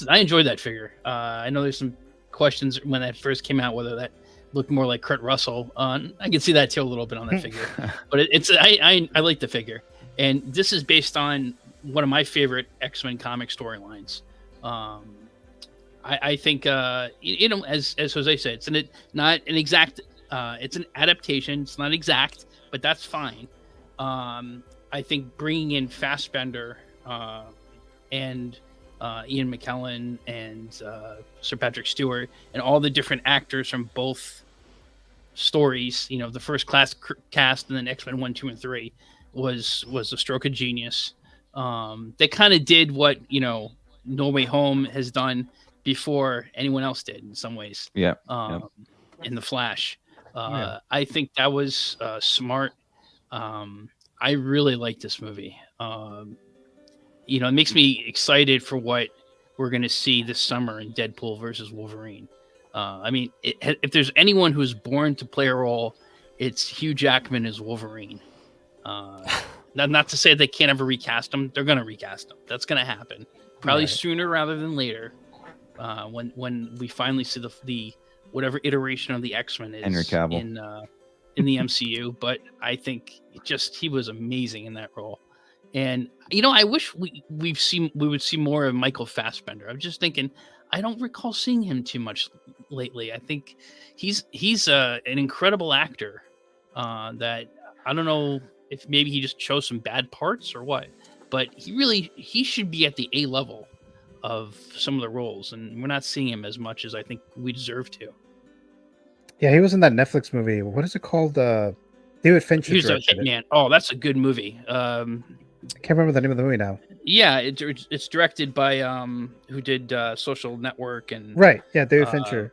I enjoyed that figure. I know there's some questions when that first came out whether that looked more like Kurt Russell. I can see that too a little bit on that figure, but I like the figure, and this is based on one of my favorite X-Men comic storylines. I think as Jose said, it's not an exact. It's an adaptation. It's not exact, but that's fine. I think bringing in Fassbender and Ian McKellen and Sir Patrick Stewart and all the different actors from both stories, the First Class cast and then X-Men 1, 2, and 3 was a stroke of genius. They kind of did what No Way Home has done before anyone else did in some ways. Yeah. In the Flash, I think that was smart. I really like this movie. It makes me excited for what we're going to see this summer in Deadpool versus Wolverine. If there's anyone who's born to play a role, it's Hugh Jackman as Wolverine. Not to say they can't ever recast him. They're going to recast him. That's going to happen. Probably sooner rather than later. When we finally see the whatever iteration of the X-Men is Henry Cavill. in the MCU. But I think he was amazing in that role. And I wish we would see more of Michael Fassbender. I'm just thinking, I don't recall seeing him too much lately. I think he's an incredible actor. That I don't know if maybe he just chose some bad parts or what. But he should be at the A level of some of the roles, and we're not seeing him as much as I think we deserve to. Yeah, he was in that Netflix movie. What is it called? David Fincher. He's a directed it. hitman. Oh, that's a good movie. I can't remember the name of the movie now. Yeah, it's directed by who did Social Network and Right. Yeah, David Fincher.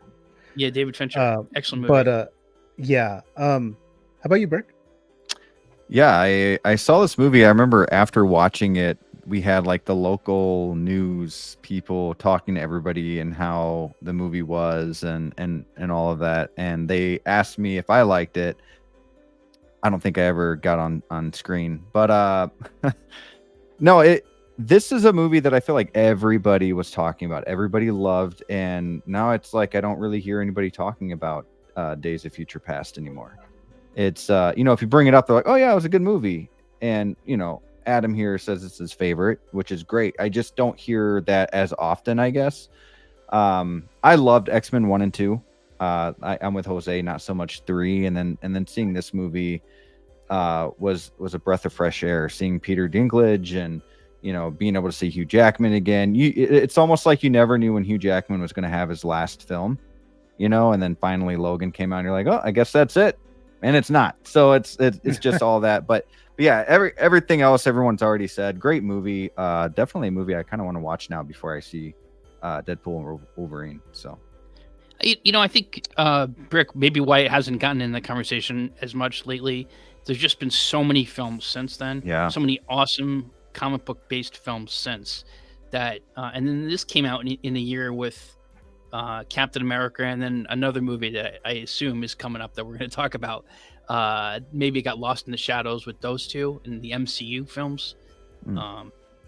Yeah, David Fincher. Excellent movie. But yeah. How about you, Brick? Yeah, I saw this movie. I remember after watching it, we had like the local news people talking to everybody and how the movie was and all of that. And they asked me if I liked it. I don't think I ever got on screen, but no, this is a movie that I feel like everybody was talking about. Everybody loved, and now it's like I don't really hear anybody talking about Days of Future Past anymore. It's if you bring it up, they're like, oh yeah, it was a good movie. And Adam here says it's his favorite, which is great. I just don't hear that as often, I guess. I loved X-Men 1 and 2. I'm with Jose, not so much 3, and then seeing this movie was a breath of fresh air. Seeing Peter Dinklage and being able to see Hugh Jackman again. It's almost like you never knew when Hugh Jackman was going to have his last film, and then finally Logan came out and you're like, oh, I guess that's it. And it's not. So it's just all that. But yeah, everything else everyone's already said. Great movie. Definitely a movie I kind of want to watch now before I see Deadpool and Wolverine. So I think Brick, maybe why it hasn't gotten in the conversation as much lately. There's just been so many films since then. Yeah. So many awesome comic book based films since that. And then this came out in a year with Captain America, and then another movie that I assume is coming up that we're going to talk about. Maybe it got lost in the shadows with those two in the MCU films.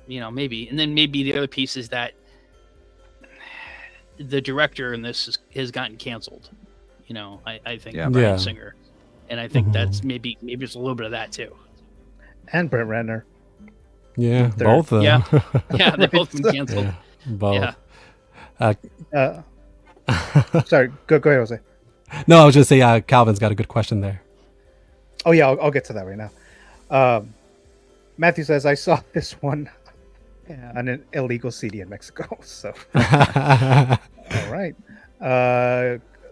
Maybe. And then maybe the other piece is that the director in this has gotten canceled. I think Bryan Singer, and I think that's maybe it's a little bit of that too. And Brent Ratner. Yeah, both of them. Yeah, they've both been canceled. Yeah, both. Yeah. Sorry, go ahead, Jose. No, I was just saying Calvin's got a good question there. Oh yeah, I'll get to that right now. Matthew says I saw this one on an illegal CD in Mexico. So, all right.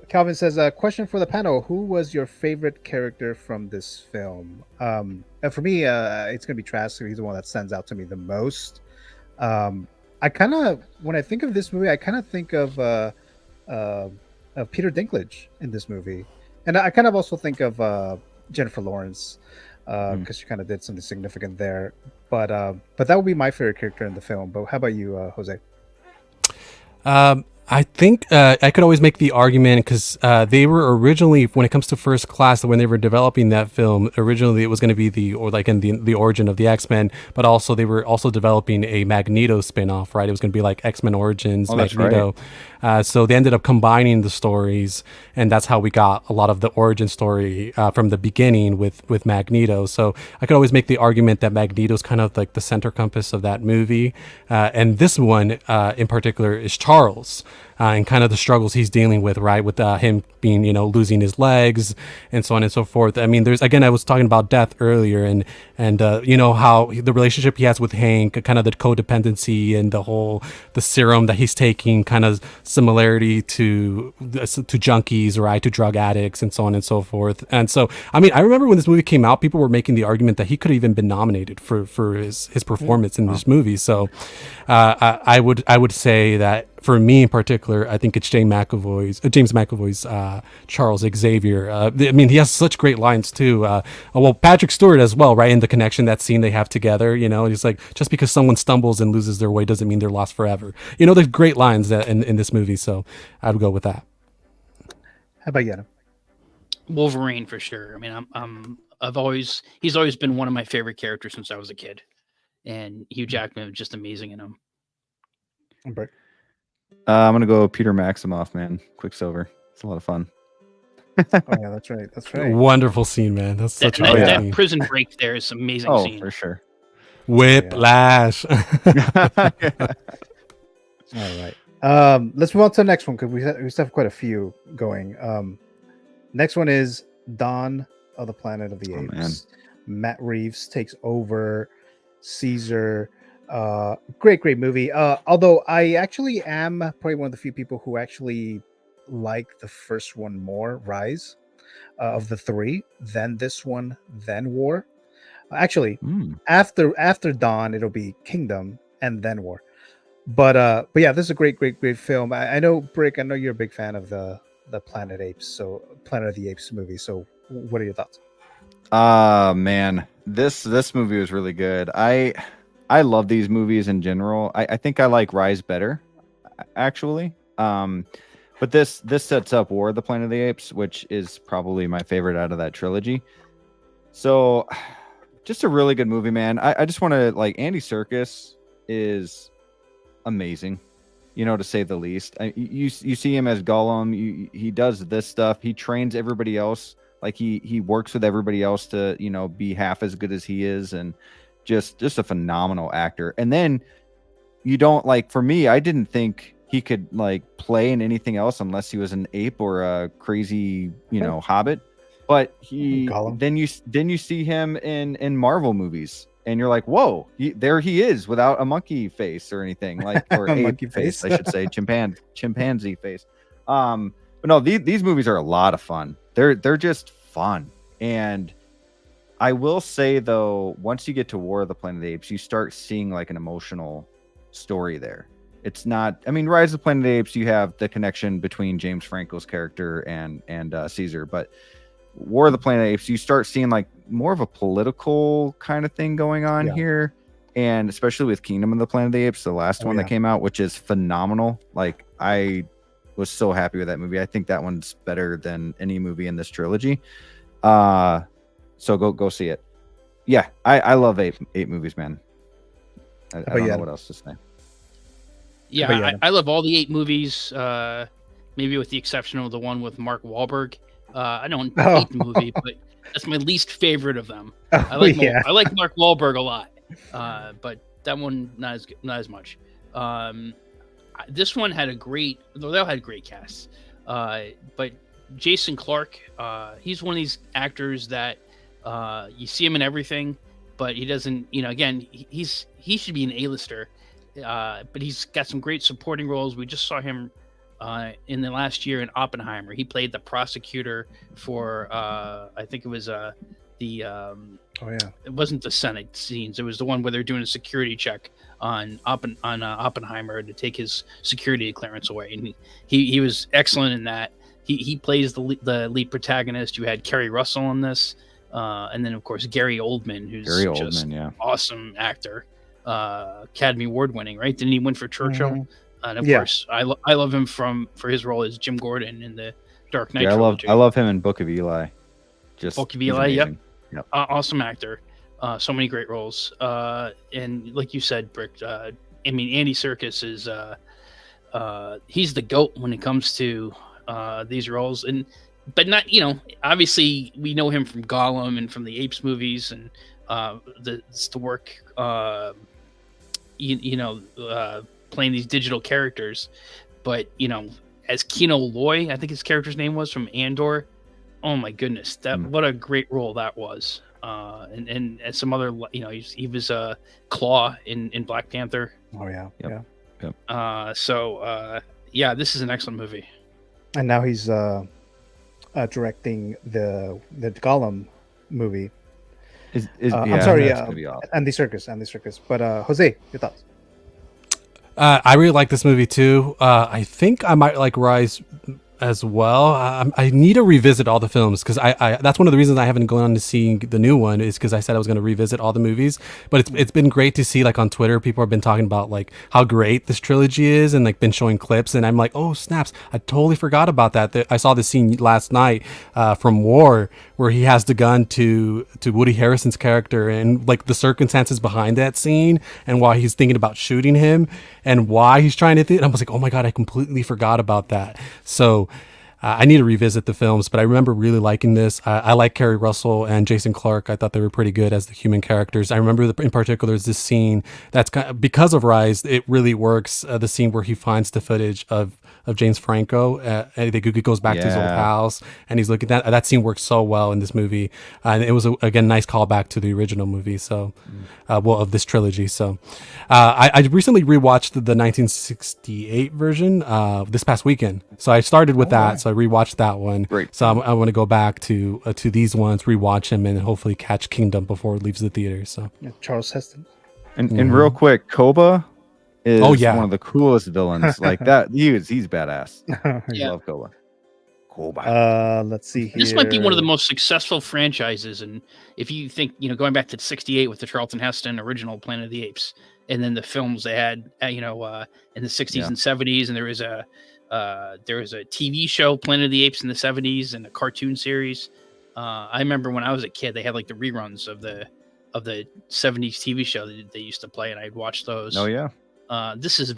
Calvin says, a question for the panel: who was your favorite character from this film? And for me, it's gonna be Trask. He's the one that stands out to me the most. I kind of, when I think of this movie, I kind of think of Peter Dinklage in this movie, and I kind of also think of Jennifer Lawrence because she kind of did something significant there. But that would be my favorite character in the film. But how about you, Jose? I think I could always make the argument because they were originally, when it comes to First Class, when they were developing that film, originally it was going to be the origin of the X-Men, but also they were also developing a Magneto spin-off, right? It was going to be like X-Men Origins, Magneto. Right. So they ended up combining the stories, and that's how we got a lot of the origin story from the beginning with Magneto. So I could always make the argument that Magneto's kind of like the center compass of that movie. And this one in particular is Charles. And kind of the struggles he's dealing with, right? With him being, losing his legs and so on and so forth. I mean, I was talking about death earlier and how the relationship he has with Hank, kind of the codependency and the serum that he's taking, kind of similarity to junkies, right? To drug addicts and so on and so forth. And so, I mean, I remember when this movie came out, people were making the argument that he could have even been nominated for his performance in this movie. So I would say that for me in particular, I think it's James McAvoy's Charles Xavier. I mean, he has such great lines too. Patrick Stewart as well, right? In the connection, that scene they have together, he's like, just because someone stumbles and loses their way doesn't mean they're lost forever. There's great lines in this movie, so I'd go with that. How about you, Adam? Wolverine for sure. I mean, he's always been one of my favorite characters since I was a kid, and Hugh Jackman is just amazing in him. I'm gonna go Peter Maximoff, man. Quicksilver. It's a lot of fun. Oh yeah, that's right. That's right. Wonderful scene, man. That's such a great that scene. prison break there is amazing. Oh, scene. for sure. Whiplash. All right. Let's move on to the next one because we still have quite a few going. Next one is Dawn of the Planet of the Apes. Matt Reeves takes over Caesar. Great movie. Although I actually am probably one of the few people who actually like the first one more, Rise, of the three, than this one, than War. Actually, after Dawn, it'll be Kingdom and then War. But yeah, this is a great film. I know, Brick. I know you're a big fan of the Planet of the Apes movie. So, what are your thoughts? Man, this movie was really good. I love these movies in general. I think I like Rise better, actually. But this sets up War of the Planet of the Apes, which is probably my favorite out of that trilogy. So, just a really good movie, man. I just want to, like, Andy Serkis is amazing, to say the least. You see him as Gollum. He does this stuff. He trains everybody else. Like he works with everybody else to, be half as good as he is, and just a phenomenal actor. And then you don't, like, for me, I didn't think he could, like, play in anything else unless he was an ape or a crazy, hobbit. But then you see him in Marvel movies, and you're like, whoa, there he is without a monkey face or anything, like, or ape monkey face, I should say, chimpanzee face. But no, these movies are a lot of fun. They're just fun. And I will say, though, once you get to War of the Planet of the Apes, you start seeing, like, an emotional story there. It's not, I mean, Rise of the Planet of the Apes, you have the connection between James Franco's character and Caesar, but War of the Planet of the Apes, you start seeing, like, more of a political kind of thing going on here, and especially with Kingdom of the Planet of the Apes, the last one that came out, which is phenomenal. Like, I was so happy with that movie. I think that one's better than any movie in this trilogy. So go see it. Yeah, I love eight movies, man. I don't know what else to say. Yeah, I love all the 8 movies. Maybe with the exception of the one with Mark Wahlberg. I don't hate the movie, but that's my least favorite of them. I like Mark Wahlberg a lot, but that one not as much. This one had they all had great casts, but Jason Clarke, he's one of these actors that you see him in everything, but he doesn't. Again, he should be an A-lister, but he's got some great supporting roles. We just saw him in the last year in Oppenheimer. He played the prosecutor for I think it was it wasn't the Senate scenes. It was the one where they're doing a security check on Oppenheimer to take his security clearance away, and he was excellent in that. He plays the lead protagonist. You had Kerry Russell in this, and then of course Gary Oldman, who's just awesome actor, Academy Award winning, right? Didn't he win for Churchill? Mm-hmm. And of course, I love him for his role as Jim Gordon in the Dark Knight trilogy. I love him in Book of Eli. Book of Eli, yep. Awesome actor. So many great roles. And like you said, Brick, I mean, Andy Serkis is he's the GOAT when it comes to these roles. But not, obviously we know him from Gollum and from the Apes movies, and the work, playing these digital characters. But, as Kino Loy, I think his character's name was, from Andor. Oh my goodness, what a great role that was. And as some other, he was Claw in Black Panther. Oh yeah, yeah. This is an excellent movie. And now he's directing the Gollum movie. I'm sorry, Andy Serkis. But Jose, your thoughts? I really like this movie too. I think I might like Rise as well. I need to revisit all the films, because I that's one of the reasons I haven't gone on to seeing the new one, is because I said I was going to revisit all the movies. But it's been great to see, like, on Twitter, people have been talking about, like, how great this trilogy is, and, like, been showing clips, and I'm like, oh snaps, I totally forgot about that. I saw the scene last night from War, where he has the gun to Woody Harrelson's character, and, like, the circumstances behind that scene, and why he's thinking about shooting him, and why he's trying to I was like, oh my god, I completely forgot about that. So I need to revisit the films, but I remember really liking this. I like Kerry Russell and Jason Clarke. I thought they were pretty good as the human characters. I remember in particular is this scene that's kind of, because of Rise, it really works. The scene where he finds the footage of James Franco, and he goes back to his old Yeah. house, and he's looking at that. That scene works so well in this movie, and it was again nice callback to the original movie. So, well, of this trilogy. So, I recently rewatched the 1968 version this past weekend. So I started with that. So I rewatched that one. Great. So I want to go back to these ones, rewatch them, and hopefully catch Kingdom before it leaves the theater. So Yeah, Charles Heston. And real quick, Koba is Oh, yeah. one of the coolest villains. Like that, he's badass. I Yeah. love Koba. Koba. Let's see here. This might be one of the most successful franchises, and if you think, going back to '68 with the Charlton Heston original Planet of the Apes, and then the films they had, in the '60s Yeah. and '70s, and there was a TV show Planet of the Apes in the '70s and a cartoon series. I remember when I was a kid, they had like the reruns of the '70s TV show that they used to play, and I'd watch those. Oh yeah. This has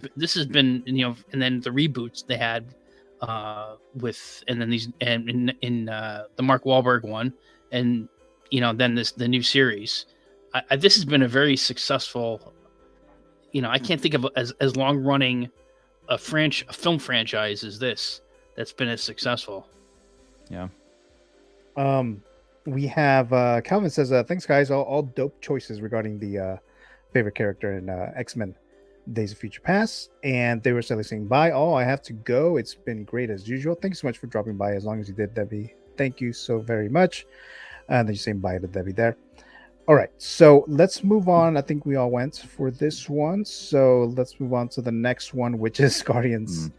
been, and then the reboots they had with, and then these, and in the Mark Wahlberg one, and then the new series. This has been a very successful. I can't think of as long running a film franchise as this that's been as successful. Yeah. We have Calvin says, thanks guys, all dope choices regarding the favorite character in X-Men Days of Future Past. And they were suddenly saying, bye all, I have to go. It's been great as usual. Thanks so much for dropping by, as long as you did, Debbie. Thank you so very much. And then you're saying bye to Debbie there. All right, so let's move on. I think we all went for this one, so let's move on to the next one, which is Guardians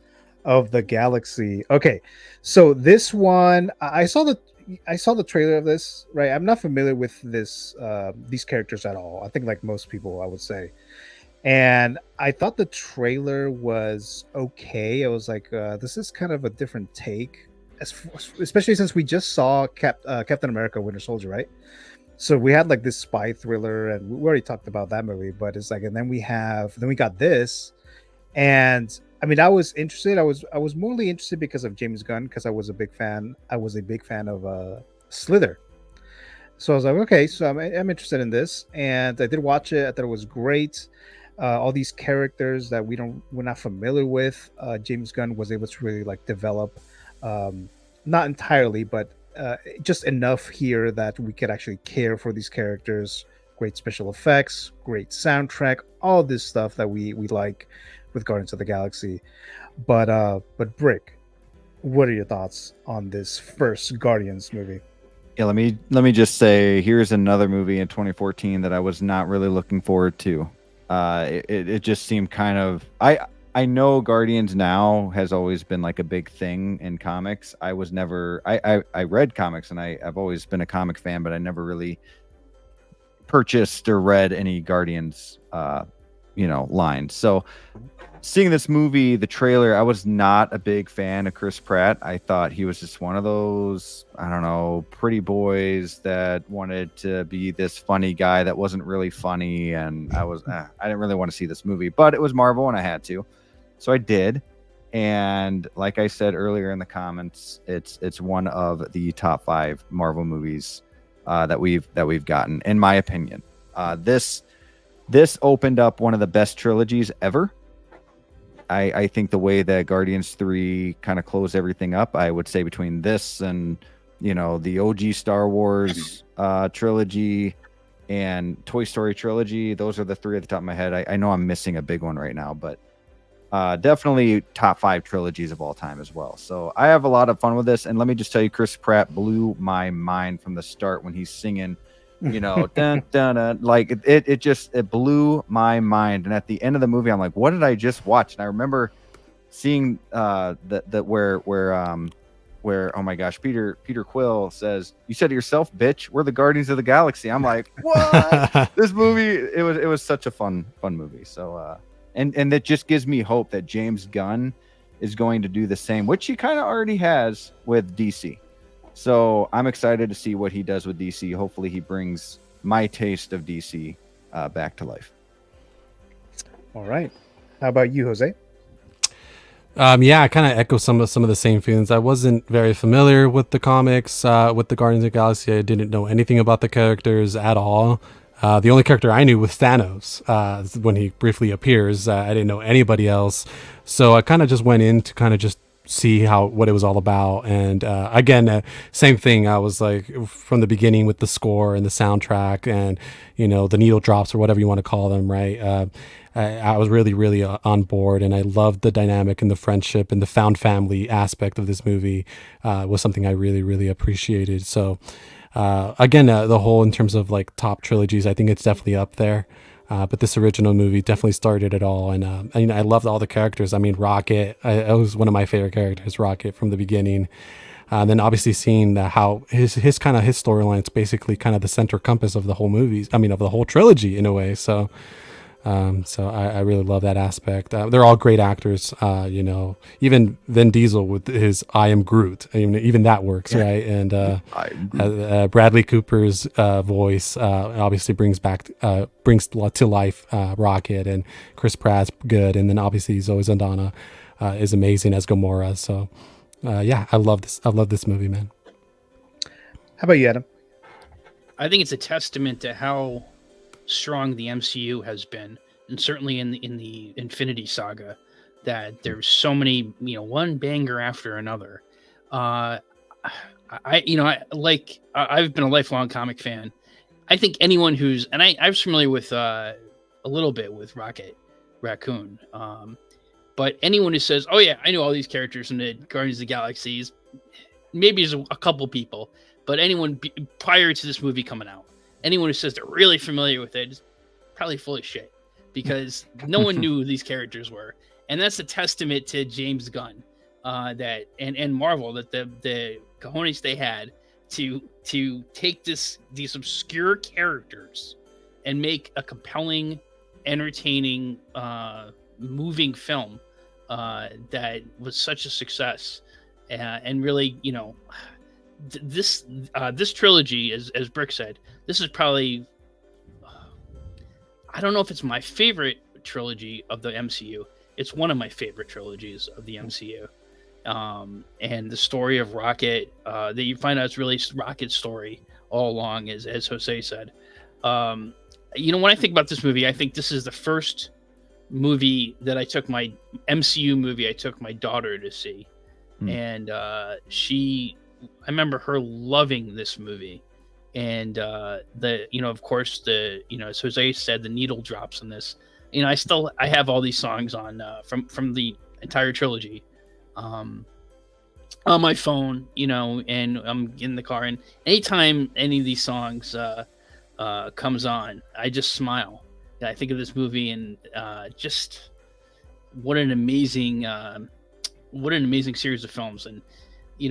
of the Galaxy. Okay, so this one, I saw the trailer of this, right? I'm not familiar with these characters at all. I think like most people, I would say. And I thought the trailer was okay. I was like, this is kind of a different take, especially since we just saw Captain America Winter Soldier, right? So we had like this spy thriller, and we already talked about that movie, but it's like, and then we got this, and I mean, I was interested. I was morely interested because of James Gunn, because I was a big fan of Slither. So I was like, okay, so I'm interested in this, and I did watch it. I thought it was great. All these characters that we're not familiar with, James Gunn was able to really like develop, not entirely, but just enough here that we could actually care for these characters. Great special effects, great soundtrack, all this stuff that we like with Guardians of the Galaxy. But Brick, what are your thoughts on this first Guardians movie? Yeah, let me just say, here's another movie in 2014 that I was not really looking forward to. It just seemed kind of, I know Guardians now has always been like a big thing in comics. I was never, I read comics, and I've always been a comic fan, but I never really purchased or read any Guardians lines. So seeing this movie, the trailer, I was not a big fan of Chris Pratt. I thought he was just one of those, I don't know, pretty boys that wanted to be this funny guy that wasn't really funny. And I didn't really want to see this movie, but it was Marvel and I had to. So I did. And like I said earlier in the comments, it's one of the top 5 Marvel movies that we've gotten, in my opinion. This opened up one of the best trilogies ever. I think the way that Guardians 3 kind of closed everything up, I would say between this and, the OG Star Wars trilogy and Toy Story trilogy, those are the 3 at the top of my head. I know I'm missing a big one right now, but definitely top 5 trilogies of all time as well. So I have a lot of fun with this. And let me just tell you, Chris Pratt blew my mind from the start when he's singing, dun, dun, dun, like it blew my mind. And at the end of the movie, I'm like, what did I just watch? And I remember seeing where oh my gosh, Peter Quill says, you said to yourself, bitch, we're the Guardians of the Galaxy. I'm like, what? This movie, it was such a fun movie. So and that just gives me hope that James Gunn is going to do the same, which he kind of already has with DC. So I'm excited to see what he does with DC. Hopefully he brings my taste of DC back to life. All right. How about you, Jose? Yeah, I kind of echo some of the same feelings. I wasn't very familiar with the comics, with the Guardians of the Galaxy. I didn't know anything about the characters at all. The only character I knew was Thanos when he briefly appears. I didn't know anybody else, so I kind of just went in to kind of just see what it was all about. And again, same thing. I was like from the beginning with the score and the soundtrack, and the needle drops or whatever you want to call them, right? I was really on board, and I loved the dynamic and the friendship and the found family aspect of this movie. Was something I really appreciated. So again, the whole in terms of like top trilogies, I think it's definitely up there. But this original movie definitely started it all, and I loved all the characters. I mean, Rocket, it was one of my favorite characters, Rocket, from the beginning. And then obviously seeing how his storyline is basically kind of the center compass of the whole movies. I mean, of the whole trilogy in a way. So I really love that aspect. They're all great actors. Even Vin Diesel with his "I am Groot," even that works, right? And Bradley Cooper's voice obviously brings to life Rocket, and Chris Pratt's good, and then obviously Zoe Saldana is amazing as Gamora. So yeah, I love this. I love this movie, man. How about you, Adam? I think it's a testament to how strong the MCU has been, and certainly in the Infinity Saga, that there's so many, one banger after another. I've been a lifelong comic fan. I think anyone who's, and I was familiar with a little bit with Rocket Raccoon, but anyone who says, "Oh yeah, I know all these characters in the Guardians of the Galaxies," maybe there's a couple people, but anyone prior to this movie coming out, anyone who says they're really familiar with it is probably full of shit, because no one knew who these characters were. And that's a testament to James Gunn and Marvel, that the cojones they had to take these obscure characters and make a compelling, entertaining, moving film that was such a success. And really, this trilogy, as Brick said, this is probably, I don't know if it's my favorite trilogy of the MCU. It's one of my favorite trilogies of the MCU. And the story of Rocket, that you find out it's really Rocket's story all along, as Jose said. When I think about this movie, I think this is the first movie that I took my daughter to see. And I remember her loving this movie. And of course, as Jose said, the needle drops in this. I have all these songs on from the entire trilogy on my phone, and I'm in the car, and anytime any of these songs comes on, I just smile. I think of this movie, and just what an amazing series of films. And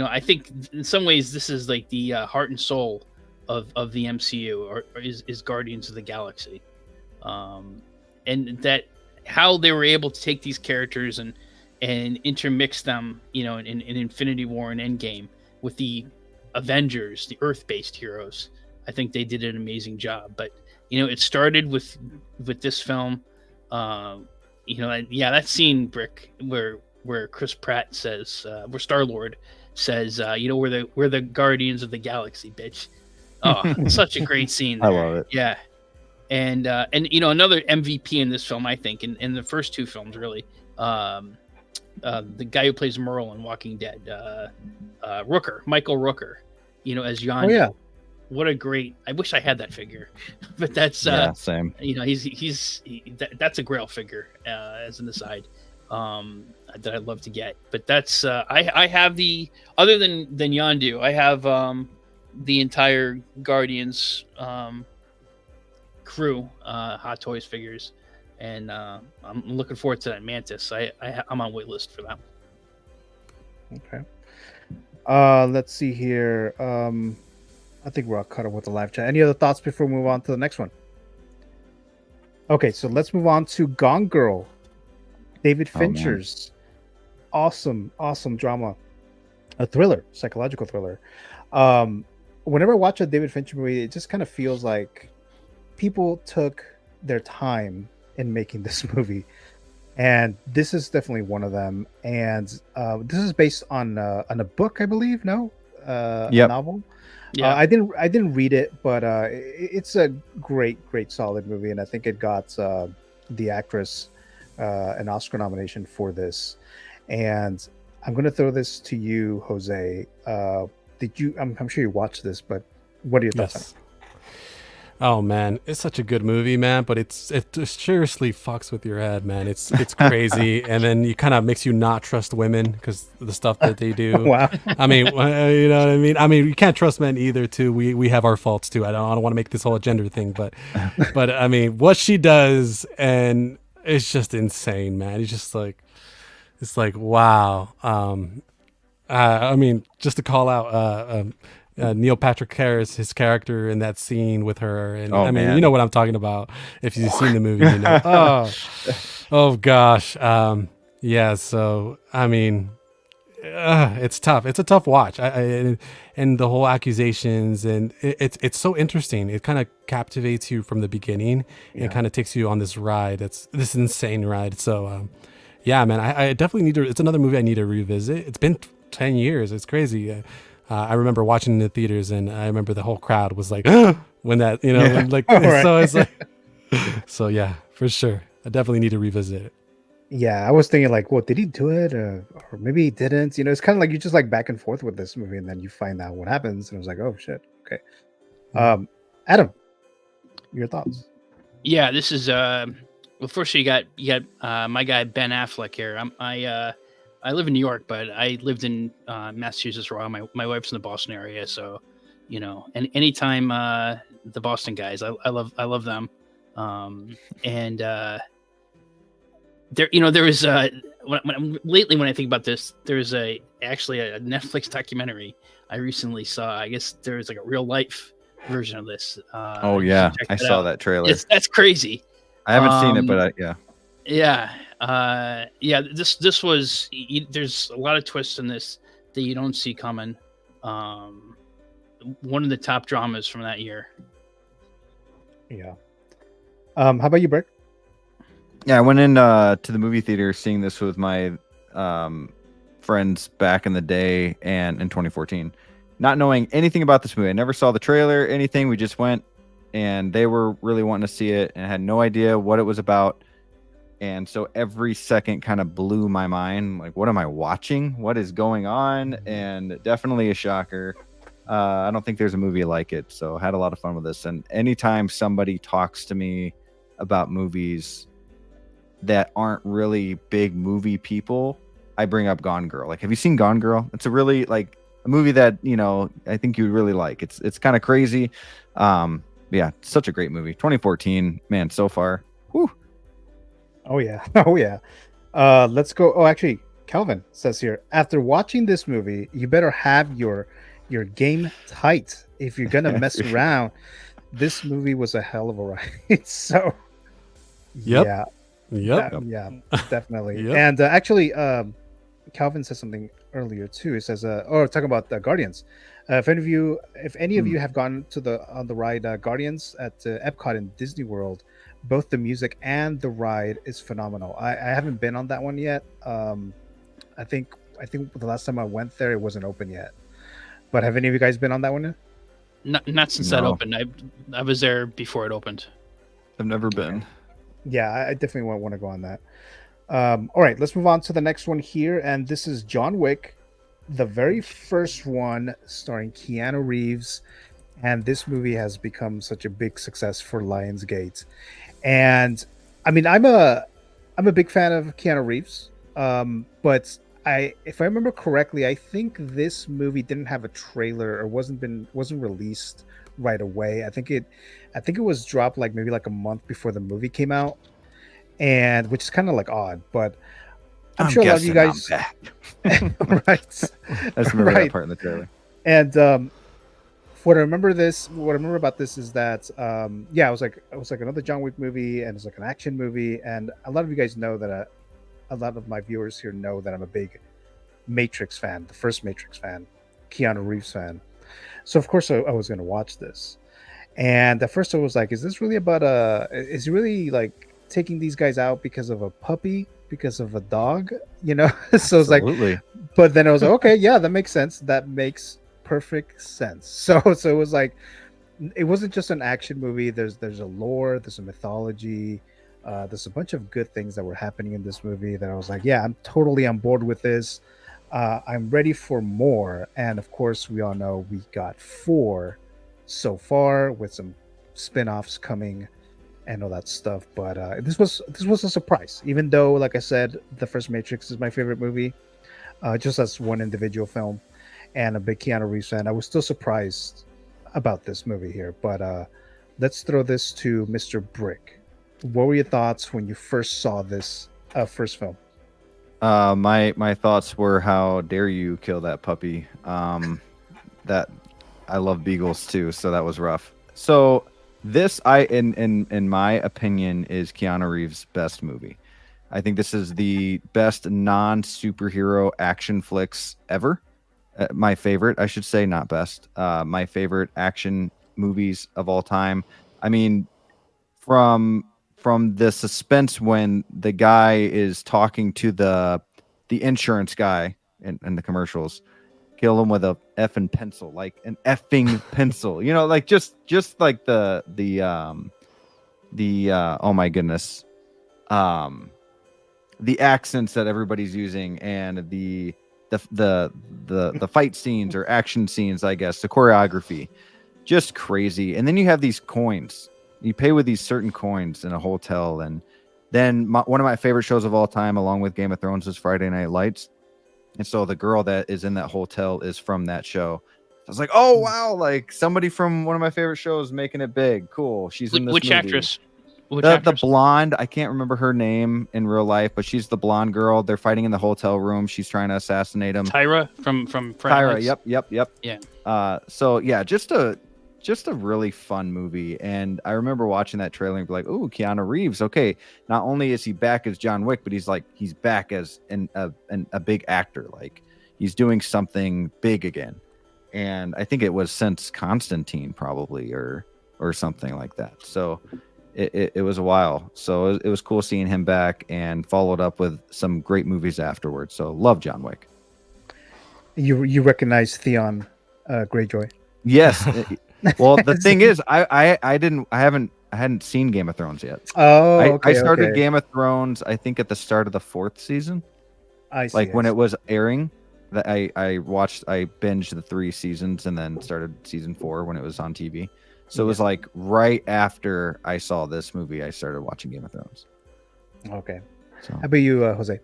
I think in some ways this is like the heart and soul of the MCU, or is Guardians of the Galaxy, and that how they were able to take these characters and intermix them, in Infinity War and Endgame with the Avengers, the Earth-based heroes. I think they did an amazing job. But it started with this film. That scene, Brick, where Chris Pratt says, where Star-Lord says, we're the Guardians of the Galaxy, bitch. Oh, such a great scene there. I love it. Yeah. And another MVP in this film, I think, in the first two films, really, the guy who plays Merle in Walking Dead, Michael Rooker, as Yondu. Oh yeah. What a great! I wish I had that figure, but that's same. That's a Grail figure, as an aside, that I'd love to get. But that's I have other than Yondu, I have the entire Guardians crew, Hot Toys figures, and I'm looking forward to that Mantis. I'm on wait list for that. Okay. Let's see here. I think we're all caught up with the live chat. Any other thoughts before we move on to the next one? Okay, so let's move on to Gone Girl, David Fincher's awesome drama, a thriller, psychological thriller. Whenever I watch a David Fincher movie, it just kind of feels like people took their time in making this movie. and this is definitely one of them. And this is based on a book, I believe. No, a Yep. novel. Yeah. I didn't read it, but it's a great solid movie, and I think it got the actress an Oscar nomination for this. And I'm gonna throw this to you, Jose. Did you? I'm sure you watched this, but what are your thoughts on it? Yes. Oh man, it's such a good movie, man. But it seriously fucks with your head, man. It's crazy, and then you kind of makes you not trust women because the stuff that they do. Wow. I mean, you know what I mean. I mean, you can't trust men either. Too, we have our faults too. I don't want to make this whole gender thing, but I mean, what she does, and it's just insane, man. It's like wow. I mean, just to call out Neil Patrick Harris, his character in that scene with her, and Oh, I mean, man. you know what I'm talking about. If you've seen the movie, you know. Oh gosh, yeah. So I mean, it's tough. It's a tough watch. And the whole accusations, and it's so interesting. It kind of captivates you from the beginning, and kind of takes you on this ride. It's this insane ride. So yeah, man, I definitely need to. It's another movie I need to revisit. It's been 10 years. It's crazy. I remember watching in the theaters, and I remember the whole crowd was like, when that, you know, when, like, Right. so it's like, so yeah, for sure. I definitely need to revisit it. Yeah, I was thinking like, well, did he do it, or maybe he didn't? You know, it's kind of like you just like back and forth with this movie, and then you find out what happens, and I was like, oh shit, okay. Adam, your thoughts? Yeah, this is well. First, you got my guy Ben Affleck here. I live in New York, but I lived in Massachusetts for a while. My wife's in the Boston area, so you know, and anytime the Boston guys, I love them. And there, you know, there was lately when I think about this, there's actually a Netflix documentary I recently saw. I guess there's like a real life version of this. Oh yeah, I saw that trailer. That's crazy. I haven't seen it, but yeah. Yeah. This was. There's a lot of twists in this that you don't see coming. One of the top dramas from that year. Yeah. How about you, Brick? Yeah, I went in to the movie theater seeing this with my friends back in the day and in 2014, not knowing anything about this movie. I never saw the trailer, anything. We just went, and they were really wanting to see it, and I had no idea what it was about. And so every second kind of blew my mind. Like, what am I watching? What is going on? And definitely a shocker. I don't think there's a movie like it. So I had a lot of fun with this. And anytime somebody talks to me about movies that aren't really big movie people, I bring up Gone Girl. Like, have you seen Gone Girl? It's a really like a movie that, you know, I think you would really like. It's kind of crazy. Yeah, such a great movie. 2014, man, so far. Whew. Oh yeah. Oh yeah. Let's go. Oh, actually, Calvin says here, after watching this movie, you better have your game tight if you're gonna mess around. This movie was a hell of a ride. So Yep. yeah. Yep. Yeah, definitely. Yep. And actually, Calvin said something earlier too. He says, talking about the Guardians. If any of you have gone to on the ride Guardians at Epcot in Disney World, both the music and the ride is phenomenal. I haven't been on that one yet. I think the last time I went there, it wasn't open yet. But have any of you guys been on that one yet? Not since that No. opened. I was there before it opened. I've never been. Yeah, I definitely want to go on that. All right, let's move on to the next one here. And this is John Wick, the very first one starring Keanu Reeves. And this movie has become such a big success for Lionsgate. And I mean, I'm a big fan of Keanu Reeves. But if I remember correctly, I think this movie didn't have a trailer or wasn't released right away. I think it was dropped like maybe like a month before the movie came out, and which is kind of like odd, but I'm sure a lot of you guys right. I just remember that part in the trailer. And what I remember about this is that it was like another John Wick movie, and it's like an action movie, and a lot of you guys know that a lot of my viewers here know that I'm a big Matrix fan, the first Matrix fan, Keanu Reeves fan. So of course I was going to watch this, and at first I was like, is this really about is he really like taking these guys out because of a puppy, because of a dog, you know. So it's like, Absolutely. but then I was like, okay, yeah, that makes sense. That makes perfect sense. So it was like, it wasn't just an action movie. There's a lore, there's a mythology, there's a bunch of good things that were happening in this movie that I was like, yeah, I'm totally on board with this. I'm ready for more. And of course, we all know we got 4 so far with some spin-offs coming and all that stuff. But this was a surprise, even though, like I said, the first Matrix is my favorite movie, just as one individual film, and a big Keanu Reeves fan. I was still surprised about this movie here. But let's throw this to Mr. Brick. What were your thoughts when you first saw this first film? My thoughts were, how dare you kill that puppy? That I love beagles too, so that was rough. So this, in my opinion, is Keanu Reeves' best movie. I think this is the best non-superhero action flicks ever. My favorite, I should say, not best. My favorite action movies of all time. I mean, from the suspense when the guy is talking to the insurance guy in the commercials, kill him with a effing pencil, like an effing pencil, you know, like just like the oh my goodness, the accents that everybody's using, and the fight scenes or action scenes, I guess, the choreography, just crazy. And then you have these coins. You pay with these certain coins in a hotel. And then one of my favorite shows of all time, along with Game of Thrones, is Friday Night Lights. And so the girl that is in that hotel is from that show. I was like, oh, wow, like somebody from one of my favorite shows making it big. Cool. She's in this Which movie. actress? The blonde, I can't remember her name in real life, but she's the blonde girl. They're fighting in the hotel room. She's trying to assassinate him. Tyra from Friday Tyra, Nights? yep. Yeah. So yeah, just a really fun movie. And I remember watching that trailer and be like, "Ooh, Keanu Reeves. Okay, not only is he back as John Wick, but he's back as a big actor. Like, he's doing something big again." And I think it was since Constantine, probably, or something like that. So it was a while. So it was cool seeing him back, and followed up with some great movies afterwards. So love John Wick. You recognize Theon Greyjoy? Yes. Well, the thing is, I hadn't seen Game of Thrones yet. Oh, okay, I started okay. Game of Thrones, I think, at the start of the 4th season. I see, Like when I it was airing, that I binged the 3 seasons and then started season 4 when it was on TV. So it was like right after I saw this movie, I started watching Game of Thrones. Okay. So. How about you, Jose?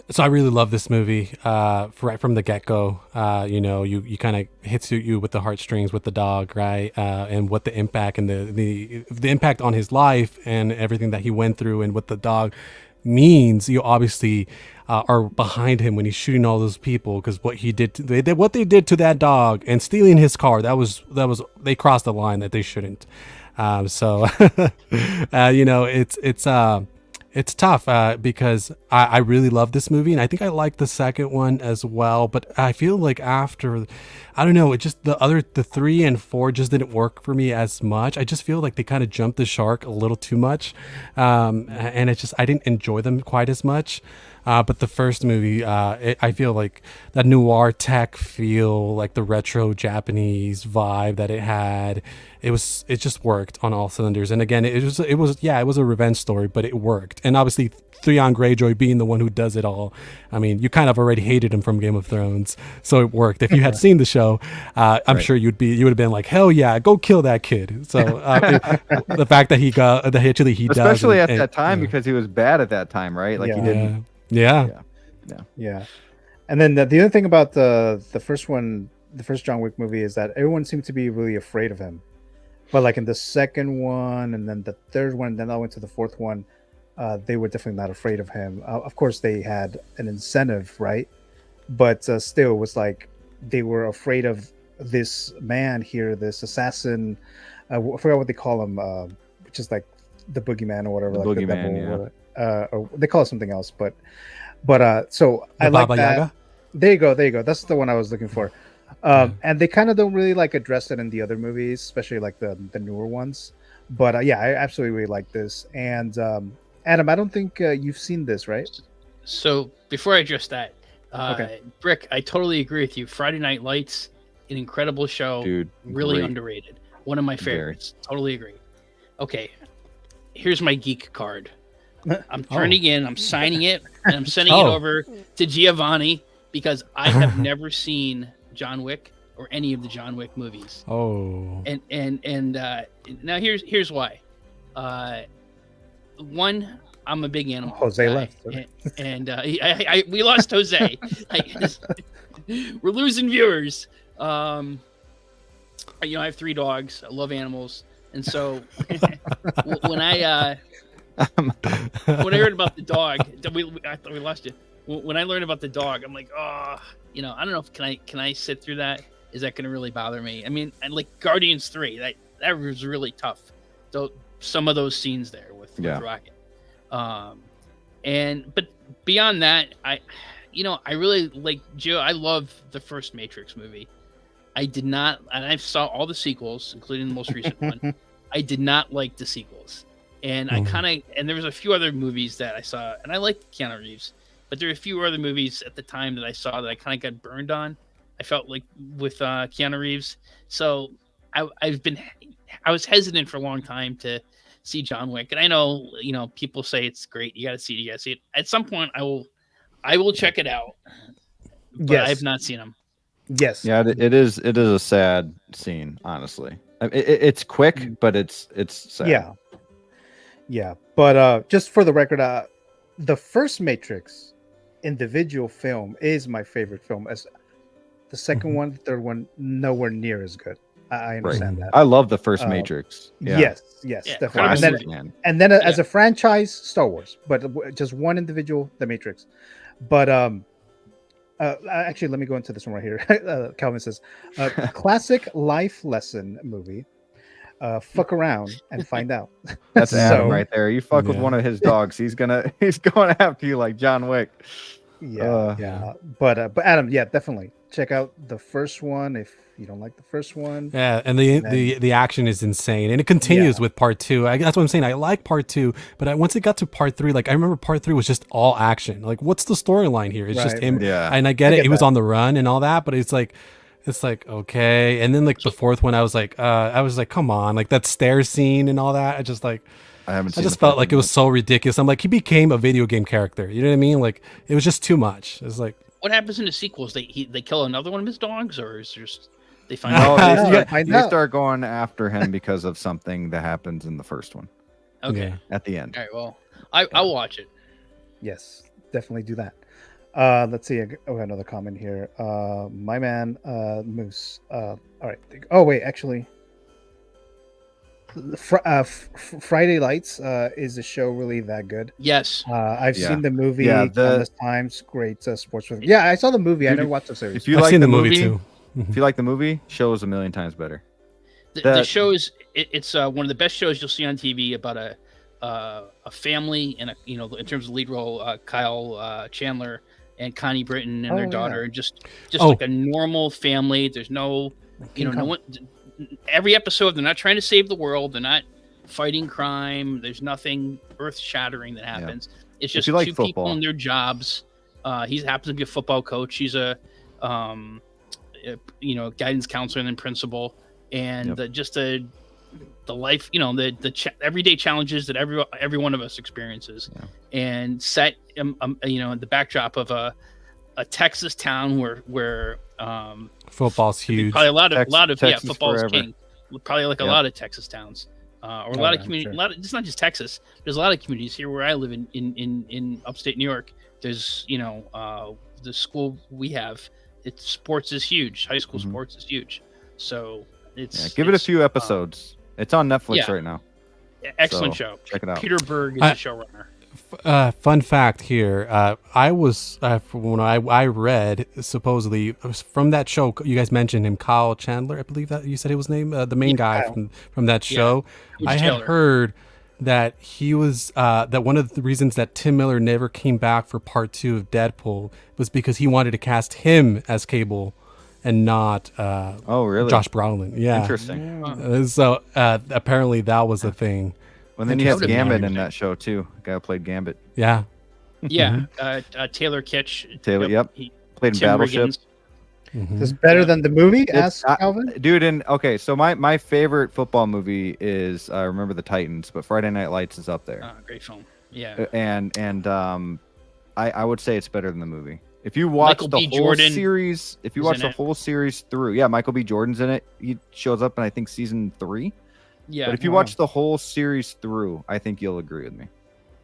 So I really love this movie. Right from the get go, you kind of hits you with the heartstrings with the dog, right? And what the impact and the impact on his life and everything that he went through, and what the dog means. You obviously are behind him when he's shooting all those people, because what he did, what they did to that dog and stealing his car, that was they crossed the line that they shouldn't. It's tough because I really love this movie, and I think I like the second one as well. But I feel like after, I don't know, it just the 3 and 4 just didn't work for me as much. I just feel like they kind of jumped the shark a little too much, and I didn't enjoy them quite as much. But the first movie, I feel like that noir tech feel, like the retro Japanese vibe that it had, it just worked on all cylinders. And again, it was a revenge story, but it worked. And obviously Theon Greyjoy being the one who does it all, I mean, you kind of already hated him from Game of Thrones, so it worked. If you had seen the show, I'm sure you would have been like, hell yeah, go kill that kid. So the fact that he especially does, at that time, because he was bad at that time, right? Like he didn't. Yeah. And then the other thing about the first one, the first John Wick movie, is that everyone seemed to be really afraid of him. But like in the second one, and then the third one, then I went to the fourth one, they were definitely not afraid of him. Of course, they had an incentive, right? But still, it was like they were afraid of this man here, this assassin. I forgot what they call him, which is like the boogeyman or whatever. The like boogeyman, or they call it something else, but so I like Baba that. Yaga? There you go. That's the one I was looking for. And they kind of don't really like address it in the other movies, especially like the newer ones. But yeah, I absolutely really like this. And Adam, I don't think you've seen this, right? So before I address that, Okay. Brick, I totally agree with you. Friday Night Lights, an incredible show, Dude, really great. underrated. One of my Very. favorites. Totally agree. Okay, here's my geek card. I'm Oh. turning in, I'm signing it, and I'm sending it Oh. over to Giovanni because I have never seen John Wick or any of the John Wick movies. Oh. And now here's why. One, I'm a big animal. Jose guy, left. and we lost Jose. We're losing viewers. I have 3 dogs. I love animals, and so when I heard about the dog, I thought we lost you. When I learned about the dog, I'm like, oh, I don't know if can I sit through that? Is that going to really bother me? I mean, and like Guardians 3, that was really tough. So some of those scenes there with Rocket. But beyond that, I really like Joe. I love the first Matrix movie. I did not, and I saw all the sequels, including the most recent one. I did not like the sequels, and and there was a few other movies that I saw, and I liked Keanu Reeves, but there were a few other movies at the time that I saw that I kind of got burned on. I felt like with Keanu Reeves, so I was hesitant for a long time to see John Wick, and I know people say it's great. You got to see it. You got to see it. At some point, I will check it out. But Yes. I have not seen them. Yes. Yeah, it is a sad scene, honestly. It's quick, but it's sad. Yeah. Yeah. But just for the record, the first Matrix individual film is my favorite film. As the second one, the third one, nowhere near as good. I understand that. I love the first Matrix. Yeah. Yes, Yeah, definitely. Classic, man. And then as a franchise, Star Wars, but just one individual, The Matrix. But actually, let me go into this one right here. Calvin says, classic life lesson movie. Fuck around and find out. That's Adam So- right there. You fuck with Yeah. one of his dogs, he's going after you like John Wick. Yeah, yeah. But Adam, yeah, definitely check out the first one if you don't like the first one. Yeah, and the action is insane, and it continues with part 2. That's what I'm saying. I like part 2, but once it got to part 3, like I remember part 3 was just all action. Like, what's the storyline here? It's just Right, him. right. Yeah. And I get I it. get He was that. on the run and all that, but it's like okay. And then like the fourth one, I was like, come on, like that stair scene and all that. I haven't I seen just the felt first like it one was so ridiculous. I'm like, he became a video game character. You know what I mean? Like, it was just too much. It's like, What happens in the sequels? They kill another one of his dogs, or is just they find yet. No, out? Find they out. start going after him because of something that happens in the first one Okay. Yeah. at the end. All right. Well, I'll watch it. Yes, definitely do that. Let's see. I got another comment here. My man, Moose. All right. Oh wait, actually, Friday Lights is a show really that good. Yes. I've Yeah. seen the movie Yeah, countless times. Great sports movie. Yeah, I saw the movie. I Dude, never watched the series. If you I've like seen the the movie movie, too. if you like the movie, show is a million times better. The That- show is it's one of the best shows you'll see on TV about a family and in terms of lead role, Kyle Chandler and Connie Britton and Oh, their yeah. daughter, just Oh. like a normal family. There's no no one. Every episode, they're not trying to save the world. They're not fighting crime. There's nothing earth shattering that happens. It's If just you like two people football. in their jobs. He happens to be a football coach. He's a guidance counselor and then principal, and Yep. the life, the everyday challenges that every one of us experiences, and set the backdrop of a Texas town where Football's huge. probably a lot of Texas football's forever. king, probably like a Yep. lot of Texas towns, or a Oh, lot yeah, of community. sure. A lot of, it's not just Texas. There's a lot of communities here where I live in upstate New York. There's the school we have. It's sports is huge. High school Mhm. sports is huge. So it's Give it a it's, few episodes. It's on Netflix yeah. right now. Excellent So, show. check it out. Peter Berg is I- the showrunner. Fun fact here. I was when I read supposedly from that show. You guys mentioned him, Kyle Chandler. I believe that you said his name, the main guy Kyle. from that show. Coach I had Taylor. heard that he was that one of the reasons that Tim Miller never came back for part 2 of Deadpool was because he wanted to cast him as Cable and not Oh, really? Josh Brolin. Yeah. Interesting. So apparently that was a thing. Well, then you have Interesting. Gambit in that show too. The guy who played Gambit. Yeah. Yeah, Taylor Kitsch. Taylor, yep. he- Played in Tim Battleship. Riggins. Mhm. Is better Yeah. than the movie? It's- Ask Calvin. Dude, and okay, so my favorite football movie is Remember the Titans, but Friday Night Lights is up there. Great film. Yeah. And I would say it's better than the movie. If you watch Michael the B. whole Jordan series, if you is watch in the it. whole series through, yeah, Michael B. Jordan's in it. He shows up in I think season 3. Yeah. But if you watch the whole series through, I think you'll agree with me.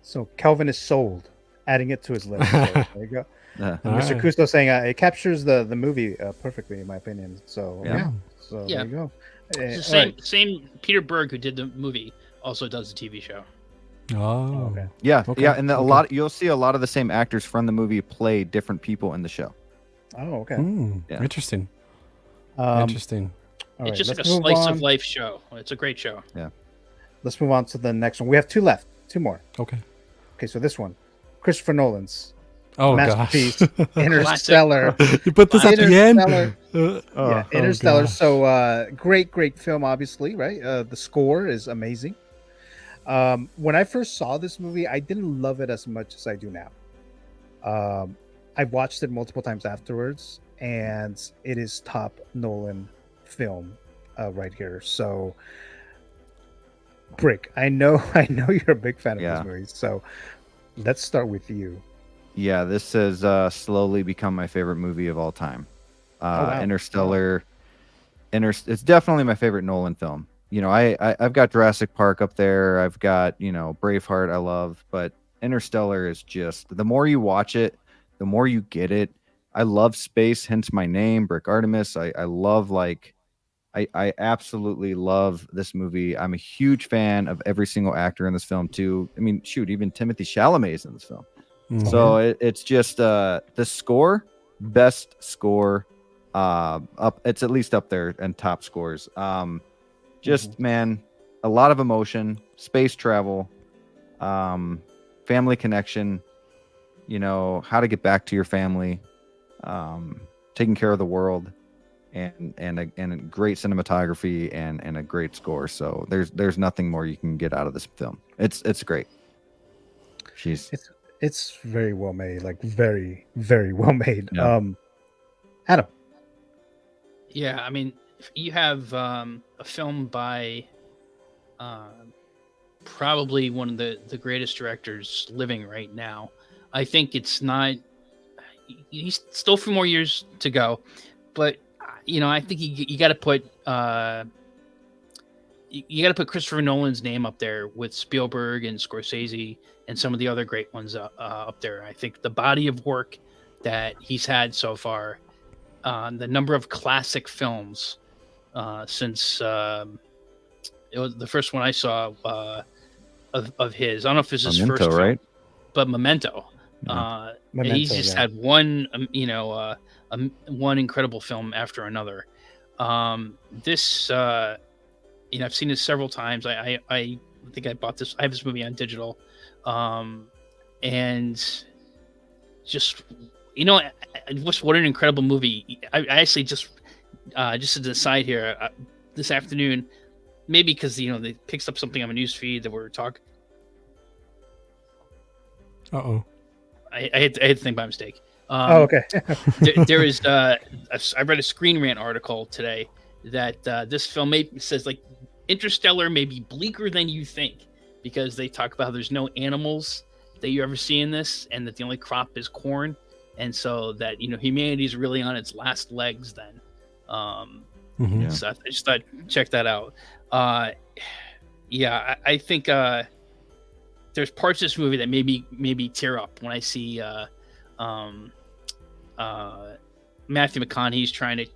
So Calvin is sold, adding it to his list. So there you go. Yeah. And All Mr. right. Cousteau saying it captures the movie perfectly, in my opinion. So Yeah. so Yeah. there you go. It's the same Peter Berg who did the movie also does the TV show. Oh. Okay. Yeah, Okay, yeah, and a okay. lot you'll see a lot of the same actors from the movie play different people in the show. Oh, okay. Yeah. Interesting. Um, Interesting. all It's right, just like a let's move slice on. of life show. It's a great show. Let's move on to the next one. We have 2 left. 2 more. Okay. Okay, so this one, Christopher Nolan's Oh masterpiece, gosh. Interstellar. You put this at the end. Interstellar. Yeah, Oh, Interstellar. gosh. So great film, obviously, right? The score is amazing. When I first saw this movie, I didn't love it as much as I do now. I've watched it multiple times afterwards, and it is top Nolan film right here. So, Brick, I know you're a big fan of Yeah. this movie. So, let's start with you. Yeah, this has slowly become my favorite movie of all time. wow. Interstellar. It's definitely my favorite Nolan film. You know, I've got Jurassic Park up there. I've got, Braveheart I love, but Interstellar is just, the more you watch it, the more you get it. I love space, hence my name, Brick Artemis. I love I absolutely love this movie. I'm a huge fan of every single actor in this film too. I mean, shoot, even Timothy Chalamet is in this film. Mhm. So it's just the score, best score, up. It's at least up there and top scores. Just man, a lot of emotion, space travel, family connection. How to get back to your family, taking care of the world, and a great cinematography and a great score. So there's nothing more you can get out of this film. It's great. It's very well made, like very, very well made. Yeah. Adam. Yeah, I mean, you have a film by probably one of the greatest directors living right now. I think it's not. He's still a few more years to go, but I think you got to put you got to put Christopher Nolan's name up there with Spielberg and Scorsese and some of the other great ones up there. I think the body of work that he's had so far, the number of classic films since it was the first one I saw of his. I don't know if this is his first Memento, film, right? but Memento. Memento, He's just yeah. had one, one incredible film after another. This, I've seen this several times. I think I bought this. I have this movie on digital, and just what an incredible movie. I actually just as an aside here, this afternoon, maybe because they picked up something on my news feed that we were talking. Uh-oh. I had to think by mistake. Okay. there is I read a Screen Rant article today that this film says like Interstellar may be bleaker than you think, because they talk about how there's no animals that you ever see in this, and that the only crop is corn, and so that humanity's really on its last legs then. Mhm. So I just thought check that out. I think there's parts of this movie that maybe tear up when I see Matthew McConaughey's trying to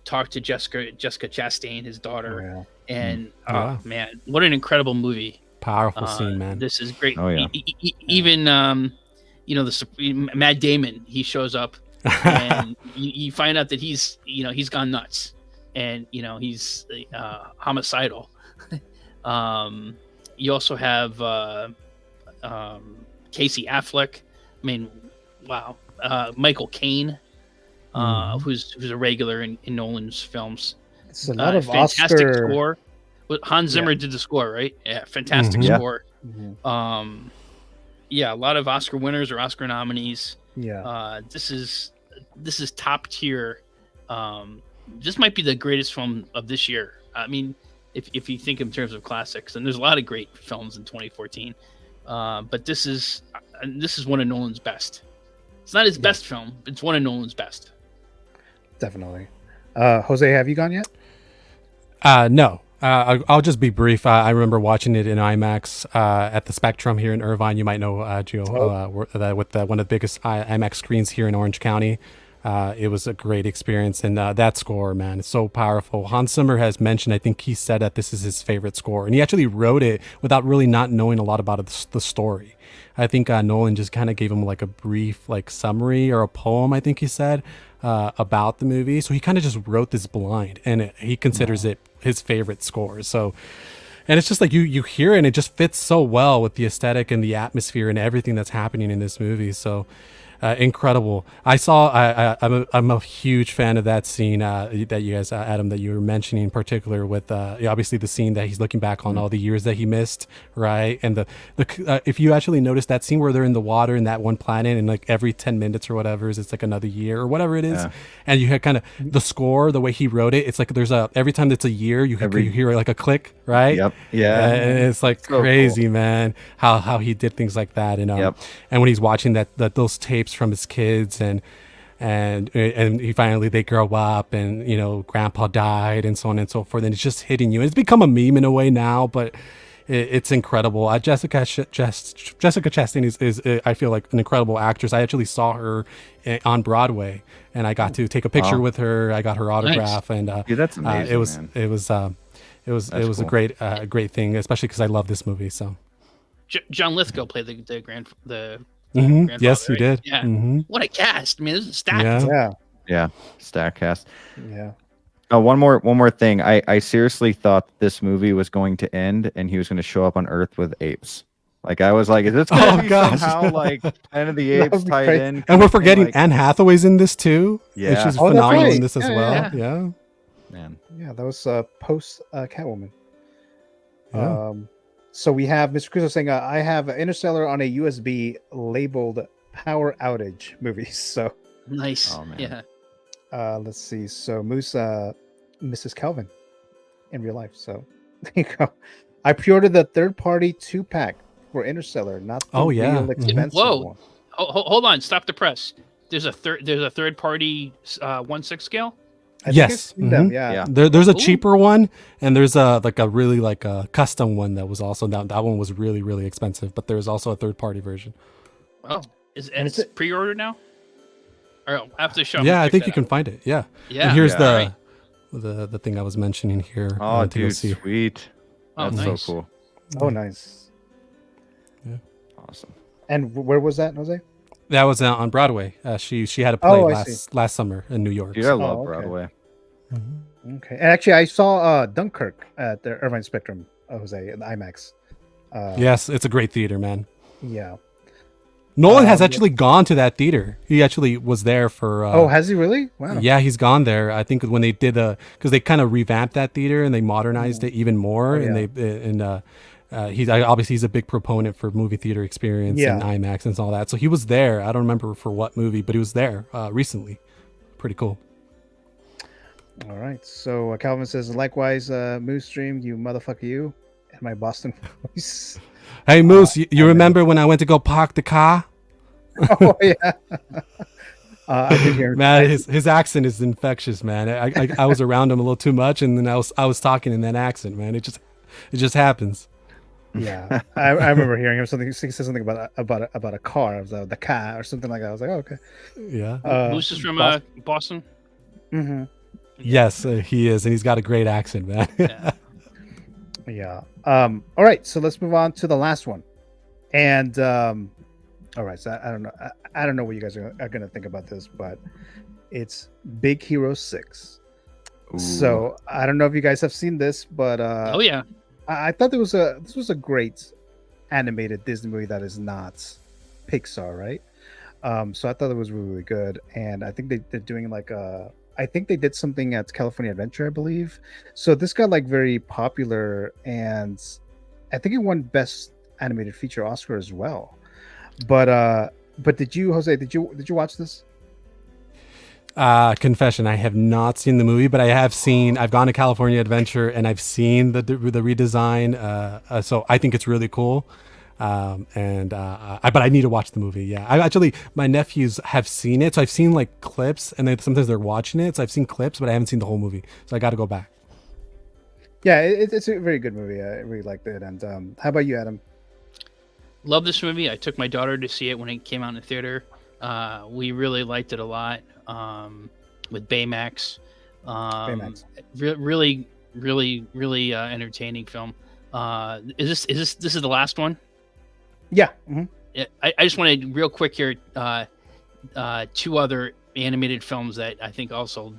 talk to Jessica Chastain, his daughter, and Yeah. man, what an incredible movie. Powerful scene, man. This is great. Oh, yeah. Even Matt Damon, he shows up and you find out that he's gone nuts, and he's homicidal. You also have Casey Affleck. I mean, wow. Michael Caine. who's a regular in Nolan's films. It's a lot of fantastic Oscar score. Hans Zimmer did the score, right? Yeah, fantastic score. Mhm. Yeah, a lot of Oscar winners or Oscar nominees. Yeah. This is top tier. This might be the greatest film of this year. I mean, if you think in terms of classics, and there's a lot of great films in 2014, but this is one of Nolan's best. It's not his best film, but it's one of Nolan's best. Definitely. Jose, have you gone yet? No. I'll just be brief. I remember watching it in IMAX at the Spectrum here in Irvine. You might know, Gio, with one of the biggest IMAX screens here in Orange County. It was a great experience, and that score, man, is so powerful. Hans Zimmer has mentioned, I think he said that this is his favorite score, and he actually wrote it without really not knowing a lot about the story. I think Nolan just kind of gave him like a brief like summary or a poem, I think he said, about the movie. So he kind of just wrote this blind, and he considers it his favorite score. So, and it's just like you hear it and it just fits so well with the aesthetic and the atmosphere and everything that's happening in this movie. So incredible. I'm a huge fan of that scene that you guys, Adam, that you were mentioning in particular with obviously the scene that he's looking back on all the years that he missed, right? And the if you actually notice that scene where they're in the water in that one planet, and like every 10 minutes or whatever it's like another year or whatever it is, and you had kind of the score, the way he wrote it, it's like there's every time it's a year you hear like a click, right? Yep. Yeah. And it's like so crazy, cool. Man, how he did things like that. And and when he's watching those tapes from his kids, and he finally, they grow up, and grandpa died and so on and so forth, and it's just hitting you. It's become a meme in a way now, but it's incredible. Jessica Chastain is I feel like an incredible actress. I actually saw her on Broadway, and I got to take a picture with her. I got her autograph. Nice. And that's amazing. It was cool. a great thing, especially because I love this movie. So John Lithgow played the grandfather. Yes, he did. Yeah. What a cast! I mean, this is stacked. Yeah. Stack cast. Yeah. One more thing. I seriously thought this movie was going to end and he was going to show up on Earth with apes. Like, I was like, is this going to be somehow like Planet of the Apes tied in? And we're forgetting Anne Hathaway's in this too. Yeah. She's phenomenal in this as well. Yeah. Man. Yeah, that was post Catwoman. Yeah. So we have Mr. Crusoe saying, I have Interstellar on a USB labeled power outage movie. So nice. Oh, man. Yeah. Let's see. So Moose, Mrs. Kelvin in real life. So there you go. I pre-ordered the third-party 2-pack for Interstellar, not the real expensive one. Hold on. Stop the press. There's a third-party 1/6 scale. Yes. Yeah. There's a cheaper one, and there's a really a custom one that was also that one was really, really expensive, but there's also a third party version. Oh, it's pre-ordered now? Or I have to show. Yeah, I think you can find it. Yeah. Yeah. And here's right. the thing I was mentioning here. Oh, dude, sweet. That's nice. so cool. Oh, nice. Yeah. Awesome. And where was that, Jose? That was on Broadway. She had a play last summer in New York. Dude, I love Broadway. Okay. And actually, I saw Dunkirk at the Irvine Spectrum, Jose, in IMAX. Yes, it's a great theater, man. Yeah. Nolan has actually gone to that theater. He actually was there for. Has he really? Wow. Yeah, he's gone there. I think when they did because they kind of revamped that theater and they modernized it even more, he's a big proponent for movie theater experience and IMAX and all that. So he was there. I don't remember for what movie, but he was there recently. Pretty cool. All right. So Calvin says, likewise, Moose Stream, you motherfucker, you, and my Boston voice. Hey Moose, you remember when I went to go park the car? Oh yeah. I did hear. Man, his accent is infectious, man. I was around him a little too much, and then I was talking in that accent, man. It just happens. Yeah, I remember hearing him he said something about a car. It was the car or something like that. I was like, oh, okay. Yeah. Moose is from Boston. Mm-hmm. Yes, he is, and he's got a great accent, man. Yeah. All right, so let's move on to the last one. And all right, so I don't know. I don't know what you guys are gonna think about this, but it's Big Hero 6. Ooh. So I don't know if you guys have seen this, but oh yeah. I thought this was a great animated Disney movie that is not Pixar, right? So I thought it was really, really good, and I think they're doing like I think they did something at California Adventure, I believe. So this got like very popular, and I think it won Best Animated Feature Oscar as well. But did you, Jose? Did you watch this? Confession, I have not seen the movie, but I've gone to California Adventure and I've seen the redesign. So I think it's really cool. But I need to watch the movie. Yeah, my nephews have seen it. So I've seen like clips and sometimes they're watching it. So I've seen clips, but I haven't seen the whole movie. So I got to go back. Yeah, it's a very good movie. I really liked it. And how about you, Adam? Love this movie. I took my daughter to see it when it came out in the theater. We really liked it a lot. With Baymax, really entertaining film. Is this the last one? Yeah. Mm-hmm. I just wanted real quick here. Two other animated films that I think also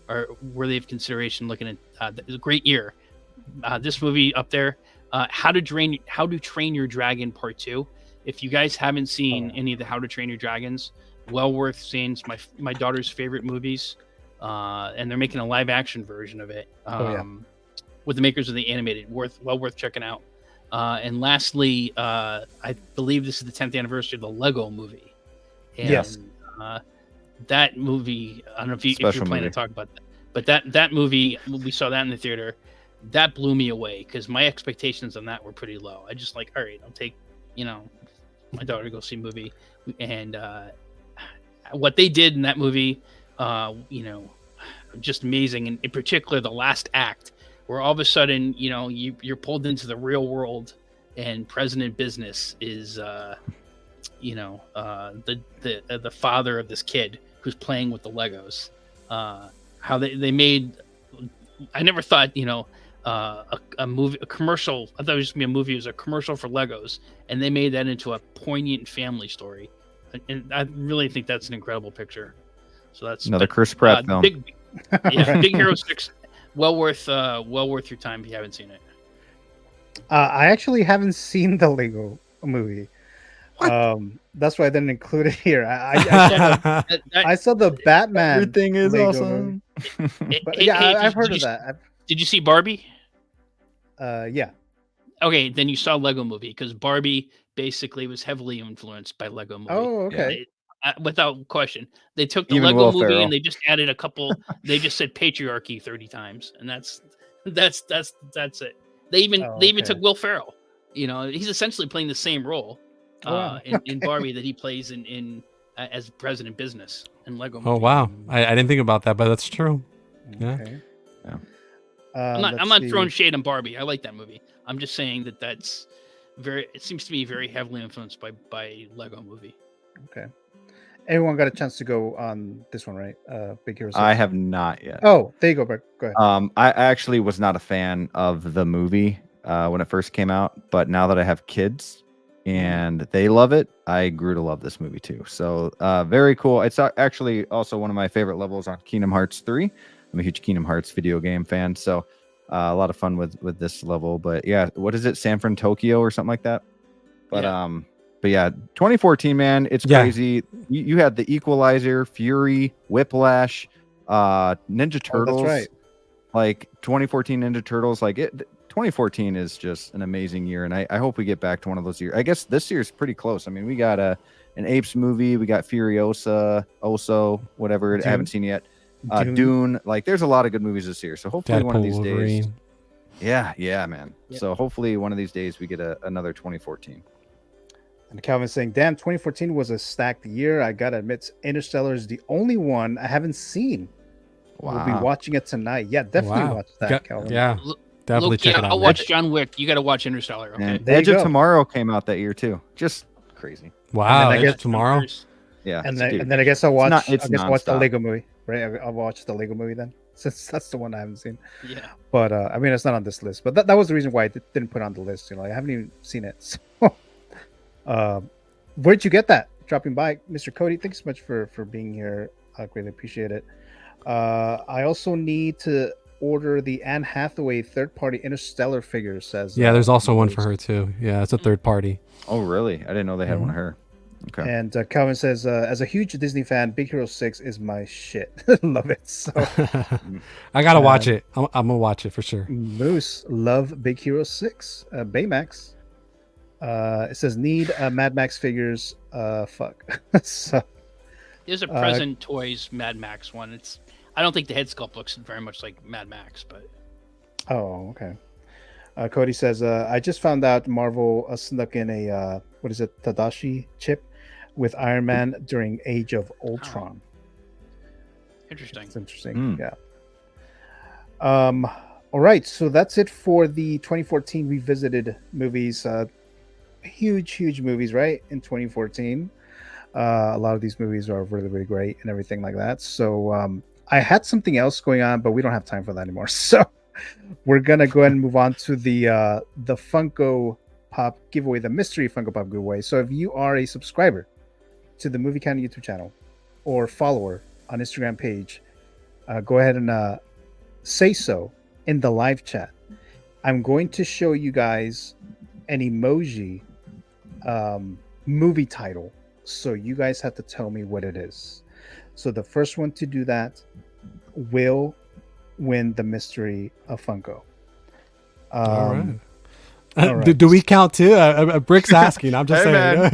are worthy of consideration. Looking at a great year. This movie up there, How to Train Your Dragon Part 2. If you guys haven't seen any of the How to Train Your Dragons, well worth seeing. It's my daughter's favorite movies, and they're making a live action version of it with the makers of the animated. Well worth checking out. And lastly, I believe this is the 10th anniversary of the Lego Movie. And, yes. That movie. I don't know if you're planning to talk about that, but that movie, we saw that in the theater. That blew me away because my expectations on that were pretty low. I just like, all right, I'll take my daughter to go see a movie, and what they did in that movie, just amazing. And in particular, the last act, where all of a sudden, you're pulled into the real world, and President Business is, the father of this kid who's playing with the Legos. How they made, I never thought, a movie, a commercial. I thought it was just gonna be a movie. It was a commercial for Legos, and they made that into a poignant family story. And I really think that's an incredible picture. So that's another Chris Pratt film. Big Hero 6. Well worth your time if you haven't seen it. I actually haven't seen the Lego Movie. That's why I didn't include it here. I saw the Batman. Everything is Lego awesome. I've heard of that. Did you see Barbie? Yeah. Okay, then you saw Lego Movie, because Barbie basically was heavily influenced by Lego Movie. Oh, okay. Without question. They took the Even Lego Will Movie Ferrell. and they just added a couple. They just said patriarchy 30 times, and that's it. They even took Will Ferrell. He's essentially playing the same role in Barbie that he plays in as President Business in Lego Movie. Oh wow, I didn't think about that, but that's true. Yeah. Okay. Yeah. I'm not throwing shade on Barbie. I like that movie. I'm just saying that's it seems to be very heavily influenced by Lego Movie. Okay. Everyone got a chance to go on this one, right? Big Hero 6. I have not yet. Oh, there you go, Brett. Go ahead. I actually was not a fan of the movie when it first came out, but now that I have kids and they love it, I grew to love this movie too. So very cool. It's actually also one of my favorite levels on Kingdom Hearts 3. I'm a huge Kingdom Hearts video game fan, so a lot of fun with this level. But yeah, what is it, San Fran, Tokyo, or something like that? But yeah, 2014, man, it's crazy. You had the Equalizer, Fury, Whiplash, Ninja Turtles. That's right. Like 2014 Ninja Turtles. 2014 is just an amazing year, and I hope we get back to one of those years. I guess this year's pretty close. I mean, we got an Apes movie, we got Furiosa, Oso, whatever. I haven't seen yet. Dune. Like, there's a lot of good movies this year. So hopefully one of these days. Yeah, man. Yep. So hopefully one of these days we get another 2014. And Calvin's saying, damn, 2014 was a stacked year. I gotta admit, Interstellar is the only one I haven't seen. Wow. We'll be watching it tonight. Yeah, definitely watch that, Calvin. Yeah, definitely check it out. I'll watch John Wick. You got to watch Interstellar. Okay. And Edge of Tomorrow came out that year too. Just crazy. Wow, Edge of Tomorrow. Yeah. And then I guess I'll watch. I'll watch the Lego Movie. Right, I'll watch the Lego Movie then, since that's the one I haven't seen. Yeah. But I mean, it's not on this list. But that was the reason why I didn't put it on the list. I haven't even seen it. So, where'd you get that? Dropping by, Mr. Cody. Thanks so much for being here. I greatly appreciate it. I also need to order the Anne Hathaway third-party Interstellar figure. Says there's also one for her too. Yeah, it's a third party. Oh, really? I didn't know they had one of her. Okay. And Calvin says, as a huge Disney fan, Big Hero 6 is my shit. Love it. So I gotta watch it. I'm gonna watch it for sure. Moose, love Big Hero 6. Baymax. It says, need Mad Max figures. Fuck. So There's a present toys Mad Max one. I don't think the head sculpt looks very much like Mad Max, but oh, okay. Cody says, I just found out Marvel snuck in a what is it, Tadashi chip with Iron Man during Age of Ultron. interesting. It's interesting. Yeah. All right, so that's it for the 2014 revisited movies. Huge movies, right? In 2014, a lot of these movies are really, really great and everything like that. So I had something else going on, but we don't have time for that anymore. So we're gonna go ahead and move on to the Funko Pop giveaway, the mystery Funko Pop giveaway. So if you are a subscriber to the Movie Canon YouTube channel or follower on Instagram page, go ahead and say so in the live chat. I'm going to show you guys an emoji movie title, so you guys have to tell me what it is. So the first one to do that will win the mystery of Funko. All right. all right. Do we count too? Brick's asking. I'm just saying.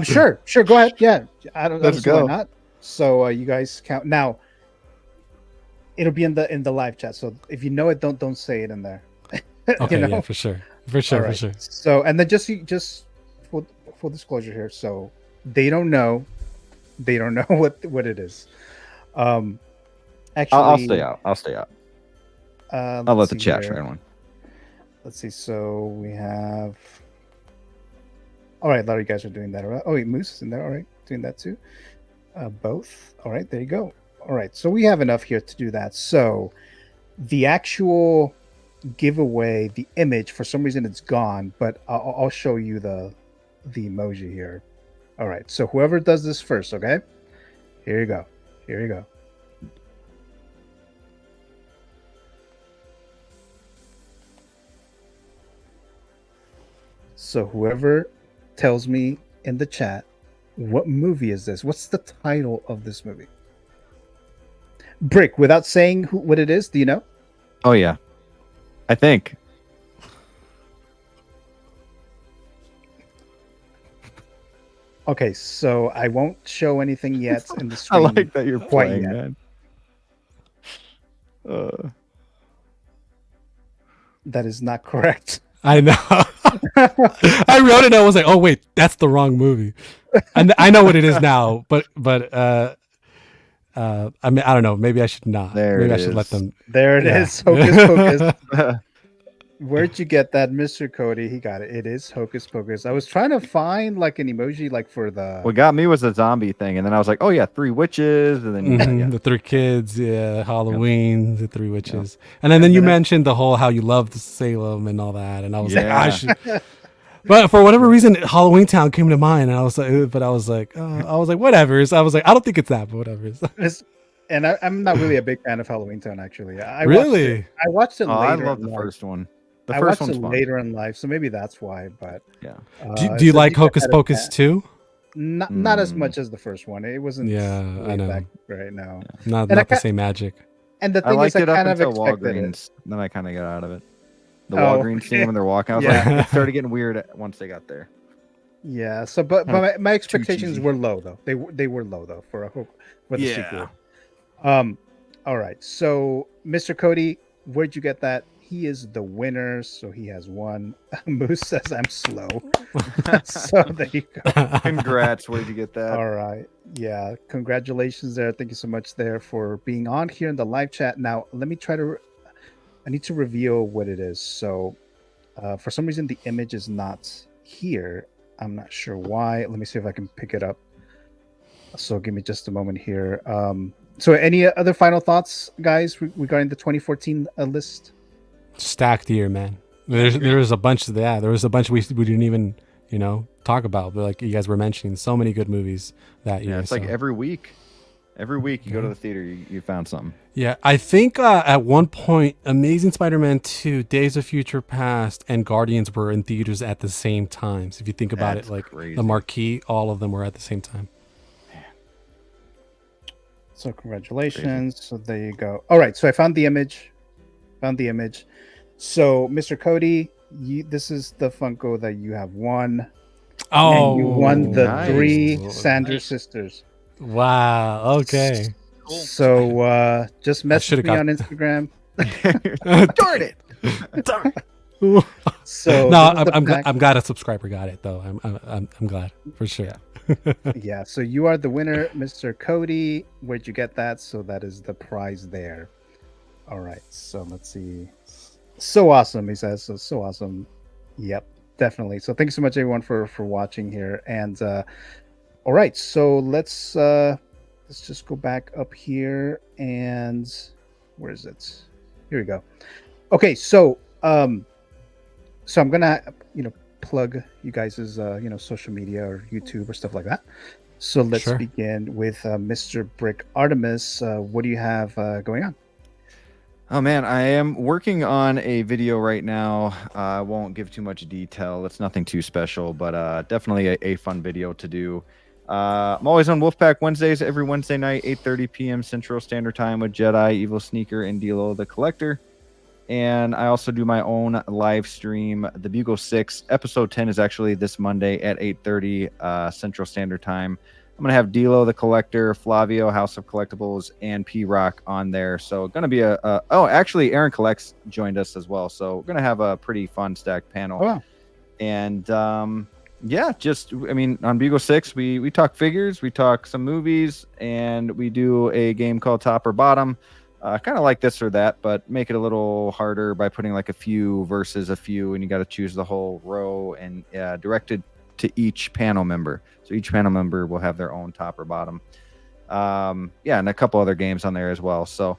Sure. Go ahead. Yeah, I don't Let's see why go. not. So you guys count now. It'll be in the live chat. So if you know it, don't say it in there. Okay, You know? yeah, for sure. All For right. sure. So and then just full disclosure here. So they don't know what it is. Actually, I'll stay out. I'll stay out. I'll let let's the see chat here. share one. Let's see. So we have. All right, a lot of you guys are doing that. Right? Oh, wait, Moose is in there. All right, doing that too. Both. All right, there you go. All right, so we have enough here to do that. So the actual giveaway, the image, for some reason it's gone, but I'll show you the emoji here. All right, so whoever does this first, okay? Here you go. So whoever tells me in the chat, what movie is this? What's the title of this movie? Brick, without saying what it is, do you know? Oh yeah, I think. Okay, so I won't show anything yet in the I stream. like that you're quite playing, yet. man. That is not correct. I know. I wrote it and I was like, oh wait, that's the wrong movie. And I know what it is now, but I mean, I don't know. Maybe I should not. There Maybe it I should let is. them. There it Yeah. is. Hocus Pocus. Where'd you get that, Mr. Cody? He got it. It is Hocus Pocus. I was trying to find like an emoji like for the What got me was the zombie thing, and then I was like, "Oh yeah, 3 witches," and then Mhm, the 3 kids, yeah, Halloween, the 3 witches, and then you mentioned the whole how you loved Salem and all that, and I was like, I should. But for whatever reason, Halloween Town came to mind, and I was like, whatever. So I was like, I don't think it's that, but whatever. and I'm not really a big fan of Halloween Town actually. I Really? watched it oh, I later. love in the life. first one. The I first watched one's it fun. later in life, so maybe that's why. But Yeah. Do you so like these are Hocus kind of Pocus bad. 2? Not as much as the first one. It wasn't. Yeah, I way know. back right now. Not And I the ca- same magic. And the I thing liked is, I it up kind of until expected it. Walgreens. Then I kind of got out of it. The Oh, Walgreens okay. scene when they're walking, I was Yeah. like, it started getting weird once they got there. Yeah. So, but my expectations cheesy. were low though. They were low though for the Yeah. sequel. All right. So, Mr. Cody, where'd you get that? He is the winner, so he has won. Moose says I'm slow. So there you go. Congrats! Where'd you get that? All right. Yeah. Congratulations there. Thank you so much there for being on here in the live chat. Now, let me try to. I need to reveal what it is. So, for some reason, the image is not here. I'm not sure why. Let me see if I can pick it up. So, give me just a moment here. So, any other final thoughts, guys, regarding the 2014 list? Stacked year, man. There was a bunch of that. There was a bunch we didn't even talk about. But like you guys were mentioning, so many good movies that year. Yeah, it's like so. every week. Every week you go to the theater, you found something. Yeah, I think at one point, Amazing Spider-Man 2, Days of Future Past, and Guardians were in theaters at the same time. So if you think about That's it, like crazy. the marquee, all of them were at the same time. So congratulations. So there you go. All right. So I found the image. So Mr. Cody, this is the Funko that you have won. Oh, And you won the nice. 3 Sanders Nice. sisters. Wow. Okay. Cool. So just message should've me got- on Instagram. Darn it! So No, this is the pack. I'm glad a subscriber got it though. I'm glad for sure. Yeah, so you are the winner, Mr. Cody. Where'd you get that? So that is the prize there. All right, so let's see. So awesome, he says. So awesome. Yep, definitely. So thanks so much, everyone, for watching here. And all right, so let's just go back up here. And where is it? Here we go. Okay, so I'm gonna plug you guys' social media or YouTube or stuff like that. So let's Sure. begin with Mr. Brick Artemis. What do you have going on? Oh man, I am working on a video right now. I won't give too much detail. It's nothing too special, but definitely a fun video to do. I'm always on Wolfpack Wednesdays, every Wednesday night, 8:30 p.m. Central Standard Time with Jedi, Evil Sneaker, and Dilo the Collector. And I also do my own live stream. The Bugle 6 episode 10 is actually this Monday at 8:30 Central Standard Time. I'm going to have Dilo the Collector, Flavio, House of Collectibles, and P-Rock on there. So going to be actually Aaron Collects joined us as well. So we're going to have a pretty fun stacked panel. Oh, wow. And yeah, on Bugle 6, we talk figures, we talk some movies, and we do a game called Top or Bottom. Kind of like this or that, but make it a little harder by putting like a few versus a few, and you got to choose the whole row and directed to each panel member. So each panel member will have their own top or bottom. And a couple other games on there as well. So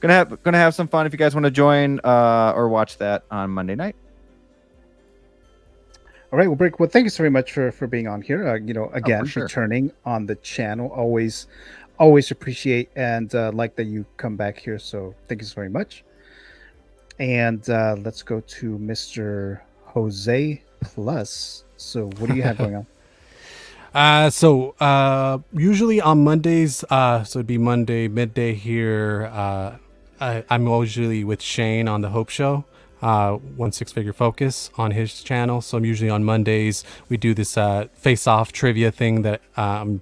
gonna have some fun if you guys want to join or watch that on Monday night. All right, well, Brick, well, thank you so very much for being on here. Again, sure. returning on the channel, always appreciate and like that you come back here. So thank you so very much. And let's go to Mr. Jose Plus. So what do you have going on? Usually on Mondays, so it'd be Monday midday here. I'm usually with Shane on the Hope Show. 1 6 Figure Focus on his channel. So I'm usually on Mondays. We do this face-off trivia thing that I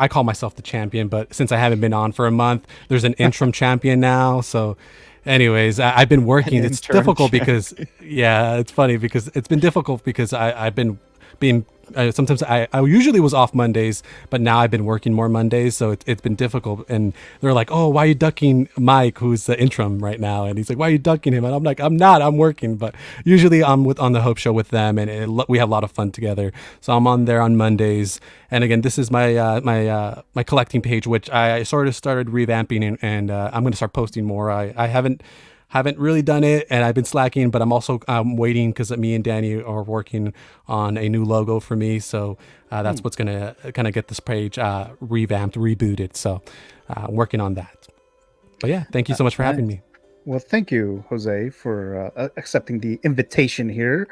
call myself the champion, but since I haven't been on for a month, there's an interim champion now. So anyways, I've been working. It's difficult because it's funny because it's been difficult because I've been being sometimes I usually was off Mondays, but now I've been working more Mondays, so it's been difficult. And they're like, "Oh, why are you ducking Mike, who's the interim right now?" And he's like, "Why are you ducking him?" And I'm like, "I'm not. I'm working." But usually I'm on the Hope Show with them, and we have a lot of fun together. So I'm on there on Mondays. And again, this is my my collecting page, which I sort of started revamping, and I'm going to start posting more. I haven't really done it, and I've been slacking, but I'm also waiting because me and Danny are working on a new logo for me. So that's what's going to kind of get this page revamped, rebooted. So I'm working on that. But yeah, thank you so much for having me. Well, thank you, Jose, for accepting the invitation here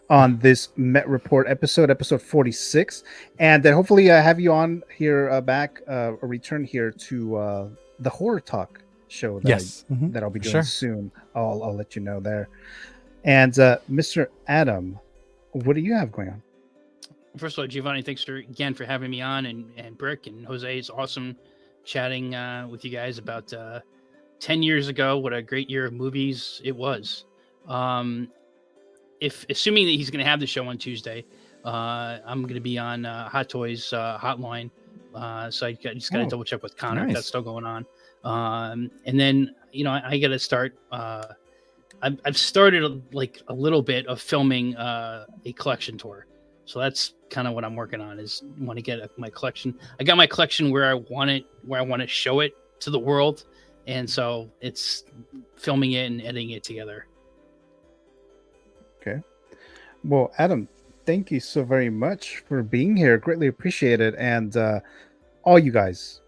on this Met Report episode 46. And then hopefully have you on here back, a return here to the Horror Talk show that, that I'll be doing soon. I'll let you know there. And Mr. Adam, what do you have going on? First of all, Giovanni, thanks again for having me on, and Brick and Jose. It's awesome chatting with you guys about 10 years ago. What a great year of movies it was. If assuming that he's going to have the show on Tuesday, I'm going to be on Hot Toys Hotline. So I just got to double check with Connor if that's still going on. And then, I got to start. I've started like a little bit of filming a collection tour. So that's kind of what I'm working on, is want to get my collection. I got my collection where I want to show it to the world. And so it's filming it and editing it together. Okay. Well, Adam, thank you so very much for being here. Greatly appreciate it. And all you guys,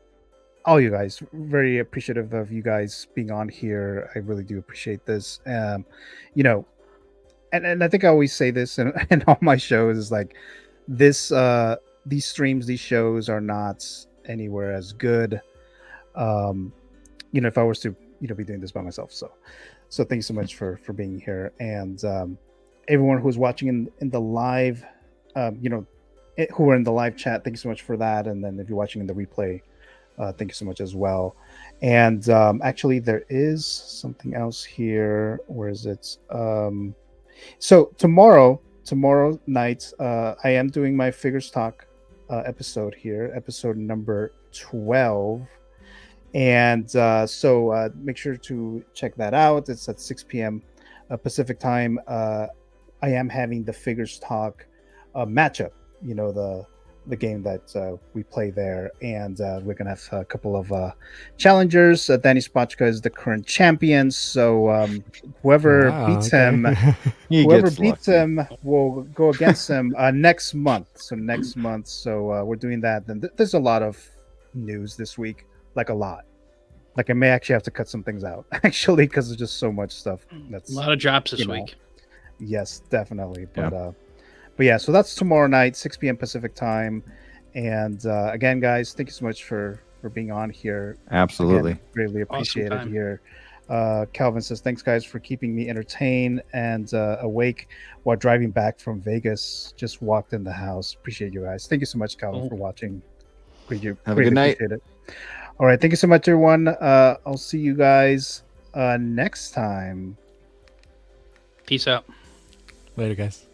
all you guys. Very appreciative of you guys being on here. I really do appreciate this. You know, and I think I always say this in all my shows is like this these streams, these shows are not anywhere as good. You know, if I was to, you know, be doing this by myself. So thank you so much for being here. And everyone who's watching in the live, you know, who are in the live chat, thank you so much for that. And then if you're watching in the replay, thank you so much as well. And actually, there is something else here. Where is it? So tomorrow night, I am doing my Figures Talk episode here, episode number 12. And so make sure to check that out. It's at 6 p.m. Pacific time. I am having the Figures Talk matchup. You know, the game that we play there, and we're gonna have a couple of challengers. Danny Spotchka is the current champion, so whoever beats him, whoever beats him will go against him next month. So we're doing that. Then there's a lot of news this week, like a lot. Like I may actually have to cut some things out, actually, because there's just so much stuff. That's a lot of drops this week. Yes, definitely. But yeah, so that's tomorrow night, 6 p.m. Pacific time. And again, guys, thank you so much for being on here. Absolutely. Again, greatly appreciate Awesome it here. Calvin says, thanks, guys, for keeping me entertained and awake while driving back from Vegas. Just walked in the house. Appreciate you guys. Thank you so much, Calvin, for watching. Have a good night. Appreciate it. All right. Thank you so much, everyone. I'll see you guys next time. Peace out. Later, guys.